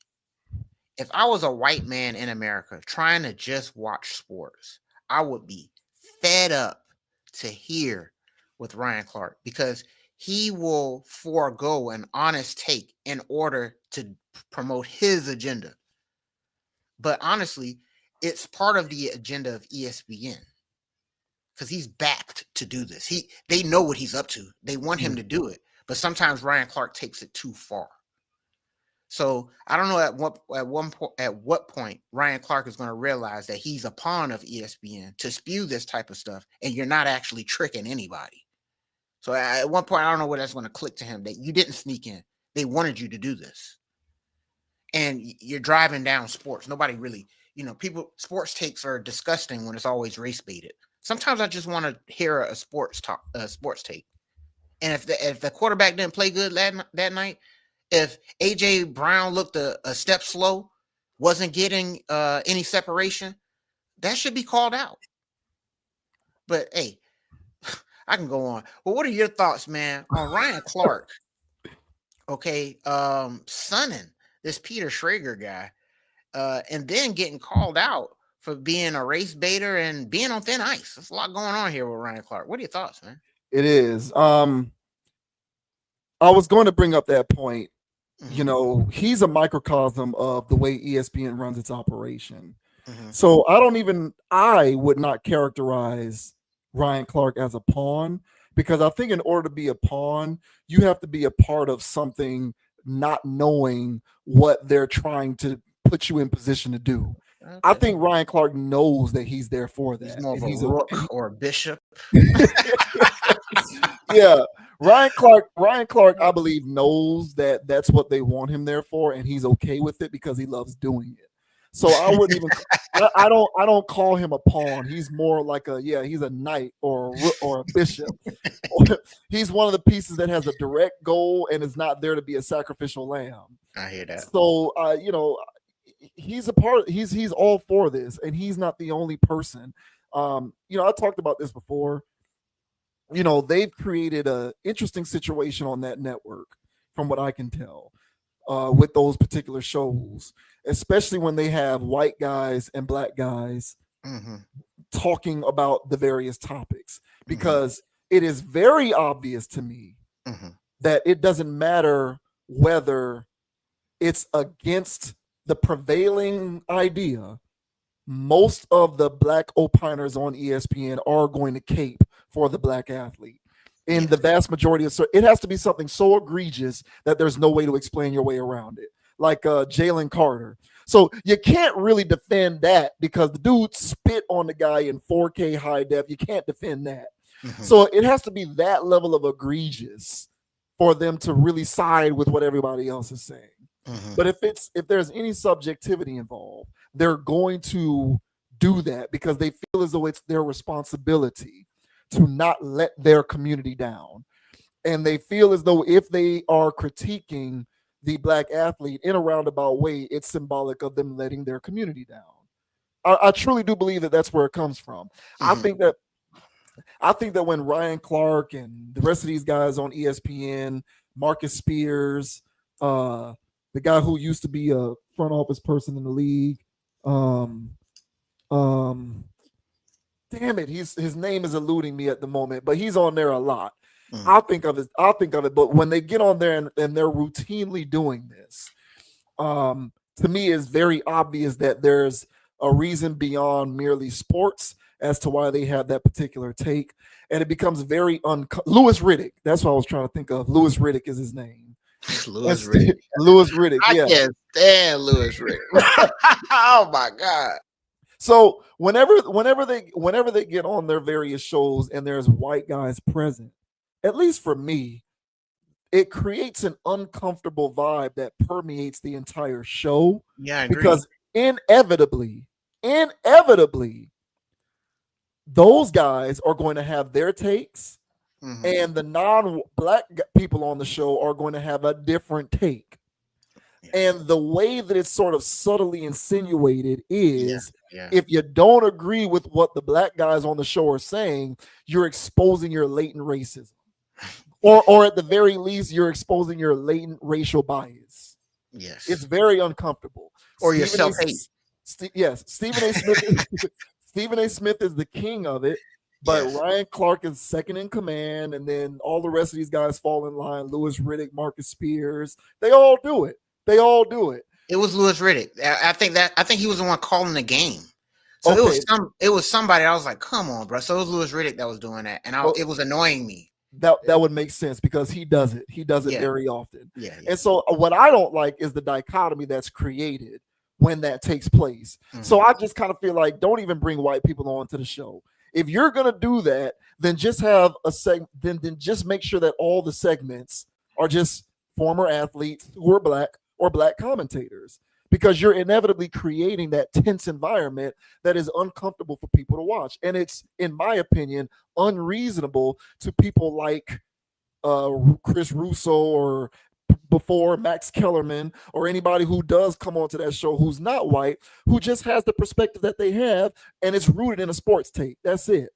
If I was a white man in America trying to just watch sports, I would be fed up to hear with Ryan Clark, because he will forego an honest take in order to promote his agenda. But honestly, it's part of the agenda of ESPN, because he's backed to do this. They know what he's up to. They want him to do it. But sometimes Ryan Clark takes it too far. So I don't know at what point Ryan Clark is going to realize that he's a pawn of ESPN to spew this type of stuff, and you're not actually tricking anybody. So at one point, I don't know where that's going to click to him that you didn't sneak in. They wanted you to do this, and you're driving down sports. Nobody really, sports takes are disgusting when it's always race baited. Sometimes I just want to hear a sports take. And if the quarterback didn't play good that night, if AJ Brown looked a step slow, wasn't getting any separation, that should be called out. But hey, I can go on. Well, what are your thoughts, man, on Ryan Clark? Okay, sunning this Peter Schrager guy, and then getting called out for being a race baiter and being on thin ice. There's a lot going on here with Ryan Clark. What are your thoughts, man? It is. I was going to bring up that point. He's a microcosm of the way ESPN runs its operation. So I would not characterize Ryan Clark as a pawn, because I think in order to be a pawn, you have to be a part of something, not knowing what they're trying to put you in position to do. Okay. I think Ryan Clark knows that he's there for that. He's more of a rook or a bishop. Yeah. Ryan Clark, I believe, knows that that's what they want him there for, and he's okay with it because he loves doing it. So I wouldn't even. I don't call him a pawn. He's more like he's a knight or a bishop. He's one of the pieces that has a direct goal and is not there to be a sacrificial lamb. I hear that. So he's a part. He's all for this, and he's not the only person. I talked about this before. They've created an interesting situation on that network, from what I can tell, with those particular shows, especially when they have white guys and black guys talking about the various topics, because it is very obvious to me that it doesn't matter whether it's against the prevailing idea. Most of the black opiners on ESPN are going to cape for the black athlete. In the vast majority of it has to be something so egregious that there's no way to explain your way around it. Like Jalen Carter. So you can't really defend that because the dude spit on the guy in 4K high def. You can't defend that. So it has to be that level of egregious for them to really side with what everybody else is saying. But if there's any subjectivity involved, they're going to do that because they feel as though it's their responsibility to not let their community down. And they feel as though if they are critiquing the black athlete in a roundabout way, it's symbolic of them letting their community down. I truly do believe that that's where it comes from. I think that when Ryan Clark and the rest of these guys on ESPN, Marcus Spears, the guy who used to be a front office person in the league, damn it, his name is eluding me at the moment, but he's on there a lot. I'll think of it. But when they get on there and they're routinely doing this, to me, it's very obvious that there's a reason beyond merely sports as to why they have that particular take. And it becomes very Louis Riddick. That's what I was trying to think of. Louis Riddick is his name. Louis Riddick. Louis Riddick. Yeah. I can't stand Louis Riddick. Oh my God. So whenever they get on their various shows and there's white guys present, at least for me, it creates an uncomfortable vibe that permeates the entire show. Yeah, I agree. Because inevitably, those guys are going to have their takes, and the non-black people on the show are going to have a different take. And the way that it's sort of subtly insinuated is if you don't agree with what the black guys on the show are saying, you're exposing your latent racism. Or at the very least, you're exposing your latent racial bias. Yes. It's very uncomfortable. Or your self-hate. Yes. Stephen A. Smith is the king of it, but Ryan Clark is second in command, and then all the rest of these guys fall in line. Louis Riddick, Marcus Spears, they all do it. It was Louis Riddick. I think he was the one calling the game. So it was somebody. I was like, come on, bro. So it was Louis Riddick that was doing that, and it was annoying me. That would make sense because he does it. He does it Yeah. very often. Yeah. And so what I don't like is the dichotomy that's created when that takes place. So I just kind of feel like don't even bring white people on to the show. If you're gonna do that, then just have a then just make sure that all the segments are just former athletes who are black or black commentators, because you're inevitably creating that tense environment that is uncomfortable for people to watch. And it's, in my opinion, unreasonable to people like Chris Russo or before Max Kellerman or anybody who does come onto that show who's not white, who just has the perspective that they have, and it's rooted in a sports take. That's it.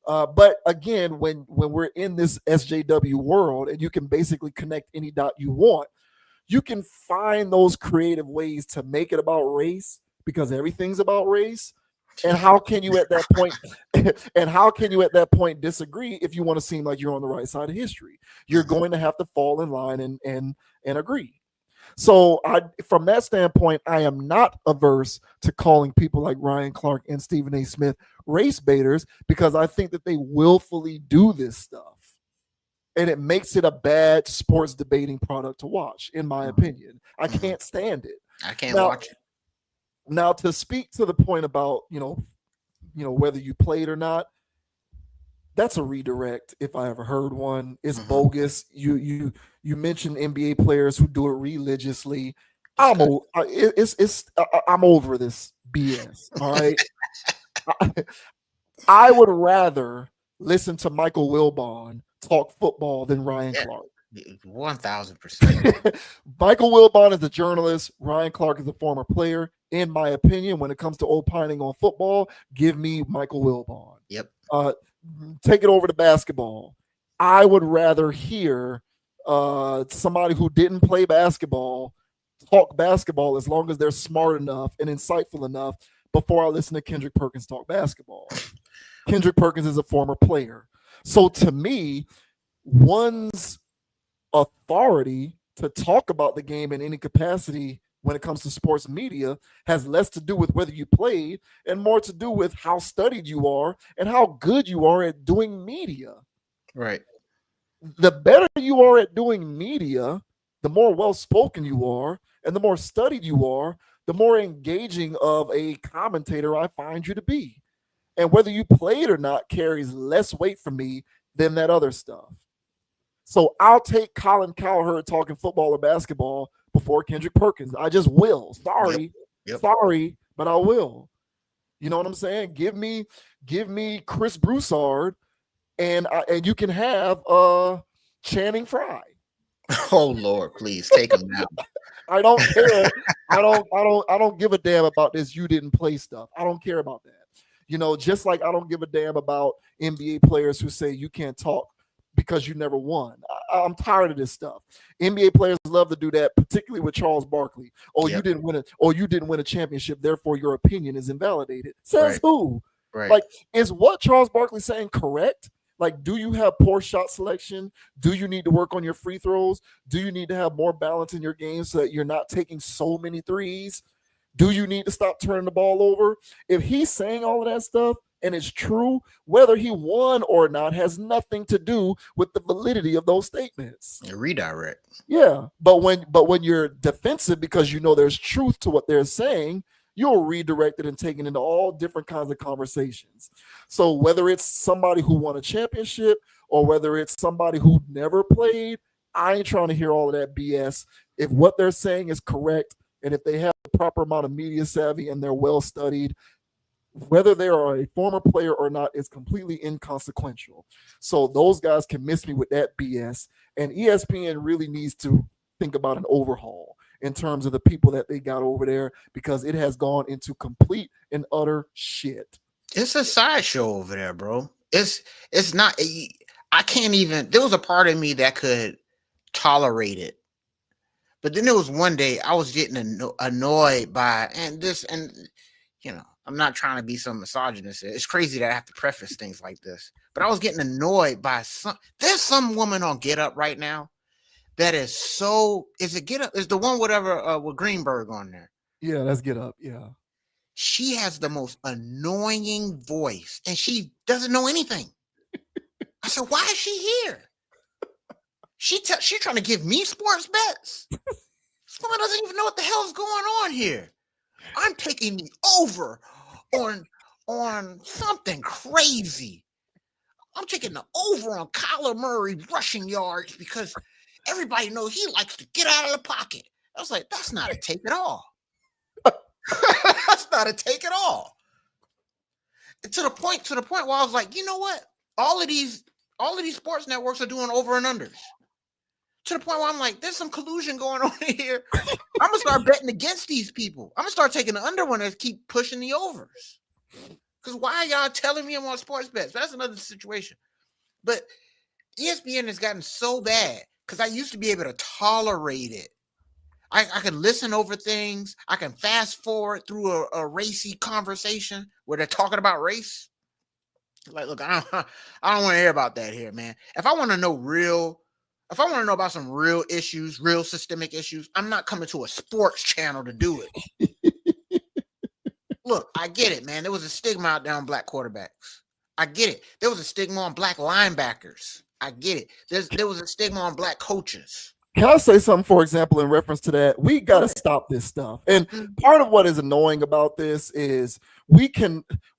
But again, when we're in this SJW world and you can basically connect any dot you want, you can find those creative ways to make it about race, because everything's about race. And how can you at that point disagree if you want to seem like you're on the right side of history? You're going to have to fall in line and agree. So from that standpoint, I am not averse to calling people like Ryan Clark and Stephen A. Smith race baiters, because I think that they willfully do this stuff. And it makes it a bad sports debating product to watch, in my opinion. I can't stand it. I can't watch it. Now, to speak to the point about, whether you played or not, that's a redirect if I ever heard one. It's bogus. You mentioned NBA players who do it religiously. I'm over this BS. All right. I would rather listen to Michael Wilbon talk football than Ryan Clark. 1000%. Michael Wilbon is a journalist. Ryan Clark is a former player. In my opinion, when it comes to opining on football, give me Michael Wilbon. Yep. Take it over to basketball. I would rather hear somebody who didn't play basketball talk basketball, as long as they're smart enough and insightful enough, before I listen to Kendrick Perkins talk basketball. Kendrick Perkins is a former player. So to me, one's authority to talk about the game in any capacity when it comes to sports media has less to do with whether you played and more to do with how studied you are and how good you are at doing media. Right. The better you are at doing media, the more well-spoken you are, and the more studied you are, the more engaging of a commentator I find you to be. And whether you played or not carries less weight for me than that other stuff. So I'll take Colin Cowherd talking football or basketball before Kendrick Perkins. I just will. Sorry, but I will. You know what I'm saying? Give me Chris Broussard, and you can have Channing Frye. Oh Lord, please take him now. I don't care. I don't give a damn about this you didn't play stuff. I don't care about that. Just like I don't give a damn about NBA players who say you can't talk because you never won. I'm tired of this stuff. NBA players love to do that, particularly with Charles Barkley. Oh, you didn't win a championship, therefore your opinion is invalidated. Says who? Right. Like, is what Charles Barkley saying correct? Like, do you have poor shot selection? Do you need to work on your free throws? Do you need to have more balance in your game so that you're not taking so many threes? Do you need to stop turning the ball over? If he's saying all of that stuff and it's true, whether he won or not has nothing to do with the validity of those statements. A redirect. Yeah, but when you're defensive because there's truth to what they're saying, you'll redirect it and take it into all different kinds of conversations. So whether it's somebody who won a championship or whether it's somebody who never played, I ain't trying to hear all of that BS. If what they're saying is correct, and if they have the proper amount of media savvy and they're well studied, whether they are a former player or not is completely inconsequential. So those guys can miss me with that BS. And ESPN really needs to think about an overhaul in terms of the people that they got over there, because it has gone into complete and utter shit. It's a sideshow over there, bro. It's not. I can't even. There was a part of me that could tolerate it. But then there was one day I was getting annoyed by, and I'm not trying to be some misogynist. It's crazy that I have to preface things like this, but I was getting annoyed by there's some woman on Get Up right now that is so, is it Get Up? Is the one with Greenberg on there? Yeah, that's Get Up. Yeah. She has the most annoying voice and she doesn't know anything. I said, why is she here? She's trying to give me sports bets. This woman doesn't even know what the hell's going on here. I'm taking the over on something crazy. I'm taking the over on Kyler Murray rushing yards because everybody knows he likes to get out of the pocket. I was like, that's not a take at all. That's not a take at all. And to the point where I was like, you know what? All of these sports networks are doing over and unders. To the point where I'm like, there's some collusion going on here. I'm gonna start betting against these people. I'm gonna start taking the under one and keep pushing the overs. Because why are y'all telling me I'm on sports bets? That's another situation. But ESPN has gotten so bad because I used to be able to tolerate it. I can listen over things. I can fast forward through a racy conversation where they're talking about race. Like, look, I don't want to hear about that here, man. If I want to know about some real issues, real systemic issues, I'm not coming to a sports channel to do it. Look, I get it, man. There was a stigma out there on black quarterbacks. I get it. There was a stigma on black linebackers. I get it. There was a stigma on black coaches. Can I say something, for example, in reference to that? We got to stop this stuff. And part of what is annoying about this is we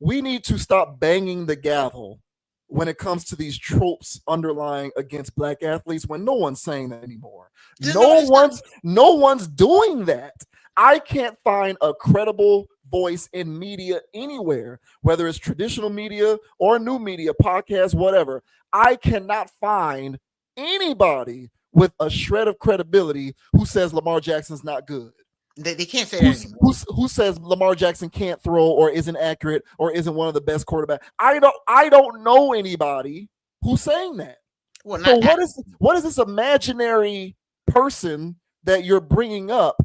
need to stop banging the gavel when it comes to these tropes underlying against black athletes when no one's saying that anymore. No one's doing that. I can't find a credible voice in media anywhere, whether it's traditional media or new media, podcasts, whatever. I cannot find anybody with a shred of credibility who says Lamar Jackson's not good. They can't say that anymore. Who says Lamar Jackson can't throw or isn't accurate or isn't one of the best quarterbacks? I don't know anybody who's saying that. Well, so what is this imaginary person that you're bringing up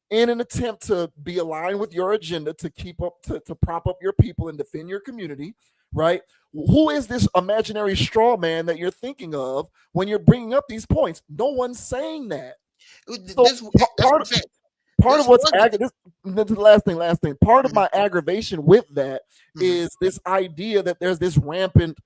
in an attempt to be aligned with your agenda to keep up to prop up your people and defend your community, right? Who is this imaginary straw man that you're thinking of when you're bringing up these points? No one's saying that. So part of what's the last thing. Part of my aggravation with that is this idea that there's this rampant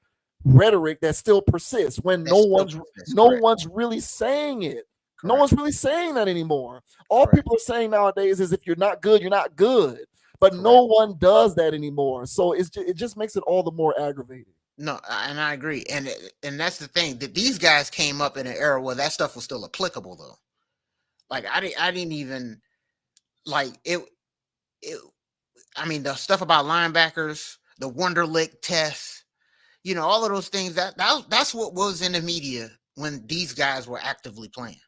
rhetoric that still persists when no one's really saying it. Correct. No one's really saying that anymore. All people are saying nowadays is if you're not good, you're not good. But no one does that anymore. So it just makes it all the more aggravating. No, and I agree. And that's the thing, that these guys came up in an era where that stuff was still applicable, though. Like I didn't even like it. I mean, the stuff about linebackers, the Wonderlic test, all of those things. That's what was in the media when these guys were actively playing.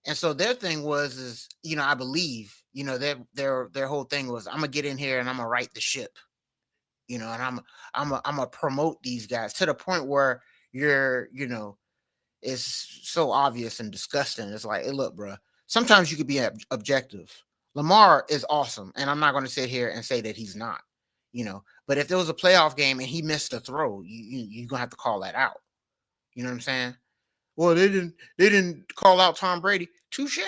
And so their thing was, I believe, their whole thing was, I'm gonna get in here and I'm gonna right the ship, and I'm gonna promote these guys to the point where it's so obvious and disgusting. It's like, hey, look, bro, sometimes you could be objective. Lamar is awesome, and I'm not going to sit here and say that he's not, but if there was a playoff game and he missed a throw, you're gonna have to call that out. You know what I'm saying? Well, they didn't call out Tom Brady. Touche.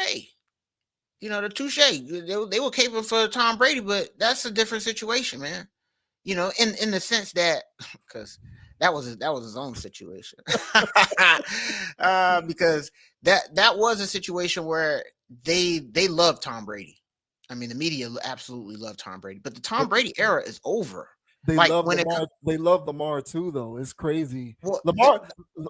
The touche. They were capable for Tom Brady, but that's a different situation, man. In the sense that, because that was his own situation. Because that was a situation where they loved Tom Brady. I mean, the media absolutely loved Tom Brady, but the Tom Brady era is over. They love Lamar too, though. It's crazy. Well,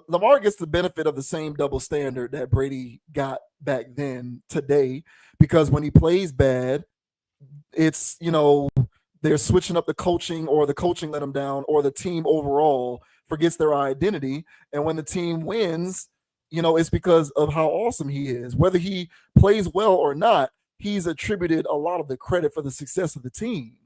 Lamar gets the benefit of the same double standard that Brady got back then today, because when he plays bad, it's they're switching up the coaching, or the coaching let them down, or the team overall forgets their identity. And when the team wins, it's because of how awesome he is. Whether he plays well or not, he's attributed a lot of the credit for the success of the team.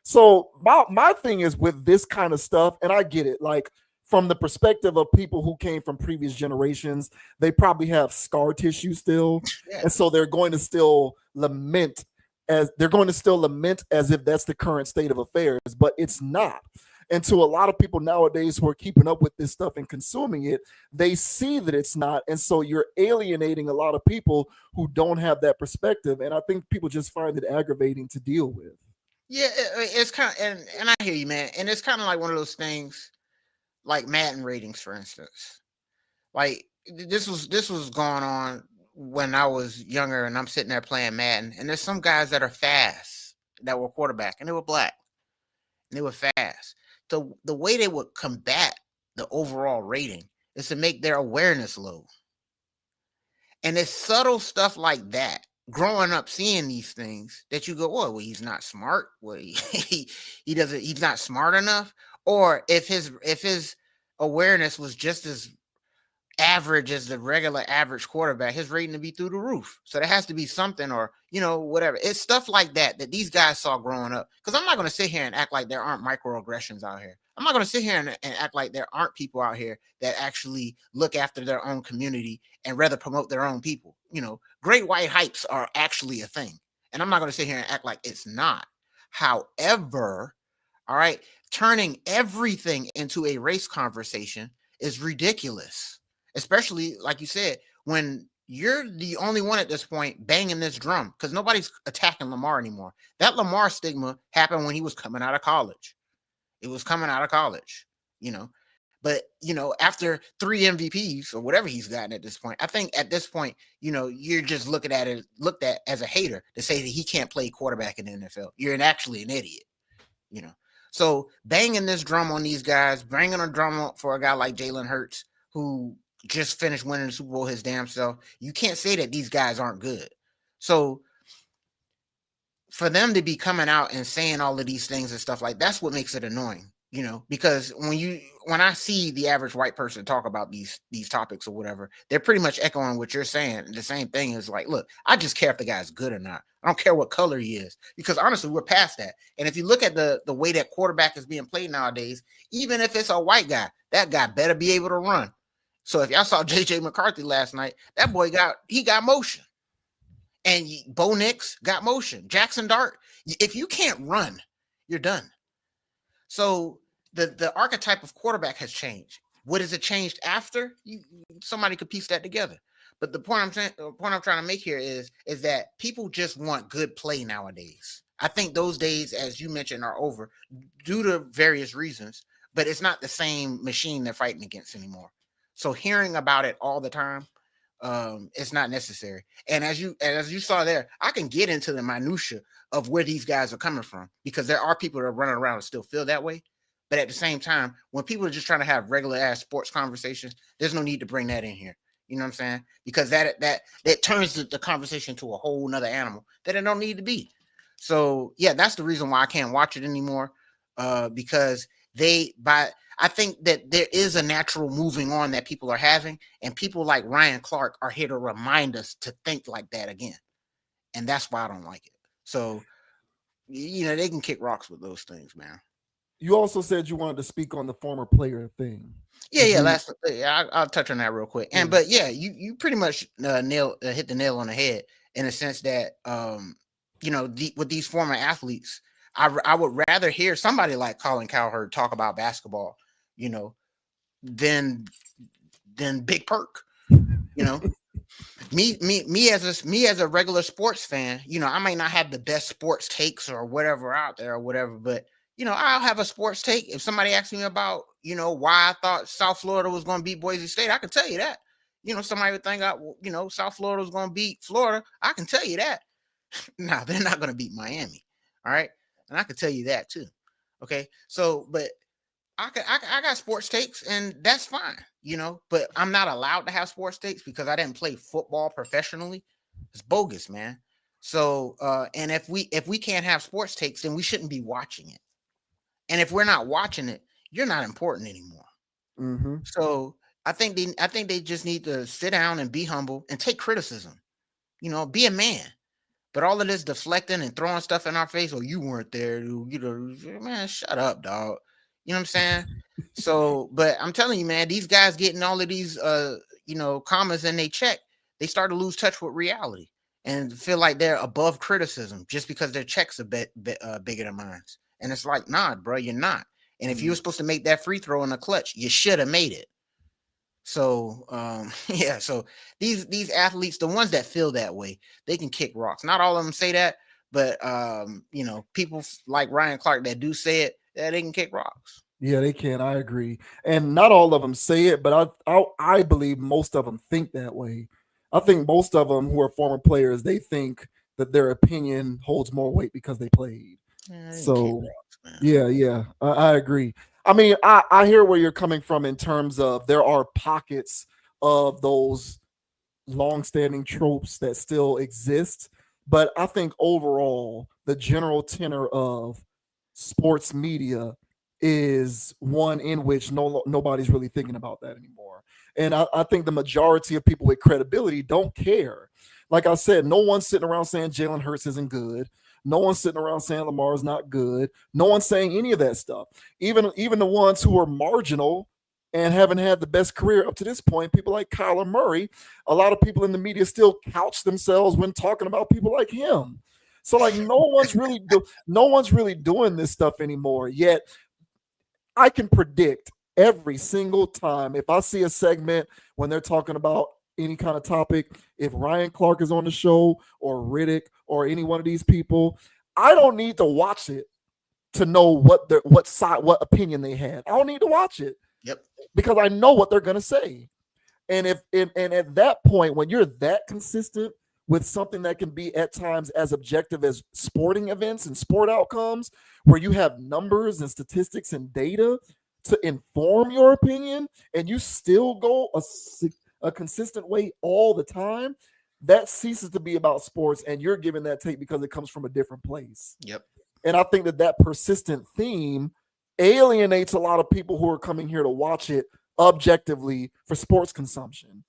So my thing is with this kind of stuff, and I get it, like from the perspective of people who came from previous generations, they probably have scar tissue still. Yes. And so they're going to still lament as if that's the current state of affairs, but it's not. And to a lot of people nowadays who are keeping up with this stuff and consuming it, they see that it's not. And so you're alienating a lot of people who don't have that perspective. And I think people just find it aggravating to deal with. Yeah, it's kind of, and I hear you, man. And it's kind of like one of those things, like Madden ratings, for instance. Like, this was going on when I was younger, and I'm sitting there playing Madden, and there's some guys that are fast that were quarterback, and they were black, and they were fast. So the way they would combat the overall rating is to make their awareness low. And it's subtle stuff like that. Growing up, seeing these things that you go, well, he's not smart. Well, he's not smart enough. Or if his awareness was just as average as the regular average quarterback, his rating to be through the roof. So there has to be something, or whatever. It's stuff like that these guys saw growing up. Because I'm not going to sit here and act like there aren't microaggressions out here. I'm not going to sit here and act like there aren't people out here that actually look after their own community and rather promote their own people. Great white hypes are actually a thing. And I'm not going to sit here and act like it's not. However, all right, turning everything into a race conversation is ridiculous. Especially, like you said, when you're the only one at this point banging this drum, because nobody's attacking Lamar anymore. That Lamar stigma happened when he was coming out of college. It was coming out of college, But, after 3 MVPs or whatever he's gotten at this point, I think at this point, you're just looked at as a hater to say that he can't play quarterback in the NFL. You're actually an idiot, So banging this drum on these guys, bringing a drum up for a guy like Jalen Hurts, who just finished winning the Super Bowl his damn self. You can't say that these guys aren't good. So for them to be coming out and saying all of these things and stuff like that's what makes it annoying, because when I see the average white person talk about these topics or whatever, they're pretty much echoing what you're saying. The same thing is like, look, I just care if the guy's good or not. I don't care what color he is, because honestly, we're past that. And if you look at the way that quarterback is being played nowadays, even if it's a white guy, that guy better be able to run. So if y'all saw J.J. McCarthy last night, that boy got motion. And Bo Nix got motion. Jackson Dart, if you can't run, you're done. So the archetype of quarterback has changed. What has it changed after? Somebody could piece that together. But the point I'm trying to make here is that people just want good play nowadays. I think those days, as you mentioned, are over due to various reasons, but it's not the same machine they're fighting against anymore. So hearing about it all the time, it's not necessary. And as you saw there, I can get into the minutia of where these guys are coming from, because there are people that are running around and still feel that way. But at the same time, when people are just trying to have regular ass sports conversations, there's no need to bring that in here. You know what I'm saying? Because that turns the conversation to a whole nother animal that it don't need to be. So yeah, that's the reason why I can't watch it anymore. Because I think that there is a natural moving on that people are having, and people like Ryan Clark are here to remind us to think like that again. And that's why I don't like it. So, they can kick rocks with those things, man. You also said you wanted to speak on the former player thing. I'll touch on that real quick. And but yeah, you pretty much hit the nail on the head in a sense that with these former athletes, I would rather hear somebody like Colin Cowherd talk about basketball, than Big Perk. Me as a regular sports fan, I might not have the best sports takes or whatever out there or whatever, but I'll have a sports take. If somebody asks me about, why I thought South Florida was going to beat Boise State, I can tell you that. Somebody would think, South Florida was going to beat Florida. I can tell you that. No, they're not going to beat Miami. All right. And I can tell you that too. Okay. So, but I got sports takes, and that's fine, but I'm not allowed to have sports takes because I didn't play football professionally. It's bogus, man. So, and if we can't have sports takes, then we shouldn't be watching it. And if we're not watching it, you're not important anymore. Mm-hmm. So I think they just need to sit down and be humble and take criticism, be a man. But all of this deflecting and throwing stuff in our face, you weren't there, man, shut up, dog. You know what I'm saying? So, but I'm telling you, man, these guys getting all of these, commas in they check, they start to lose touch with reality and feel like they're above criticism just because their checks are bigger than mine. And it's like, nah, bro, you're not. And if you were supposed to make that free throw in the clutch, you should have made it. So, so these athletes, the ones that feel that way, they can kick rocks. Not all of them say that, but, people like Ryan Clark that do say it, they can kick rocks. Yeah, they can. I agree. And not all of them say it, but I believe most of them think that way. I think most of them who are former players, they think that their opinion holds more weight because they played. Yeah, you can't So, rocks, man. yeah, I agree. I mean, I hear where you're coming from in terms of there are pockets of those long-standing tropes that still exist, but I think overall the general tenor of sports media is one in which nobody's really thinking about that anymore. And I think the majority of people with credibility don't care. Like I said, no one's sitting around saying Jalen Hurts isn't good. No one's sitting around saying Lamar's not good. No one's saying any of that stuff. Even the ones who are marginal and haven't had the best career up to this point, people like Kyler Murray, a lot of people in the media still couch themselves when talking about people like him. So like no one's really doing this stuff anymore. Yet I can predict every single time if I see a segment when they're talking about any kind of topic, if Ryan Clark is on the show or Riddick or any one of these people, I don't need to watch it to know what opinion they had. I don't need to watch it. Yep. Because I know what they're going to say. And at that point, when you're that consistent with something that can be at times as objective as sporting events and sport outcomes, where you have numbers and statistics and data to inform your opinion, and you still go a consistent way all the time, that ceases to be about sports, and you're giving that take because it comes from a different place. Yep. And I think that persistent theme alienates a lot of people who are coming here to watch it objectively for sports consumption.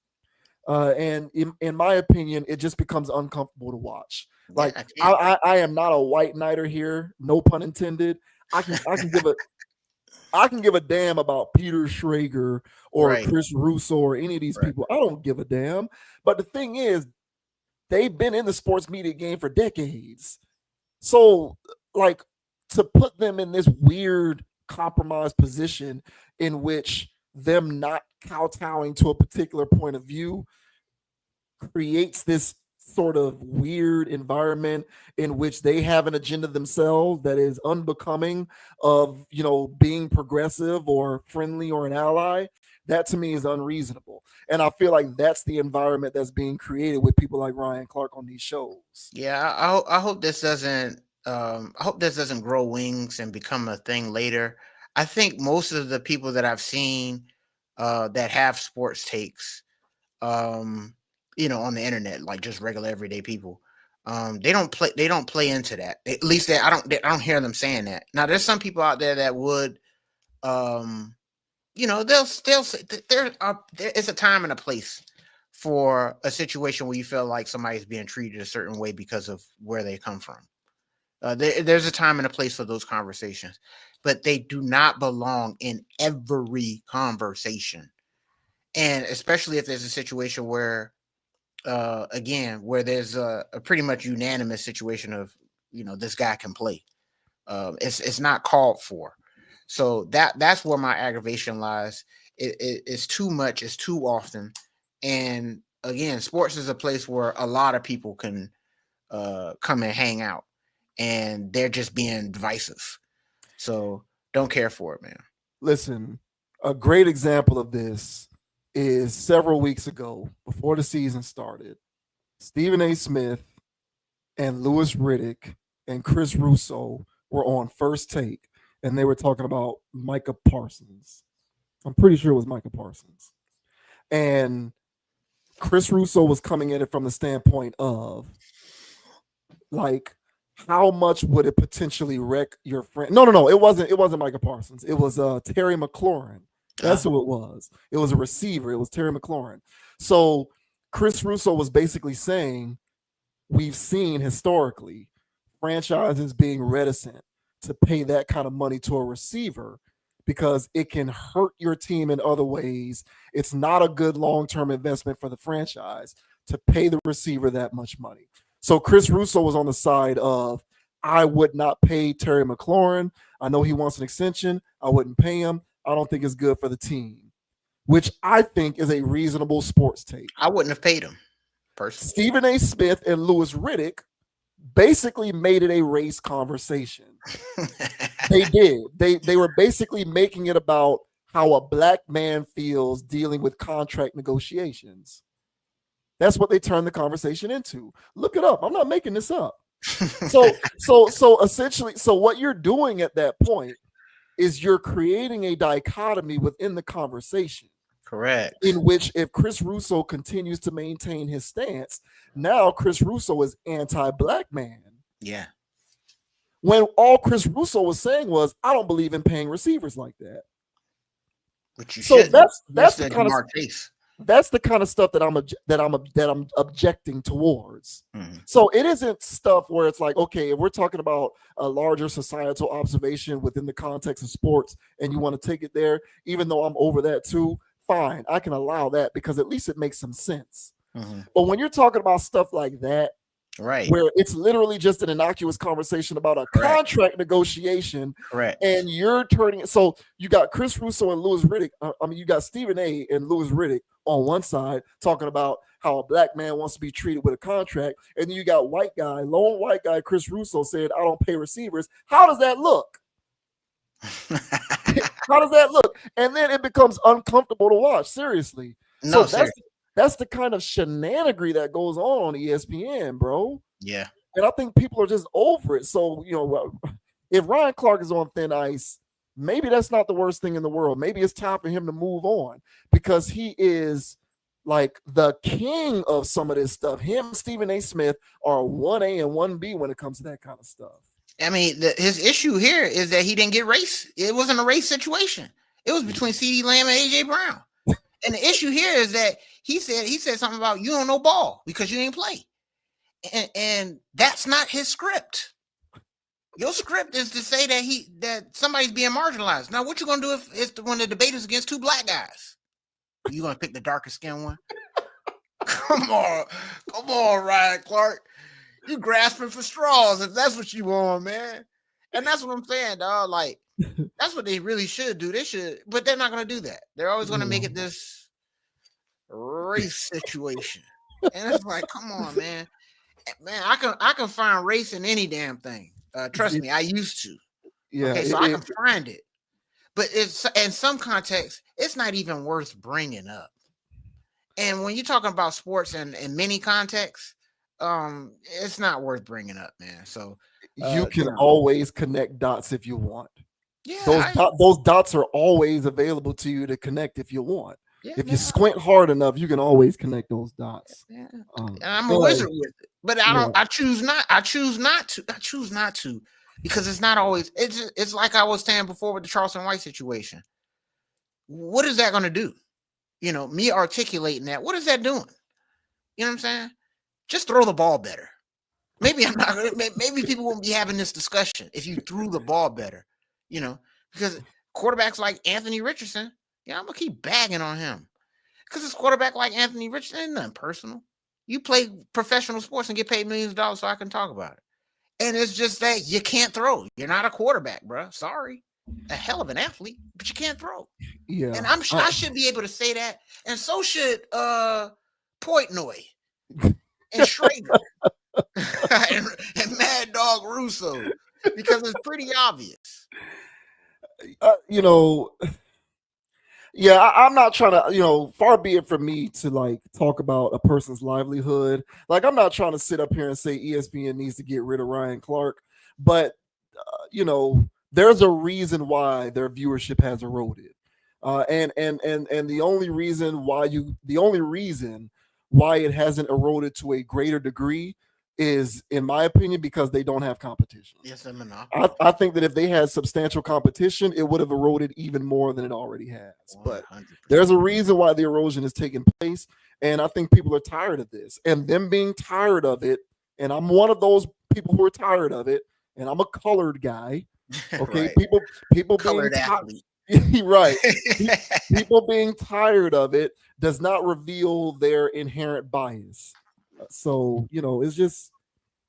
And in my opinion, it just becomes uncomfortable to watch. Like I am not a white knighter here, no pun intended. I can give a damn about Peter Schrager or Chris Russo or any of these people. I don't give a damn. But the thing is, they've been in the sports media game for decades. So like to put them in this weird compromised position in which them not kowtowing to a particular point of view creates this sort of weird environment in which they have an agenda themselves that is unbecoming of, being progressive or friendly or an ally. That to me is unreasonable. And I feel like that's the environment that's being created with people like Ryan Clark on these shows. Yeah, I hope this doesn't grow wings and become a thing later. I think most of the people that I've seen that have sports takes, on the internet, like just regular everyday people, they don't play into that. At least I don't hear them saying that. Now there's some people out there that would, they'll say there is a time and a place for a situation where you feel like somebody's being treated a certain way because of where they come from. There's a time and a place for those conversations, but they do not belong in every conversation. And especially if there's a situation where, where there's a pretty much unanimous situation of, this guy can play. It's not called for. So that's where my aggravation lies. It's too much. It's too often. And again, sports is a place where a lot of people can come and hang out, and they're just being divisive. So don't care for it, man. Listen, a great example of this is several weeks ago, before the season started, Stephen A. Smith and Louis Riddick and Chris Russo were on First Take, and they were talking about Micah Parsons. I'm pretty sure it was Micah Parsons. And Chris Russo was coming at it from the standpoint of, like, how much would it potentially wreck your friend? No, it wasn't Micah Parsons. It was Terry McLaurin. That's who it was. It was a receiver. It was Terry McLaurin. So Chris Russo was basically saying, we've seen historically franchises being reticent to pay that kind of money to a receiver because it can hurt your team in other ways. It's not a good long-term investment for the franchise to pay the receiver that much money. So Chris Russo was on the side of, I would not pay Terry McLaurin. I know he wants an extension. I wouldn't pay him. I don't think it's good for the team, which I think is a reasonable sports take. I wouldn't have paid him personally. Stephen A. Smith and Louis Riddick basically made it a race conversation. They did. They were basically making it about how a black man feels dealing with contract negotiations. That's what they turned the conversation into. Look it up. I'm not making this up. So essentially, so what you're doing at that point is you're creating a dichotomy within the conversation. Correct. In which, if Chris Russo continues to maintain his stance, now Chris Russo is anti-black man. Yeah. When all Chris Russo was saying was, I don't believe in paying receivers like that. But you So should. that's the kind of case. That's the kind of stuff that I'm objecting towards. Mm-hmm. So it isn't stuff where it's like, okay, if we're talking about a larger societal observation within the context of sports and you want to take it there, even though I'm over that too, fine, I can allow that because at least it makes some sense. Mm-hmm. But when you're talking about stuff like that, right, where it's literally just an innocuous conversation about a contract negotiation, and you're turning it, so you got Chris Russo and Louis Riddick, you got Stephen A and Louis Riddick on one side talking about how a black man wants to be treated with a contract, and then you got lone white guy Chris Russo said, I don't pay receivers. How does that look? How does that look? And then it becomes uncomfortable to watch, seriously. No, so that's the kind of shenanigery that goes on ESPN, bro. Yeah. And I think people are just over it. So, if Ryan Clark is on thin ice, maybe that's not the worst thing in the world. Maybe it's time for him to move on because he is like the king of some of this stuff. Him and Stephen A. Smith are 1A and 1B when it comes to that kind of stuff. I mean, his issue here is that he didn't get race. It wasn't a race situation. It was between CeeDee Lamb and A.J. Brown. And the issue here is that he said something about you don't know ball because you didn't play. And that's not his script. Your script is to say that somebody's being marginalized. Now, what you gonna do if it's when the debate is against two black guys? You gonna pick the darker skinned one? Come on, Ryan Clark. You grasping for straws if that's what you want, man. And that's what I'm saying, dog. Like, that's what they really should do. They should, but they're not gonna do that. They're always gonna make it this race situation. And it's like, come on, man. Man, I can find race in any damn thing. Trust me, I used to. Yeah. Okay, so I can find it. But it's in some context, it's not even worth bringing up. And when you're talking about sports and in many contexts, it's not worth bringing up, man. So you can always connect dots if you want. Yeah, those dots are always available to you to connect if you want. Yeah, if you squint hard enough, you can always connect those dots. Yeah. And I'm a wizard with it, but I choose not to because it's not always. It's like I was saying before with the Charleston White situation. What is that going to do? Me articulating that. What is that doing? You know what I'm saying? Just throw the ball better. Maybe I'm not. Maybe people won't be having this discussion if you threw the ball better. Because quarterbacks like Anthony Richardson. Yeah, I'm gonna keep bagging on him because it's quarterback like Anthony Richardson. Ain't nothing personal. You play professional sports and get paid millions of dollars, so I can talk about it. And it's just that you can't throw. You're not a quarterback, bro. Sorry, a hell of an athlete, but you can't throw. Yeah, and I should be able to say that, and so should Portnoy and Schrader and Mad Dog Russo because it's pretty obvious. Yeah, I'm not trying to, far be it from me to like talk about a person's livelihood. Like, I'm not trying to sit up here and say ESPN needs to get rid of Ryan Clark, but there's a reason why their viewership has eroded, and the only reason why it hasn't eroded to a greater degree is, in my opinion, because they don't have competition. Yes, I think that if they had substantial competition, it would have eroded even more than it already has. 100%. But there's a reason why the erosion is taking place, and I think people are tired of this. And them being tired of it, and I'm one of those people who are tired of it, and I'm a colored guy. Okay, right. people colored athlete. Right. People being tired of it does not reveal their inherent bias. So, it's just,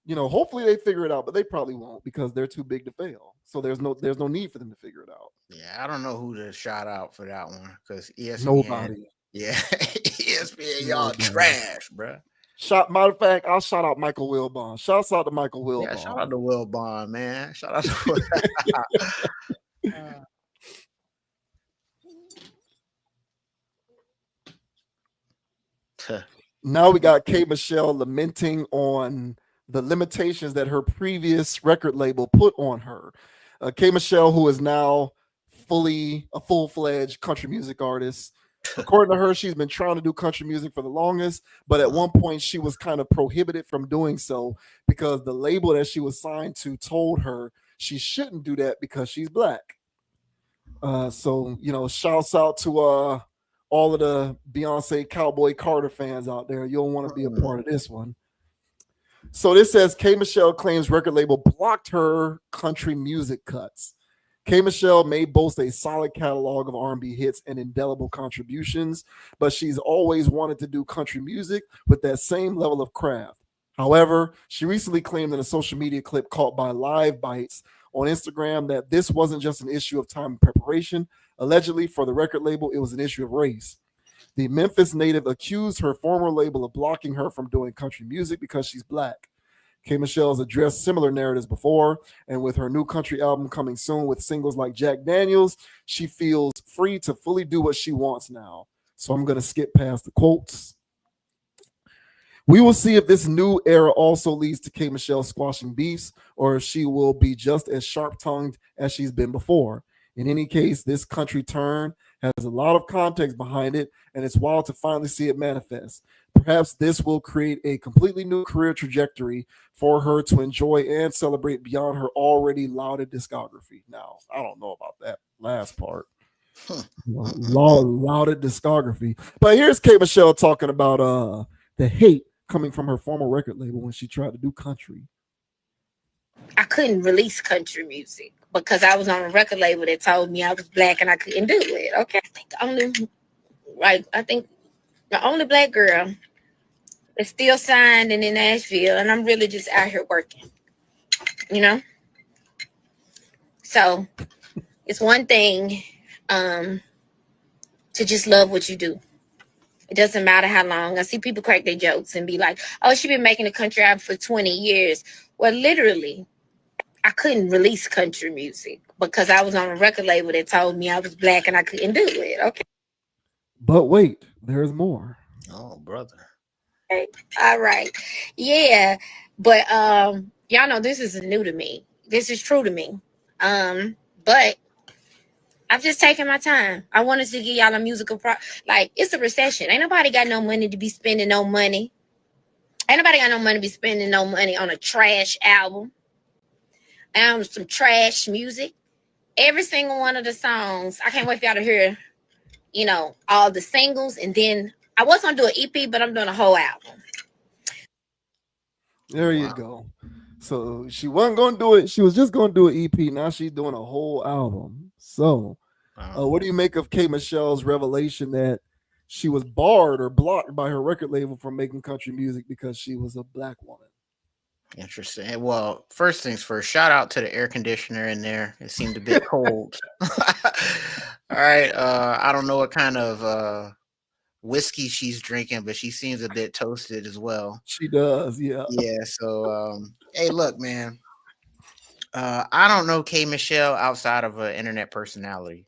hopefully they figure it out, but they probably won't because they're too big to fail. So there's no need for them to figure it out. Yeah, I don't know who to shout out for that one because ESPN. Nobody. Yeah, ESPN, y'all trash, bro. Matter of fact, I'll shout out Michael Wilbon. Shouts out to Michael Wilbon. Yeah, shout out to Will Bond, man. Shout out to Now we got K. Michelle lamenting on the limitations that her previous record label put on her. K. Michelle, who is now a full-fledged country music artist. According to her, she's been trying to do country music for the longest, but at one point she was kind of prohibited from doing so because the label that she was signed to told her she shouldn't do that because she's black. So, shouts out to all of the Beyonce Cowboy Carter fans out there. You'll want to be a part of this one. So this says K. Michelle claims record label blocked her country music cuts. K. Michelle may boast a solid catalog of R&B hits and indelible contributions, but she's always wanted to do country music with that same level of craft. However, she recently claimed in a social media clip caught by Live Bites on Instagram that this wasn't just an issue of time and preparation. Allegedly, for the record label, it was an issue of race. The Memphis native accused her former label of blocking her from doing country music because she's black. K. Michelle has addressed similar narratives before, and with her new country album coming soon with singles like Jack Daniels, she feels free to fully do what she wants now. So I'm going to skip past the quotes. We will see if this new era also leads to K. Michelle squashing beefs, or if she will be just as sharp-tongued as she's been before. In any case, this country turn has a lot of context behind it, and it's wild to finally see it manifest. Perhaps this will create a completely new career trajectory for her to enjoy and celebrate beyond her already lauded discography. Now, I don't know about that last part. Lauded discography. But here's K. Michelle talking about the hate coming from her former record label when she tried to do country. I couldn't release country music because I was on a record label that told me I was black and I couldn't do it. Okay. I think the only black girl is still signed and in Nashville, and I'm really just out here working, So it's one thing to just love what you do. It doesn't matter how long. I see people crack their jokes and be like, oh, she's been making a country album for 20 years. Well, literally, I couldn't release country music because I was on a record label that told me I was black and I couldn't do it. Okay. But wait, there's more. Oh, brother. Okay. All right. Yeah. But y'all know this is new to me. This is true to me. But I've just taken my time. I wanted to give y'all a musical it's a recession. Ain't nobody got no money to be spending no money. Ain't nobody got no money to be spending no money on a trash album. And some trash music. Every single one of the songs. I can't wait for y'all to hear, all the singles. And then I was going to do an EP, but I'm doing a whole album. There you go. So she wasn't going to do it. She was just going to do an EP. Now she's doing a whole album. So what do you make of K. Michelle's revelation that she was barred or blocked by her record label from making country music because she was a black woman? Interesting. Well, first things first, shout out to the air conditioner in there. It seemed a bit cold. All right. I don't know what kind of whiskey she's drinking, but she seems a bit toasted as well. She does, yeah. Yeah. So, hey, look, man. I don't know K. Michelle outside of an internet personality.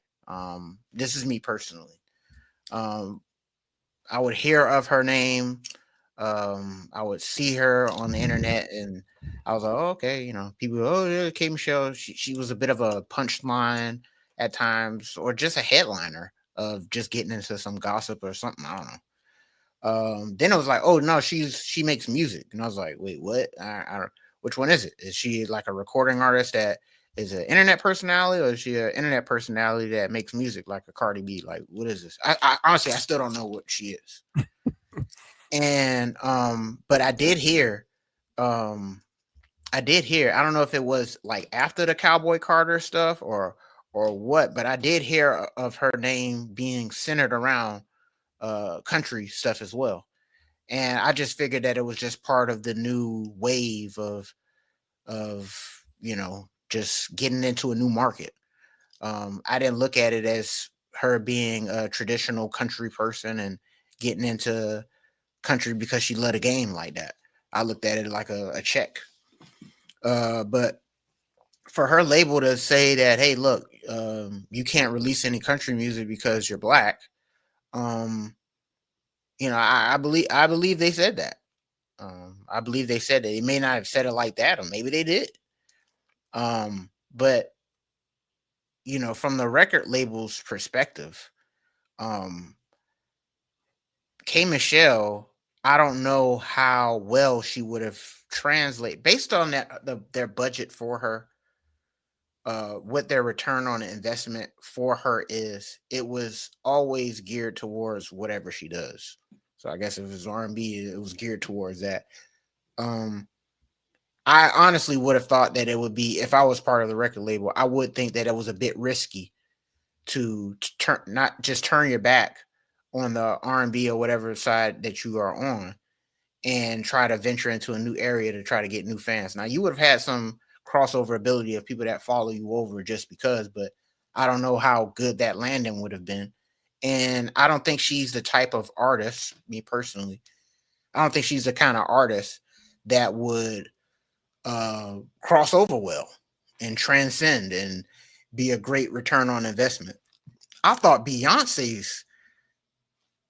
This is me personally. I would hear of her name. I would see her on the internet, and I was like, oh, okay, people, oh yeah, K. Michelle. She was a bit of a punchline at times, or just a headliner of just getting into some gossip or something. I don't know. Then it was like, oh no, she makes music, and I was like, wait, what? Which one is it? Is she like a recording artist that is an internet personality, or is she an internet personality that makes music like a Cardi B? Like, what is this? I honestly, I still don't know what she is. And but I did hear, I don't know if it was like after the Cowboy Carter stuff or what, but I did hear of her name being centered around country stuff as well. And I just figured that it was just part of the new wave of just getting into a new market. I didn't look at it as her being a traditional country person and getting into country because she loved a game like that. I looked at it like a check. But for her label to say that, hey, look, you can't release any country music because you're black. You know, I believe they said that. I believe they said that. They may not have said it like that, or maybe they did. But you know, from the record label's perspective, K Michelle, I don't know how well she would have translated based on that their budget for her. What their return on investment for her is, it was always geared towards whatever she does. So I guess if it was R&B, it was geared towards that. I honestly would have thought that it would be, if I was part of the record label, I would think that it was a bit risky to not just turn your back on the R&B or whatever side that you are on and try to venture into a new area to try to get new fans. Now, you would have had some crossover ability of people that follow you over just because, but I don't know how good that landing would have been. And I don't think she's the type of artist, me personally, I don't think she's the kind of artist that would cross over well and transcend and be a great return on investment. I thought Beyonce's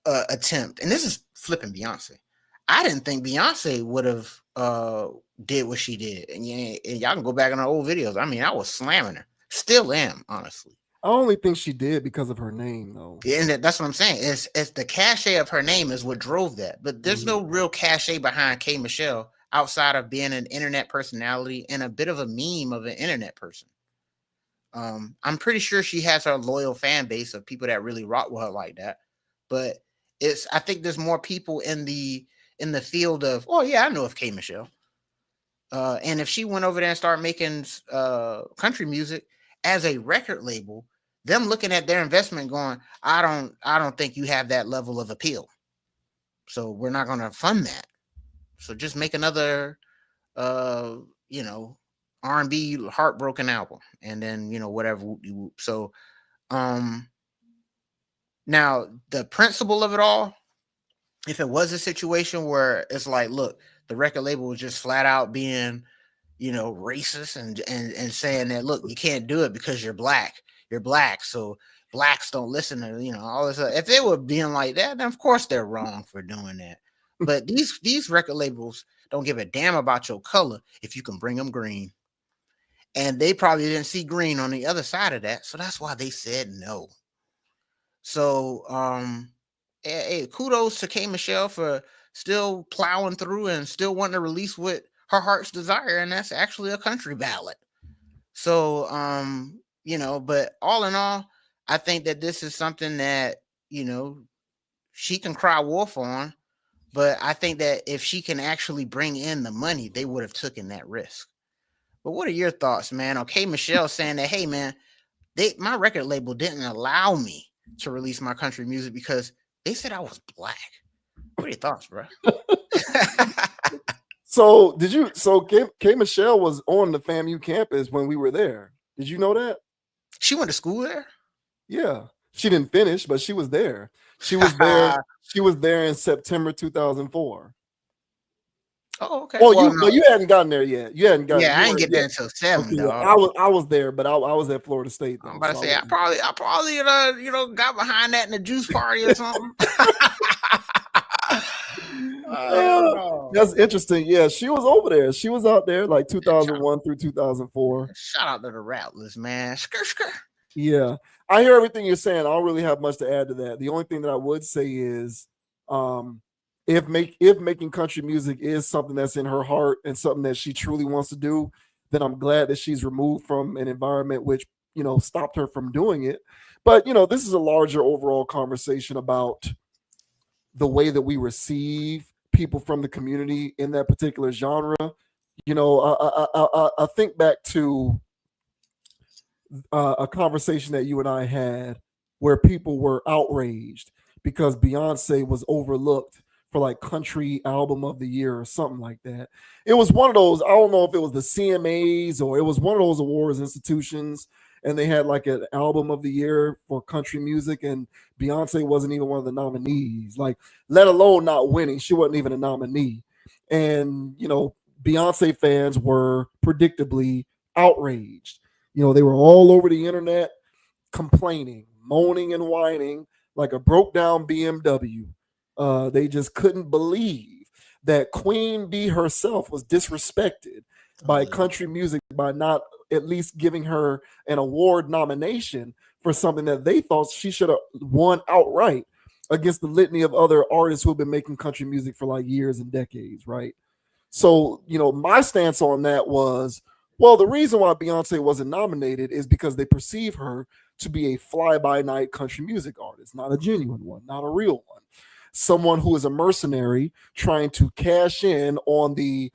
attempt, and this is flipping Beyonce, I didn't think Beyonce would have did what she did. And y'all can go back on her old videos. I mean, I was slamming her. Still am, honestly. I only think she did because of her name, though. And that's what I'm saying. It's the cachet of her name is what drove that. But there's no real cachet behind K Michelle outside of being an internet personality and a bit of a meme of an internet person. I'm pretty sure she has her loyal fan base of people that really rock with her like that. But I think there's more people in the field of, oh yeah, I know of K Michelle. And if she went over there and started making country music as a record label, them looking at their investment going, I don't think you have that level of appeal. So we're not going to fund that. So just make another, R&B heartbroken album, and then, whatever. So, now the principle of it all, if it was a situation where it's like, look, the record label was just flat out being, racist and saying that, look, you can't do it because you're black, so blacks don't listen to, all this. If they were being like that, then of course they're wrong for doing that. But these record labels don't give a damn about your color if you can bring them green. And they probably didn't see green on the other side of that. So that's why they said no. So, hey, kudos to K Michelle for still plowing through and still wanting to release what her heart's desire. And that's actually a country ballad. So, but all in all, I think that this is something that, she can cry wolf on. But I think that if she can actually bring in the money, they would have taken that risk. But what are your thoughts, man? Okay, Michelle saying that, hey, man, my record label didn't allow me to release my country music because they said I was black. What are your thoughts, bro? So K Michelle was on the FAMU campus when we were there. Did you know that? She went to school there? Yeah. She didn't finish, but she was there. She was there. She was there in September 2004. Oh, okay. Well, but you hadn't gotten there yet. You hadn't gotten. Yeah, I didn't get there until 7. Okay, Dog. I was there, but I was at Florida State. Though, I'm about to say I probably got behind that in the juice party or something. That's interesting. Yeah, she was over there. She was out there like 2001 through 2004. Shout out to the Rattlers, man. Skr. Yeah, I hear everything you're saying. I don't really have much to add to that. The only thing that I would say is, if making country music is something that's in her heart and something that she truly wants to do, then I'm glad that she's removed from an environment which, stopped her from doing it. But, this is a larger overall conversation about the way that we receive people from the community in that particular genre. I think back to a conversation that you and I had where people were outraged because Beyonce was overlooked for like country album of the year or something like that. It was one of those, I don't know if it was the CMAs or it was one of those awards institutions. and they had like an album of the year for country music, and Beyonce wasn't even one of the nominees, like let alone not winning. She wasn't even a nominee. And, Beyonce fans were predictably outraged. They were all over the internet complaining, moaning and whining like a broke down BMW. They just couldn't believe that Queen Bee herself was disrespected by country music by not at least giving her an award nomination for something that they thought she should have won outright against the litany of other artists who have been making country music for like years and decades, right? So, my stance on that was, well, the reason why Beyonce wasn't nominated is because they perceive her to be a fly-by-night country music artist, not a genuine one, not a real one. Someone who is a mercenary trying to cash in on the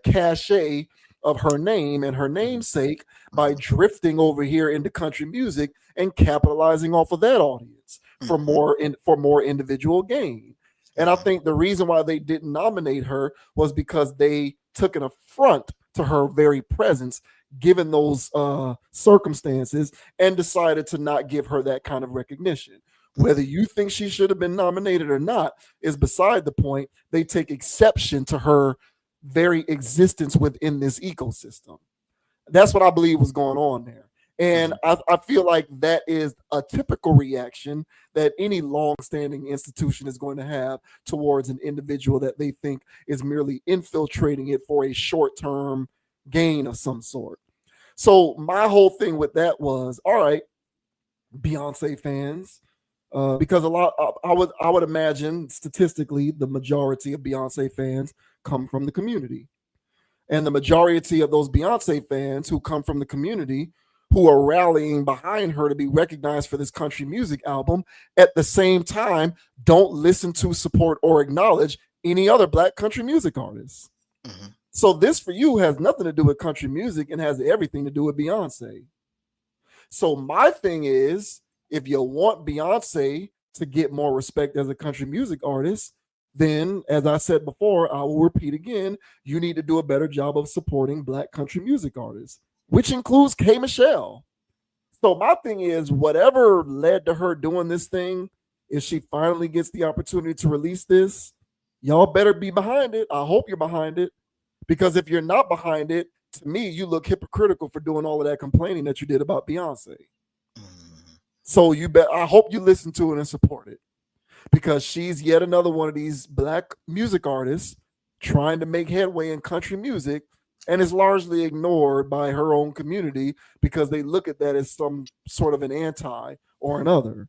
cachet of her name and her namesake by drifting over here into country music and capitalizing off of that audience for more individual gain. And I think the reason why they didn't nominate her was because they took an affront to her very presence, given those circumstances, and decided to not give her that kind of recognition. Whether you think she should have been nominated or not is beside the point. They take exception to her very existence within this ecosystem. That's what I believe was going on there. And I feel like that is a typical reaction that any long-standing institution is going to have towards an individual that they think is merely infiltrating it for a short-term gain of some sort. So my whole thing with that was, all right, Beyonce fans, because I would imagine statistically the majority of Beyonce fans come from the community. And the majority of those Beyonce fans who come from the community, who are rallying behind her to be recognized for this country music album, at the same time, don't listen to, support, or acknowledge any other Black country music artists. So this for you has nothing to do with country music and has everything to do with Beyonce. So my thing is, if you want Beyonce to get more respect as a country music artist, then, as I said before, I will repeat again, you need to do a better job of supporting Black country music artists, which includes K. Michelle. So my thing is, whatever led to her doing this thing, if she finally gets the opportunity to release this, y'all better be behind it. I hope you're behind it, because if you're not behind it, to me, you look hypocritical for doing all of that complaining that you did about Beyonce. So I hope you listen to it and support it, because she's yet another one of these Black music artists trying to make headway in country music, and is largely ignored by her own community because they look at that as some sort of an anti or another.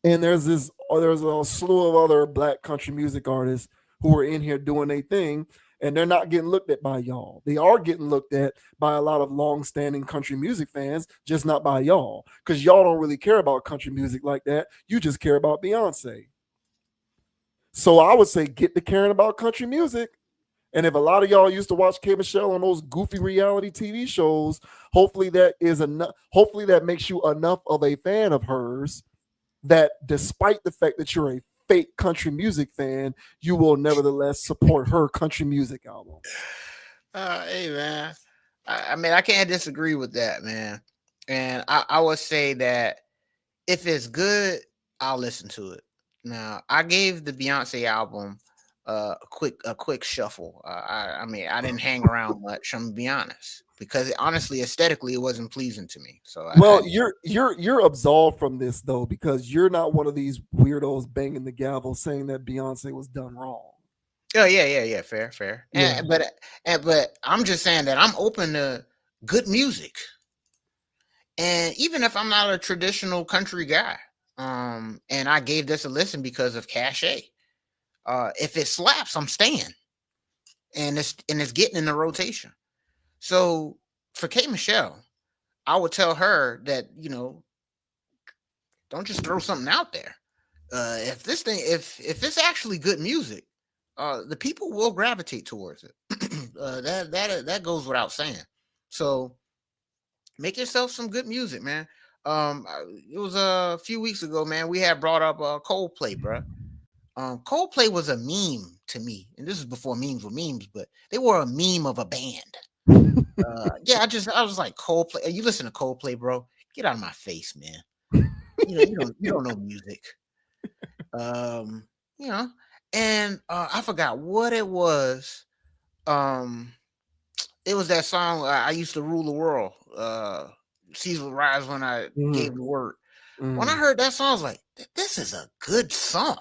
And there's a slew of other Black country music artists who are in here doing their thing, and they're not getting looked at by y'all. They are getting looked at by a lot of long-standing country music fans, just not by y'all, because y'all don't really care about country music like that. You just care about Beyonce. So I would say get to caring about country music. And if a lot of y'all used to watch K. Michelle on those goofy reality TV shows, hopefully that is enough. Hopefully that makes you enough of a fan of hers that, despite the fact that you're a fake country music fan, you will nevertheless support her country music album. Hey man, I mean, I can't disagree with that, man. And I would say that if it's good, I'll listen to it. Now, I gave the Beyonce album a quick shuffle. I mean, I didn't hang around much. I'm gonna be honest, because honestly, aesthetically, it wasn't pleasing to me. So, you're absolved from this though, because you're not one of these weirdos banging the gavel saying that Beyonce was done wrong. Oh yeah, fair. Yeah. But I'm just saying that I'm open to good music, and even if I'm not a traditional country guy, and I gave this a listen because of cachet. If it slaps, I'm staying, and it's getting in the rotation. So for K. Michelle, I would tell her that, don't just throw something out there. If it's actually good music, the people will gravitate towards it. That goes without saying. So make yourself some good music, man. It was a few weeks ago, man. We had brought up Coldplay, bro. Coldplay was a meme to me, and this is before memes were memes, but they were a meme of a band. Yeah, I was like, Coldplay. You listen to Coldplay, bro? Get out of my face, man. You don't know music. You know, and I forgot what it was. It was that song, I used to rule the world. Caesar will rise when I gave the word. When I heard that song, I was like, this is a good song.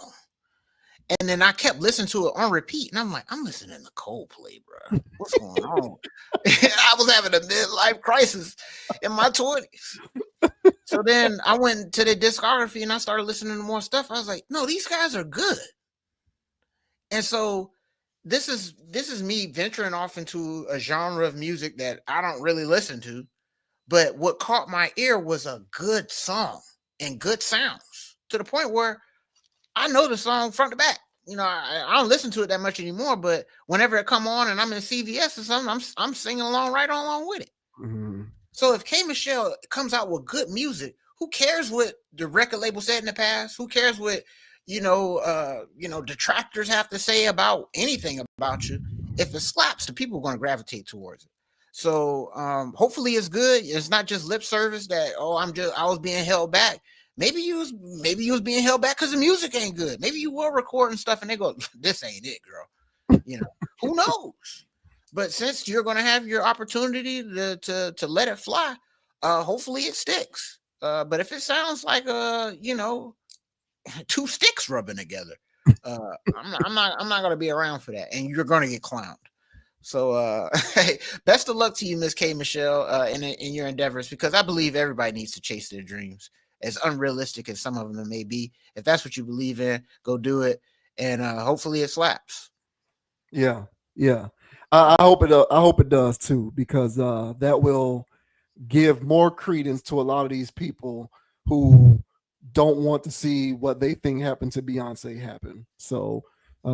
And then I kept listening to it on repeat. And I'm like, I'm listening to Coldplay, bro. What's going on? I was having a midlife crisis in my 20s. So then I went to the discography and I started listening to more stuff. I was like, no, these guys are good. And so this is me venturing off into a genre of music that I don't really listen to. But what caught my ear was a good song and good sounds, to the point where I know the song front to back. I don't listen to it that much anymore, but whenever it come on and I'm in CVS or something, I'm singing along right along with it. So if K Michelle comes out with good music, who cares what the record label said in the past? Who cares what detractors have to say about anything about you? If it slaps, the people are going to gravitate towards it. So hopefully it's good. It's not just lip service that I was being held back. Maybe you was being held back because the music ain't good. Maybe you were recording stuff and they go, this ain't it, girl. Who knows? But since you're gonna have your opportunity to let it fly, hopefully it sticks. But if it sounds like two sticks rubbing together, I'm not gonna be around for that, and you're gonna get clowned. So hey, best of luck to you, Miss K Michelle, in your endeavors, because I believe everybody needs to chase their dreams, as unrealistic as some of them may be. If that's what you believe in, go do it, and hopefully it slaps. Yeah. I hope it does too, because that will give more credence to a lot of these people who don't want to see what they think happened to Beyonce happen. So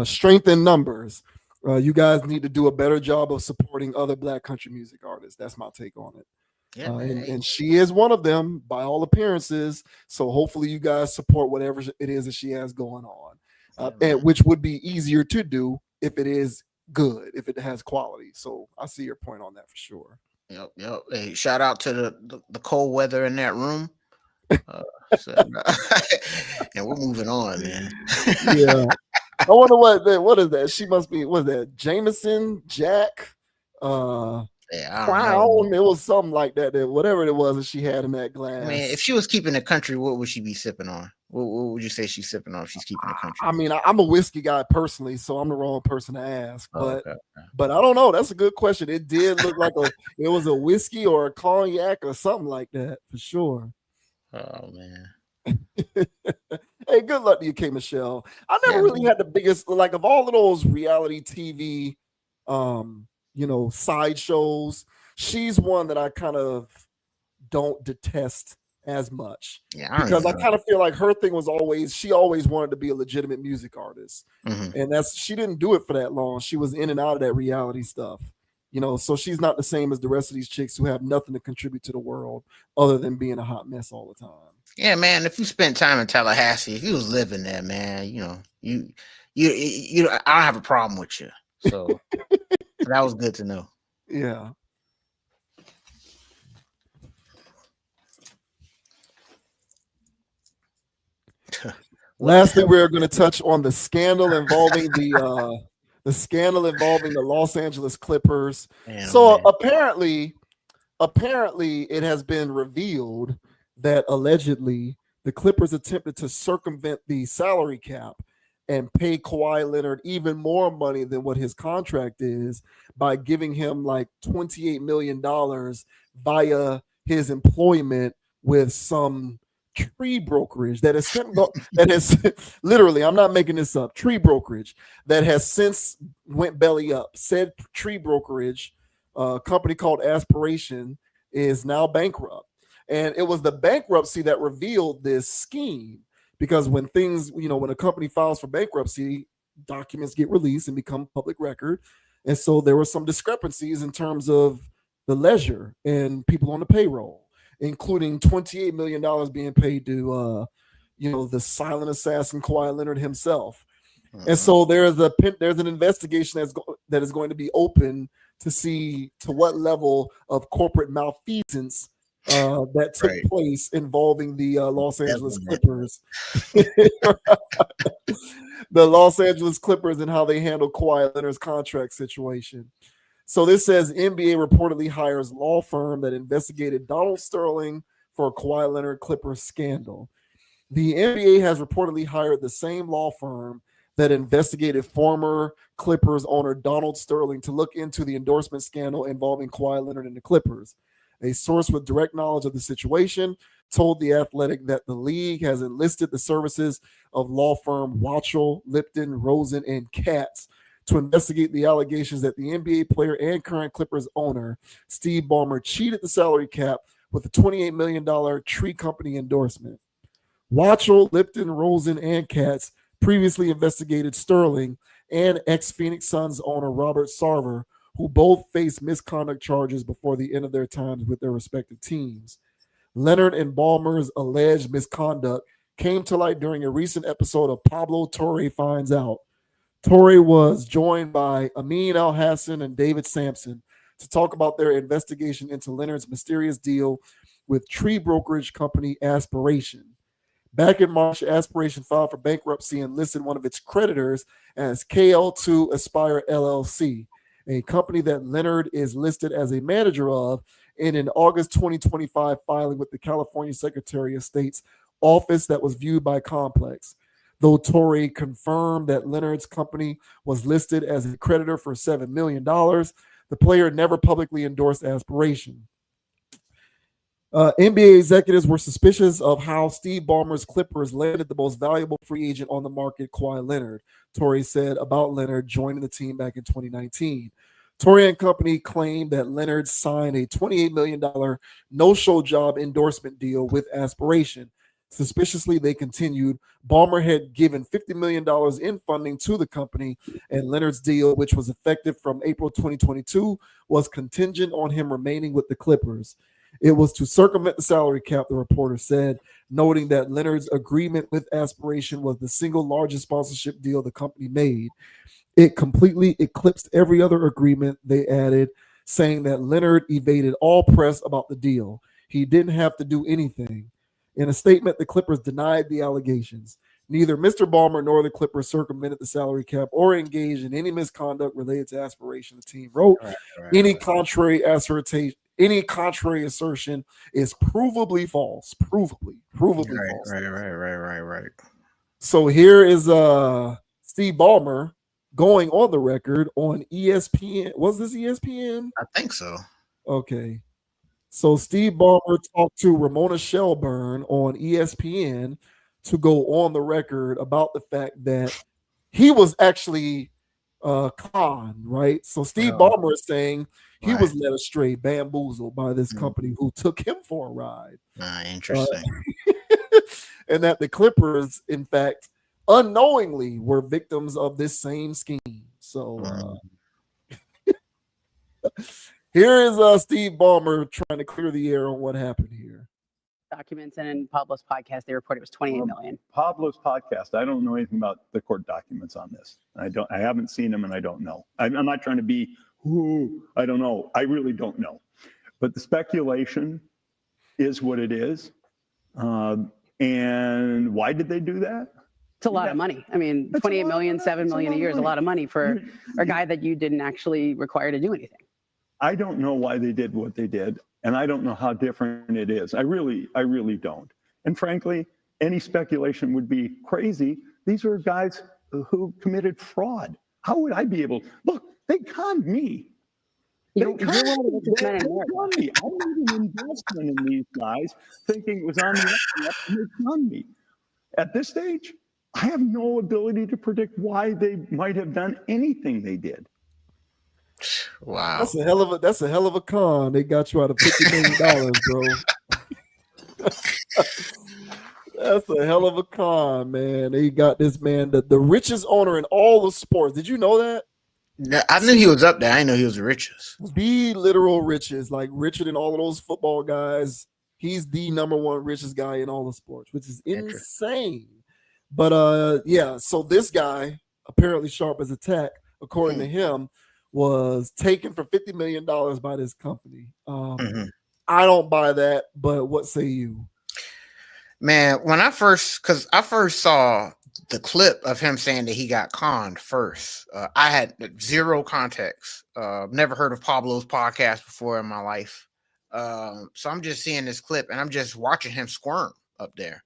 strength in numbers. You guys need to do a better job of supporting other Black country music artists. That's my take on it. Yeah, and she is one of them by all appearances. So hopefully you guys support whatever it is that she has going on, and which would be easier to do if it is good, if it has quality. So I see your point on that for sure. Yep. Hey, shout out to the cold weather in that room. And we're moving on, man. Yeah. I wonder what is that? She must be, what is that? Jameson, Jack, Crown. It was something like that. Whatever it was that she had in that glass. Man, if she was keeping the country, what would she be sipping on? What would you say she's sipping on if she's keeping the country? I mean, I'm a whiskey guy personally, so I'm the wrong person to ask. But Okay. but I don't know. That's a good question. It did look like it was a whiskey or a cognac or something like that for sure. Oh man. Hey, good luck to you, K Michelle. I never really had the biggest, like, of all of those reality TV side shows, she's one that I kind of don't detest as much. Yeah, because I kind of feel like her thing was she always wanted to be a legitimate music artist. And she didn't do it for that long. She was in and out of that reality stuff. So she's not the same as the rest of these chicks who have nothing to contribute to the world other than being a hot mess all the time. Yeah, man. If you spent time in Tallahassee, if you was living there, man, you I don't have a problem with you. So that was good to know. Yeah. Lastly, we're going to touch on the scandal involving the Los Angeles Clippers. So apparently it has been revealed that allegedly the Clippers attempted to circumvent the salary cap and pay Kawhi Leonard even more money than what his contract is by giving him like $28 million via his employment with some tree brokerage that has literally, I'm not making this up, tree brokerage that has since went belly up. Said tree brokerage company called Aspiration is now bankrupt. And it was the bankruptcy that revealed this scheme, because when when a company files for bankruptcy, documents get released and become public record. And so there were some discrepancies in terms of the ledger and people on the payroll, including $28 million being paid to, the silent assassin Kawhi Leonard himself. And so there's an investigation that is going to be open to see to what level of corporate malfeasance that took place involving the Los Angeles Clippers. The Los Angeles Clippers and how they handle Kawhi Leonard's contract situation. So this says NBA reportedly hires law firm that investigated Donald Sterling for a Kawhi Leonard Clippers scandal. The NBA has reportedly hired the same law firm that investigated former Clippers owner Donald Sterling to look into the endorsement scandal involving Kawhi Leonard and the Clippers. A source with direct knowledge of the situation told The Athletic that the league has enlisted the services of law firm Watchell, Lipton, Rosen, and Katz to investigate the allegations that the NBA player and current Clippers owner, Steve Ballmer, cheated the salary cap with a $28 million tree company endorsement. Watchell, Lipton, Rosen, and Katz previously investigated Sterling and ex-Phoenix Suns owner Robert Sarver, who both faced misconduct charges before the end of their times with their respective teams. Leonard and Ballmer's alleged misconduct came to light during a recent episode of Pablo Torre Finds Out. Torre was joined by Amin Al-Hassan and David Sampson to talk about their investigation into Leonard's mysterious deal with tree brokerage company Aspiration. Back in March, Aspiration filed for bankruptcy and listed one of its creditors as KL2 Aspire LLC, a company that Leonard is listed as a manager of in an August 2025 filing with the California Secretary of State's office that was viewed by Complex. Though Torre confirmed that Leonard's company was listed as a creditor for $7 million, the player never publicly endorsed Aspiration. NBA executives were suspicious of how Steve Ballmer's Clippers landed the most valuable free agent on the market, Kawhi Leonard, Torre said about Leonard joining the team back in 2019. Torre and company claimed that Leonard signed a $28 million no-show job endorsement deal with Aspiration. Suspiciously, they continued, Ballmer had given $50 million in funding to the company, and Leonard's deal, which was effective from April 2022, was contingent on him remaining with the Clippers. It was to circumvent the salary cap, the reporter said, noting that Leonard's agreement with Aspiration was the single largest sponsorship deal the company made. It completely eclipsed every other agreement, they added, saying that Leonard evaded all press about the deal. He didn't have to do anything. In a statement, the Clippers denied the allegations. Neither Mr. Ballmer nor the Clippers circumvented the salary cap or engaged in any misconduct related to Aspiration, the team wrote. Any contrary assertion is provably false. Provably false. Right. So here is Steve Ballmer going on the record on ESPN. Was this ESPN? I think so. Okay. So Steve Ballmer talked to Ramona Shelburne on ESPN to go on the record about the fact that he was actually conned, right? So Steve Ballmer is saying he was led astray, bamboozled by this company who took him for a ride. Interesting. And that the Clippers, in fact, unknowingly were victims of this same scheme. So here is Steve Ballmer trying to clear the air on what happened here. Documents, and in Pablo's podcast, they reported it was 28 million. Pablo's podcast, I don't know anything about the court documents on this. I haven't seen them, and I don't know. I'm not trying to be, I don't know. I really don't know. But the speculation is what it is. And why did they do that? It's a lot of money. I mean, 28 million, 7 million a year is a lot of money for a guy that you didn't actually require to do anything. I don't know why they did what they did, and I don't know how different it is. I really don't. And frankly, any speculation would be crazy. These are guys who committed fraud. How would I be able? Look, they conned me. They conned me. I made an investment in these guys, thinking it was on the up, and they conned me. At this stage, I have no ability to predict why they might have done anything they did. Wow, that's a hell of a con. They got you out of $50 million, bro. That's a hell of a con, man. They got this man, the richest owner in all the sports. Did you know that? I knew he was up there. I didn't know he was the richest. The literal richest, like richer than all of those football guys. He's the number one richest guy in all the sports, which is insane. But yeah, so this guy, apparently sharp as a tack, according to him, was taken for $50 million by this company. Mhm. I don't buy that, but what say you? Man, when I first saw the clip of him saying that he got conned first, I had zero context. Never heard of Pablo's podcast before in my life. So I'm just seeing this clip and I'm just watching him squirm up there.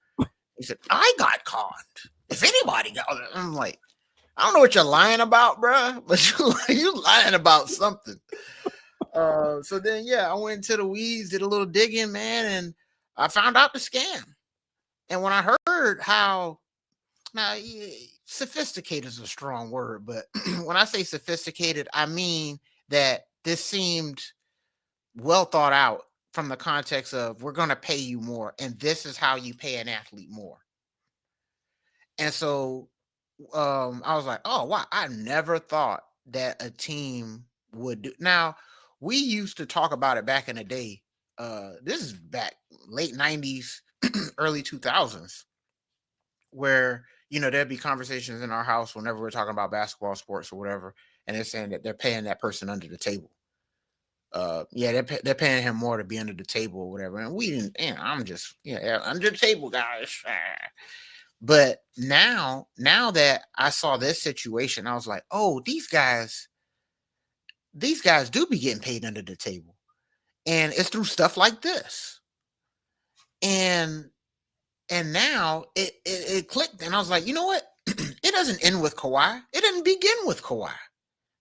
He said, I got conned. If anybody got, I'm like, I don't know what you're lying about, bro, but you lying about something. So then, yeah, I went into the weeds, did a little digging, man, and I found out the scam. And when I heard how, now sophisticated is a strong word, but when I say sophisticated, I mean that this seemed well thought out from the context of we're going to pay you more, and this is how you pay an athlete more. And so I was like, oh, wow, I never thought that a team would do. Now, we used to talk about it back in the day. This is back late 90s, early 2000s, where, there'd be conversations in our house whenever we're talking about basketball, sports, or whatever, and they're saying that they're paying that person under the table. Yeah, they're paying him more to be under the table or whatever. And we didn't, I'm just, under the table, guys. But now that I saw this situation, I was like, oh, these guys do be getting paid under the table. And it's through stuff like this. And now it clicked. And I was like, you know what? It doesn't end with Kawhi. It didn't begin with Kawhi.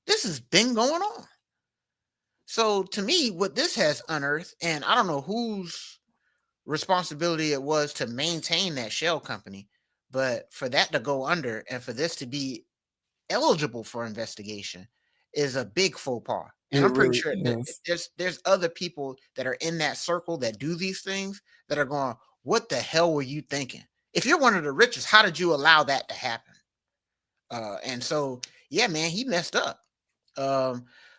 This has been going on. So to me, what this has unearthed, and I don't know whose responsibility it was to maintain that shell company, but for that to go under and for this to be eligible for investigation is a big faux pas. And I'm pretty sure that there's other people that are in that circle that do these things that are going, what the hell were you thinking? If you're one of the richest, how did you allow that to happen? And so, yeah, man, he messed up.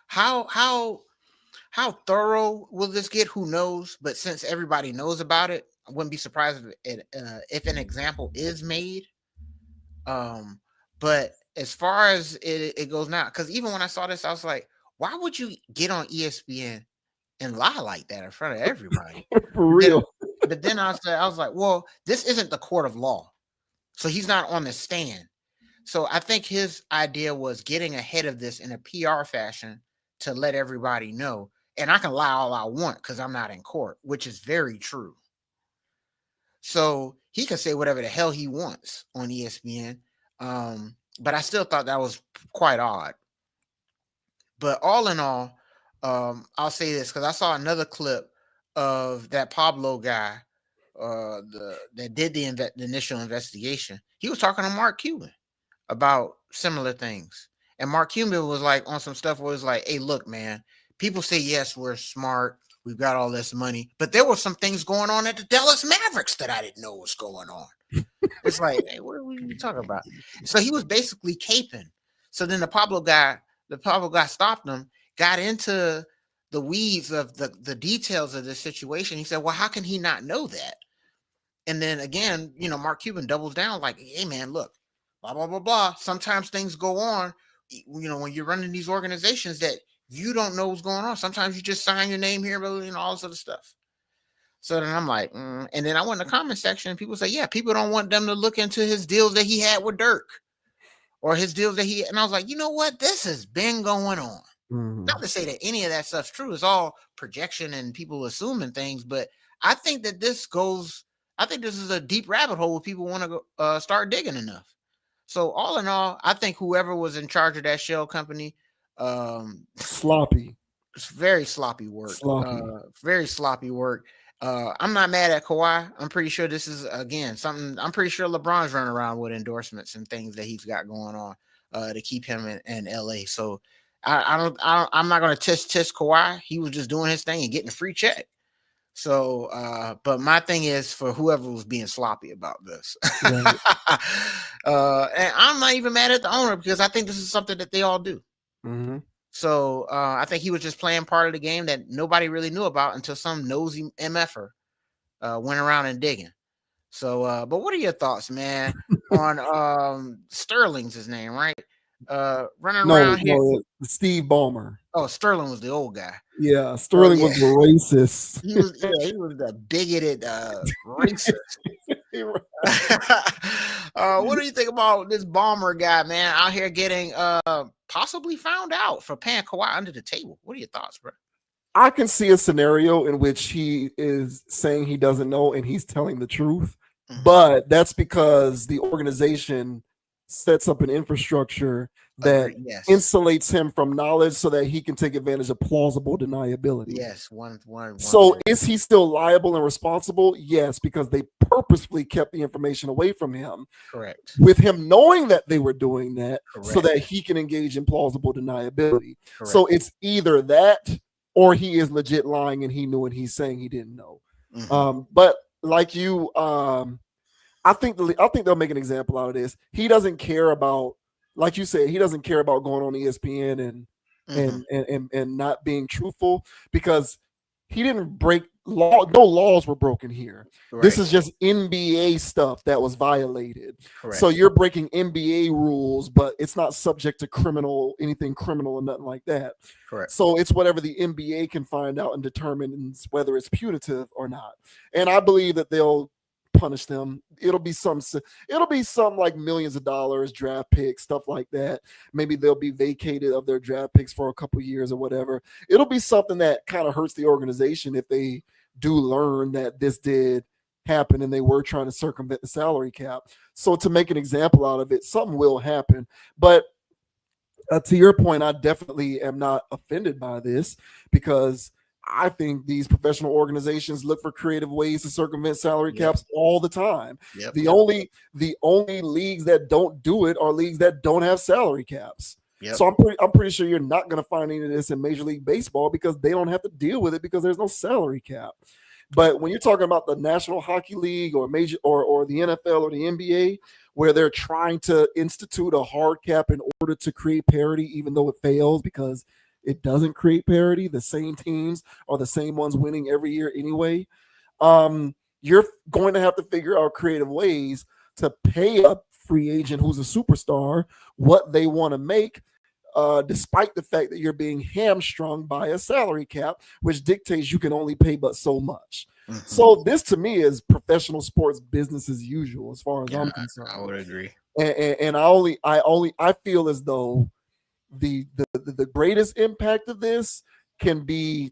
How thorough will this get? Who knows? But since everybody knows about it, I wouldn't be surprised if an example is made. But as far as it goes now, because even when I saw this, I was like, why would you get on ESPN and lie like that in front of everybody? For real. But then I was like, well, this isn't the court of law. So he's not on the stand. So I think his idea was getting ahead of this in a PR fashion to let everybody know. And I can lie all I want because I'm not in court, which is very true. So he can say whatever the hell he wants on ESPN. But I still thought that was quite odd. But all in all, I'll say this because I saw another clip of that Pablo guy that did the initial investigation. He was talking to Mark Cuban about similar things. And Mark Cuban was like on some stuff where it was like, hey, look, man, people say, yes, we're smart. We've got all this money. But there were some things going on at the Dallas Mavericks that I didn't know was going on. It's like, hey, what are you talking about? So he was basically caping. So then the Pablo guy stopped him, got into the weeds of the details of this situation. He said, well, how can he not know that? And then again, Mark Cuban doubles down like, hey, man, look, blah, blah, blah, blah. Sometimes things go on, when you're running these organizations that you don't know what's going on. Sometimes you just sign your name here, and all this other stuff. So then I'm like, and then I went in the comment section and people say, yeah, people don't want them to look into his deals that he had with Dirk or his deals and I was like, you know what? This has been going on. Mm-hmm. Not to say that any of that stuff's true. It's all projection and people assuming things, but I think that this is a deep rabbit hole where people want to go start digging enough. So all in all, I think whoever was in charge of that shell company, sloppy. It's very sloppy work. Very sloppy work. I'm not mad at Kawhi. I'm pretty sure this is again something. I'm pretty sure LeBron's running around with endorsements and things that he's got going on to keep him in LA. So I'm not going to test Kawhi. He was just doing his thing and getting a free check. So, but my thing is for whoever was being sloppy about this. Right. And I'm not even mad at the owner because I think this is something that they all do. Mm-hmm. So I think he was just playing part of the game that nobody really knew about until some nosy MFer went around and digging. So, but what are your thoughts, man, on Sterling's his name, right? running No, around here. no, Steve Ballmer. Oh, Sterling was the old guy. Yeah, Sterling yeah. was the racist. He was the bigoted racist. What do you think about this Bomber guy, man, out here getting possibly found out for paying Kawhi under the table? What are your thoughts, bro? I can see a scenario in which he is saying he doesn't know and he's telling the truth, but that's because the organization sets up an infrastructure that insulates him from knowledge so that he can take advantage of plausible deniability. Yes, So is he still liable and responsible? Yes, because they purposefully kept the information away from him. Correct. With him knowing that they were doing that so that he can engage in plausible deniability. Correct. So it's either that or he is legit lying and he knew and he's saying he didn't know. But like you, I think they'll make an example out of this. He doesn't care about, like you said, he doesn't care about going on ESPN and not being truthful because he didn't break law. No laws were broken here. Right. This is just NBA stuff that was violated. Correct. So you're breaking NBA rules, but it's not subject to anything criminal or nothing like that. Correct. So it's whatever the NBA can find out and determine whether it's punitive or not. And I believe that they'll punish them. It'll be some like millions of dollars, draft picks, stuff like that. Maybe they'll be vacated of their draft picks for a couple years or whatever. It'll be something that kind of hurts the organization if they do learn that this did happen and they were trying to circumvent the salary cap. So to make an example out of it, something will happen. But to your point, I definitely am not offended by this because I think these professional organizations look for creative ways to circumvent salary caps all the time. The only leagues that don't do it are leagues that don't have salary caps. So I'm pretty sure you're not going to find any of this in Major League Baseball because they don't have to deal with it because there's no salary cap. But when you're talking about the National Hockey League or the NFL or the NBA, where they're trying to institute a hard cap in order to create parity, even though it fails because it doesn't create parity. The same teams are the same ones winning every year anyway. You're going to have to figure out creative ways to pay a free agent who's a superstar what they want to make, despite the fact that you're being hamstrung by a salary cap, which dictates you can only pay but so much. So this to me is professional sports business as usual, as far as I'm concerned. I would agree. And I feel as though the greatest impact of this can be,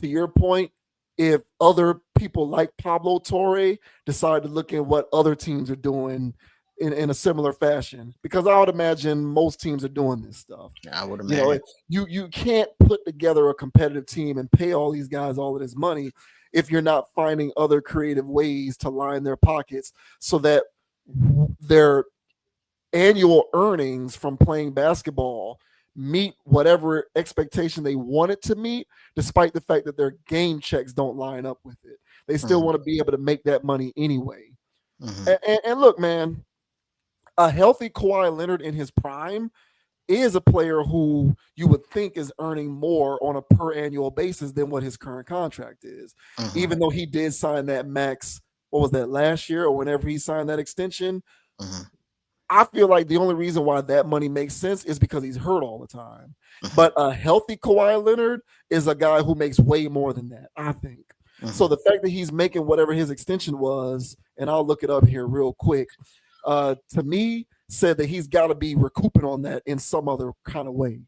to your point, if other people like Pablo Torre decide to look at what other teams are doing in a similar fashion, because I would imagine most teams are doing this stuff. I would imagine. You can't put together a competitive team and pay all these guys all of this money if you're not finding other creative ways to line their pockets so that their annual earnings from playing basketball meet whatever expectation they want it to meet, despite the fact that their game checks don't line up with it. They still want to be able to make that money anyway. And look, man, a healthy Kawhi Leonard in his prime is a player who you would think is earning more on a per annual basis than what his current contract is, even though he did sign that max, what was that, last year or whenever he signed that extension. I feel like the only reason why that money makes sense is because he's hurt all the time. But a healthy Kawhi Leonard is a guy who makes way more than that, I think. So the fact that he's making whatever his extension was, and I'll look it up here real quick, to me said that he's got to be recouping on that in some other kind of way.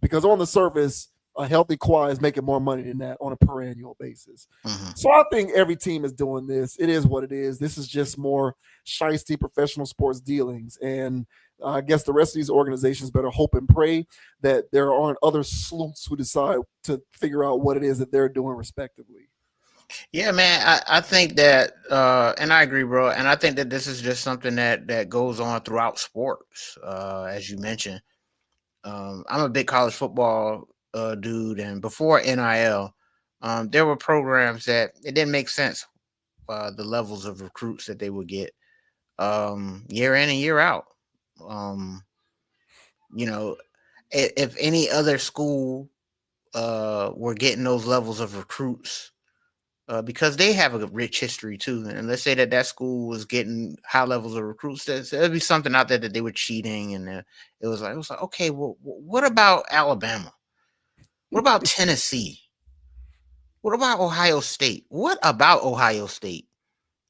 Because on the surface, a healthy Kawhi is making more money than that on a per annual basis. So I think every team is doing this. It is what it is. This is just more shiesty professional sports dealings. And I guess the rest of these organizations better hope and pray that there aren't other sleuths who decide to figure out what it is that they're doing respectively. Yeah, man, I think that, and I agree, bro. And I think that this is just something that goes on throughout sports, as you mentioned. I'm a big college football dude, and before NIL, there were programs that it didn't make sense, the levels of recruits that they would get year in and year out. If any other school were getting those levels of recruits because they have a rich history too. And let's say that school was getting high levels of recruits, there'd be something out there that they were cheating, and it was like, okay, well, what about Alabama? What about Tennessee? What about Ohio State? What about Ohio State?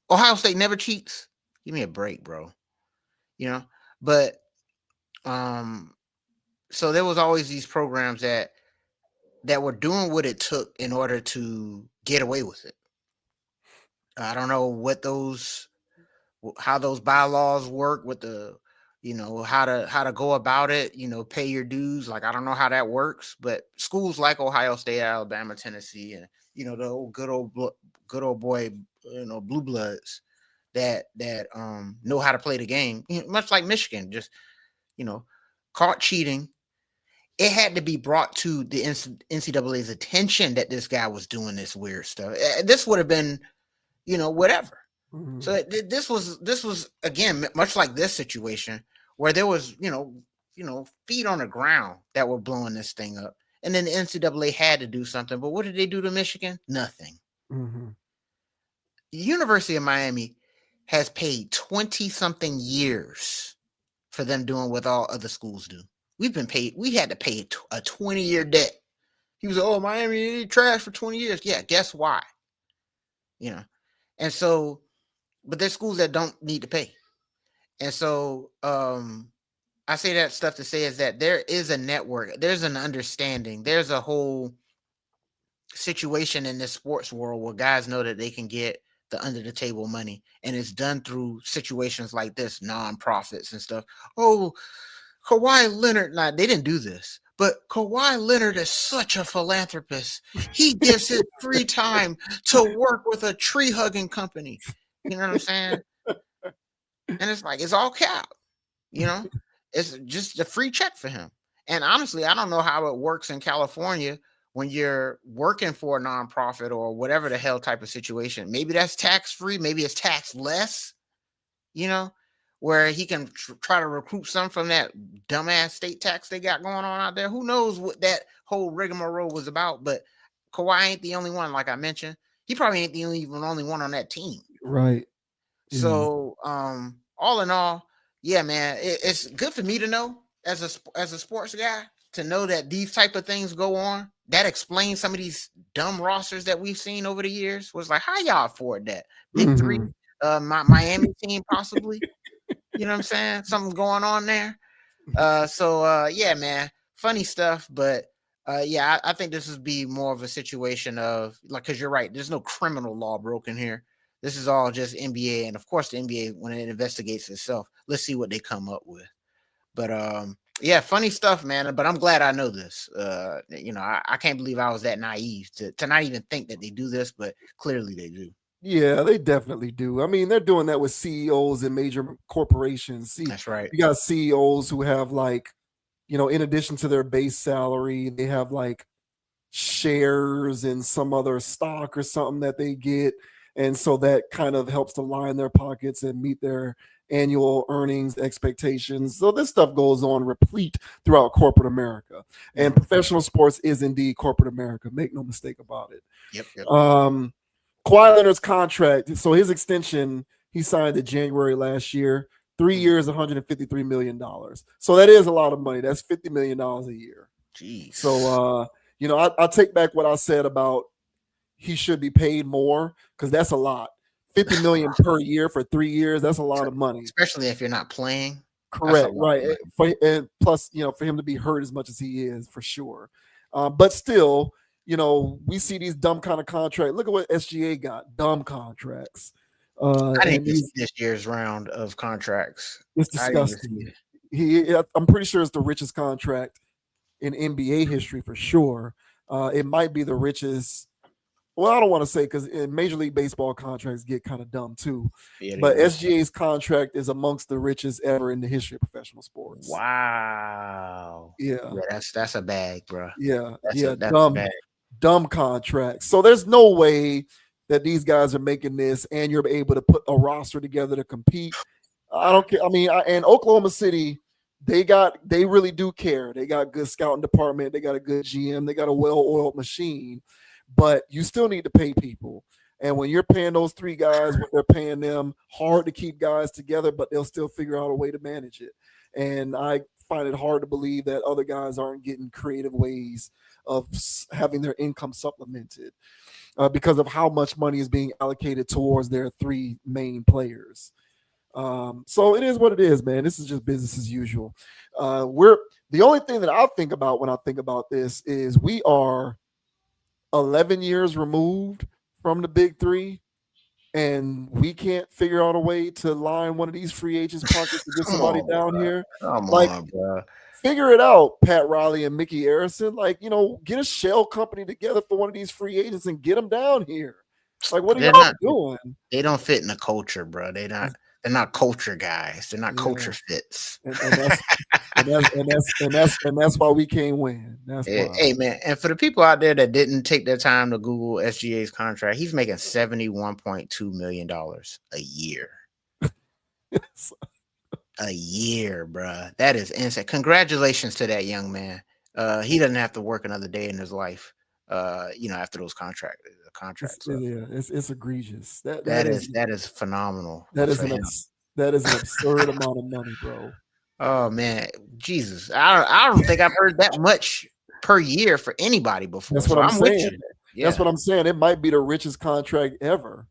Ohio State never cheats. Give me a break, bro. But so there was always these programs that were doing what it took in order to get away with it. I don't know how those bylaws work with the, how to go about it, pay your dues. Like, I don't know how that works, but schools like Ohio State, Alabama, Tennessee, and, the old good old boy, blue bloods that know how to play the game, much like Michigan, just, caught cheating. It had to be brought to the NCAA's attention that this guy was doing this weird stuff. This would have been, whatever. Mm-hmm. So this was again much like this situation where there was, feet on the ground that were blowing this thing up, and then the NCAA had to do something. But what did they do to Michigan? Nothing. Mm-hmm. The University of Miami has paid 20-something years for them doing what all other schools do. We had to pay a 20-year debt. He was like, oh, Miami trash for 20 years. Yeah, guess why? And so, but there's schools that don't need to pay. And so I say that stuff to say is that there is a network, there's an understanding, there's a whole situation in this sports world where guys know that they can get the under the table money, and it's done through situations like this, nonprofits and stuff. Oh, Kawhi Leonard, they didn't do this, but Kawhi Leonard is such a philanthropist. He gives his free time to work with a tree hugging company. You know what I'm saying? And it's like, it's all cap, it's just a free check for him. And honestly, I don't know how it works in California when you're working for a nonprofit or whatever the hell type of situation. Maybe that's tax free. Maybe it's tax less, where he can try to recruit some from that dumbass state tax they got going on out there. Who knows what that whole rigmarole was about? But Kawhi ain't the only one, like I mentioned. He probably ain't the only one on that team. Right. Yeah. So, all in all, yeah, man, it's good for me to know as a sports guy to know that these type of things go on. That explains some of these dumb rosters that we've seen over the years. Was like, how y'all afford that? Big three, my Miami team possibly. You know what I'm saying? Something's going on there. So yeah, man, funny stuff. But yeah, I think this would be more of a situation of like, because you're right, there's no criminal law broken here. This is all just NBA, and of course the NBA, when it investigates itself, let's see what they come up with. But yeah, funny stuff, man. But I'm glad I know this. I can't believe I was that naive to not even think that they do this, but clearly they do. Yeah, they definitely do. I mean, they're doing that with CEOs in major corporations. See, that's right. You got CEOs who have like, in addition to their base salary, they have like shares in some other stock or something that they get. And so that kind of helps to line their pockets and meet their annual earnings expectations. So this stuff goes on replete throughout corporate America. And professional sports is indeed corporate America. Make no mistake about it. Yep. Kawhi Leonard's contract, so his extension, he signed in January last year, 3 years, $153 million. So that is a lot of money. That's $50 million a year. Jeez. So, I'll take back what I said about he should be paid more, because that's a lot. $50 million per year for 3 years, that's a lot of money. Especially if you're not playing. Correct, right. And plus, for him to be hurt as much as he is, for sure. But still, we see these dumb kind of contracts. Look at what SGA got, dumb contracts. I didn't see this year's round of contracts. It's disgusting. I'm pretty sure it's the richest contract in NBA history for sure. It might be the richest. Well, I don't want to say, because in Major League Baseball contracts get kind of dumb too. Yeah, but SGA's contract is amongst the richest ever in the history of professional sports. Wow. Yeah, that's a bag, bro. Yeah, that's dumb contracts. So there's no way that these guys are making this and you're able to put a roster together to compete. I don't care. I mean, and Oklahoma City, they really do care. They got a good scouting department. They got a good GM. They got a well-oiled machine. But you still need to pay people. And when you're paying those 3 guys what they're paying them, hard to keep guys together, but they'll still figure out a way to manage it. And I find it hard to believe that other guys aren't getting creative ways of having their income supplemented because of how much money is being allocated towards their 3 main players. So it is what it is, man. This is just business as usual. The only thing that I think about when I think about this is we are 11 years removed from the big 3, and we can't figure out a way to line one of these free agents' pockets to get somebody down here. Come like, on, bro. Figure it out, Pat Riley and Mickey Arison. Like, get a shell company together for one of these free agents and get them down here. Like, what are y'all doing? They don't fit in the culture, bro. They're not culture guys. They're not culture fits. And that's why we can't win. That's why. Hey, man. And for the people out there that didn't take their time to Google SGA's contract, he's making $71.2 million a year. A year, bro. That is insane. Congratulations to that young man. He doesn't have to work another day in his life. After those contracts. It's egregious. That is phenomenal. That is an absurd amount of money, bro. Oh man, Jesus! I don't think I've heard that much per year for anybody before. That's what I'm saying. With you. Yeah. That's what I'm saying. It might be the richest contract ever.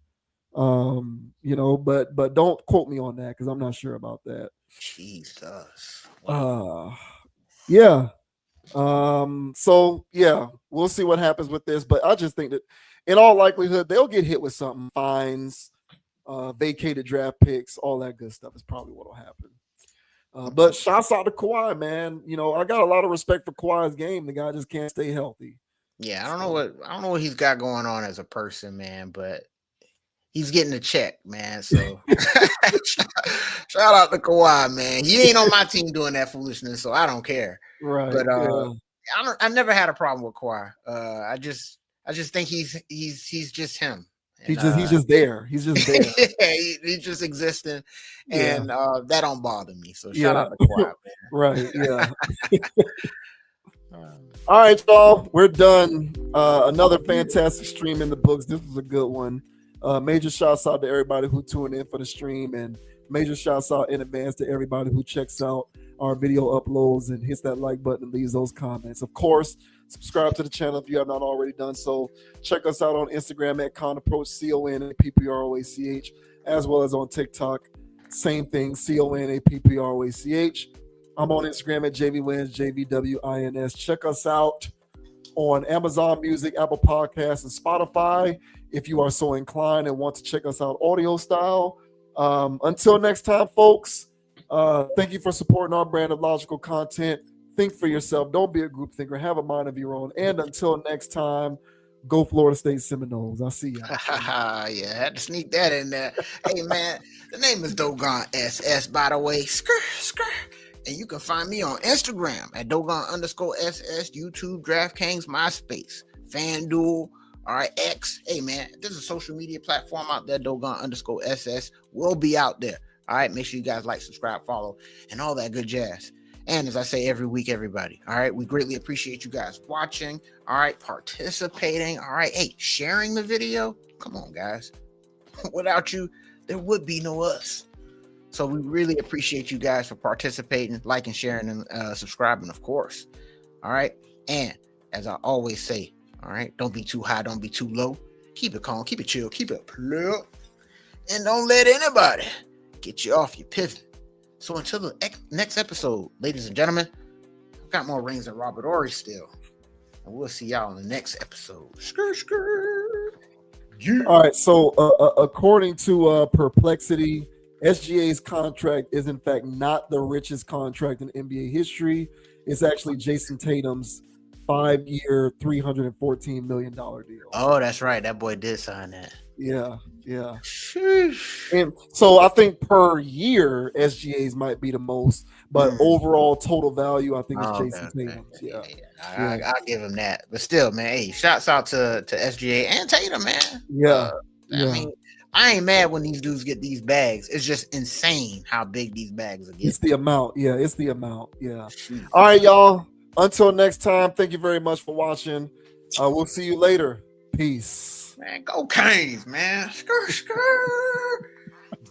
But don't quote me on that because I'm not sure about that. Jesus. Yeah. So yeah, we'll see what happens with this. But I just think that in all likelihood, they'll get hit with something, fines, vacated draft picks, all that good stuff is probably what will happen. But shouts out to Kawhi, man. I got a lot of respect for Kawhi's game. The guy just can't stay healthy. Yeah, I don't know what he's got going on as a person, man, but he's getting a check, man. So shout out to Kawhi, man. He ain't on my team doing that foolishness, so I don't care. Right. But I never had a problem with Kawhi. I just think he's just him. And, he's just there. He's just there. Yeah, he's just existing, and that don't bother me. So shout out to Kawhi, man. Right. Yeah. All right, y'all. We're done. Another fantastic stream in the books. This was a good one. Major shouts out to everybody who tuned in for the stream, and major shouts out in advance to everybody who checks out our video uploads and hits that like button and leaves those comments. Of course, subscribe to the channel if you have not already done so. Check us out on Instagram at ConApproach, CONAPPROACH, as well as on TikTok. Same thing, CONAPPROACH. I'm on Instagram at JVWins, JVWINS. Check us out on Amazon Music, Apple Podcasts, and Spotify if you are so inclined and want to check us out audio style. Until next time, folks, thank you for supporting our brand of logical content. Think for yourself. Don't be a group thinker. Have a mind of your own. And until next time, go Florida State Seminoles. I'll see y'all. Yeah, I had to sneak that in there. Hey, man, the name is Dogon SS, by the way. Skr. And you can find me on Instagram at Dogon_SS, YouTube, DraftKings, MySpace, FanDuel, all right, X. Hey, man, there's a social media platform out there, Dogon_SS. We'll be out there. All right, make sure you guys like, subscribe, follow, and all that good jazz. And as I say every week, everybody, all right, we greatly appreciate you guys watching, all right, participating, all right, hey, sharing the video. Come on, guys. Without you, there would be no us. So we really appreciate you guys for participating, liking, sharing, and subscribing, of course. All right. And as I always say, all right, don't be too high, don't be too low. Keep it calm, keep it chill, keep it plug. And don't let anybody get you off your pivot. So until the next episode, ladies and gentlemen, I've got more rings than Robert Ory still. And we'll see y'all in the next episode. Skr. Yeah. All right. So according to Perplexity, SGA's contract is in fact not the richest contract in NBA history. It's actually Jason Tatum's 5-year, $314 million deal. Oh, that's right. That boy did sign that. Yeah. Sheesh. And so I think per year, SGA's might be the most, but overall total value, I think it's Jason Tatum's. Yeah. I'll give him that. But still, man, hey, shouts out to SGA and Tatum, man. Yeah. I mean, I ain't mad when these dudes get these bags. It's just insane how big these bags are getting. It's the amount. Yeah, it's the amount. Yeah. Jeez. All right, y'all. Until next time, thank you very much for watching. We'll see you later. Peace. Man, go Canes, man. Skr.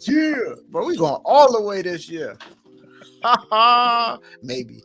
Yeah, bro, we going all the way this year. Maybe.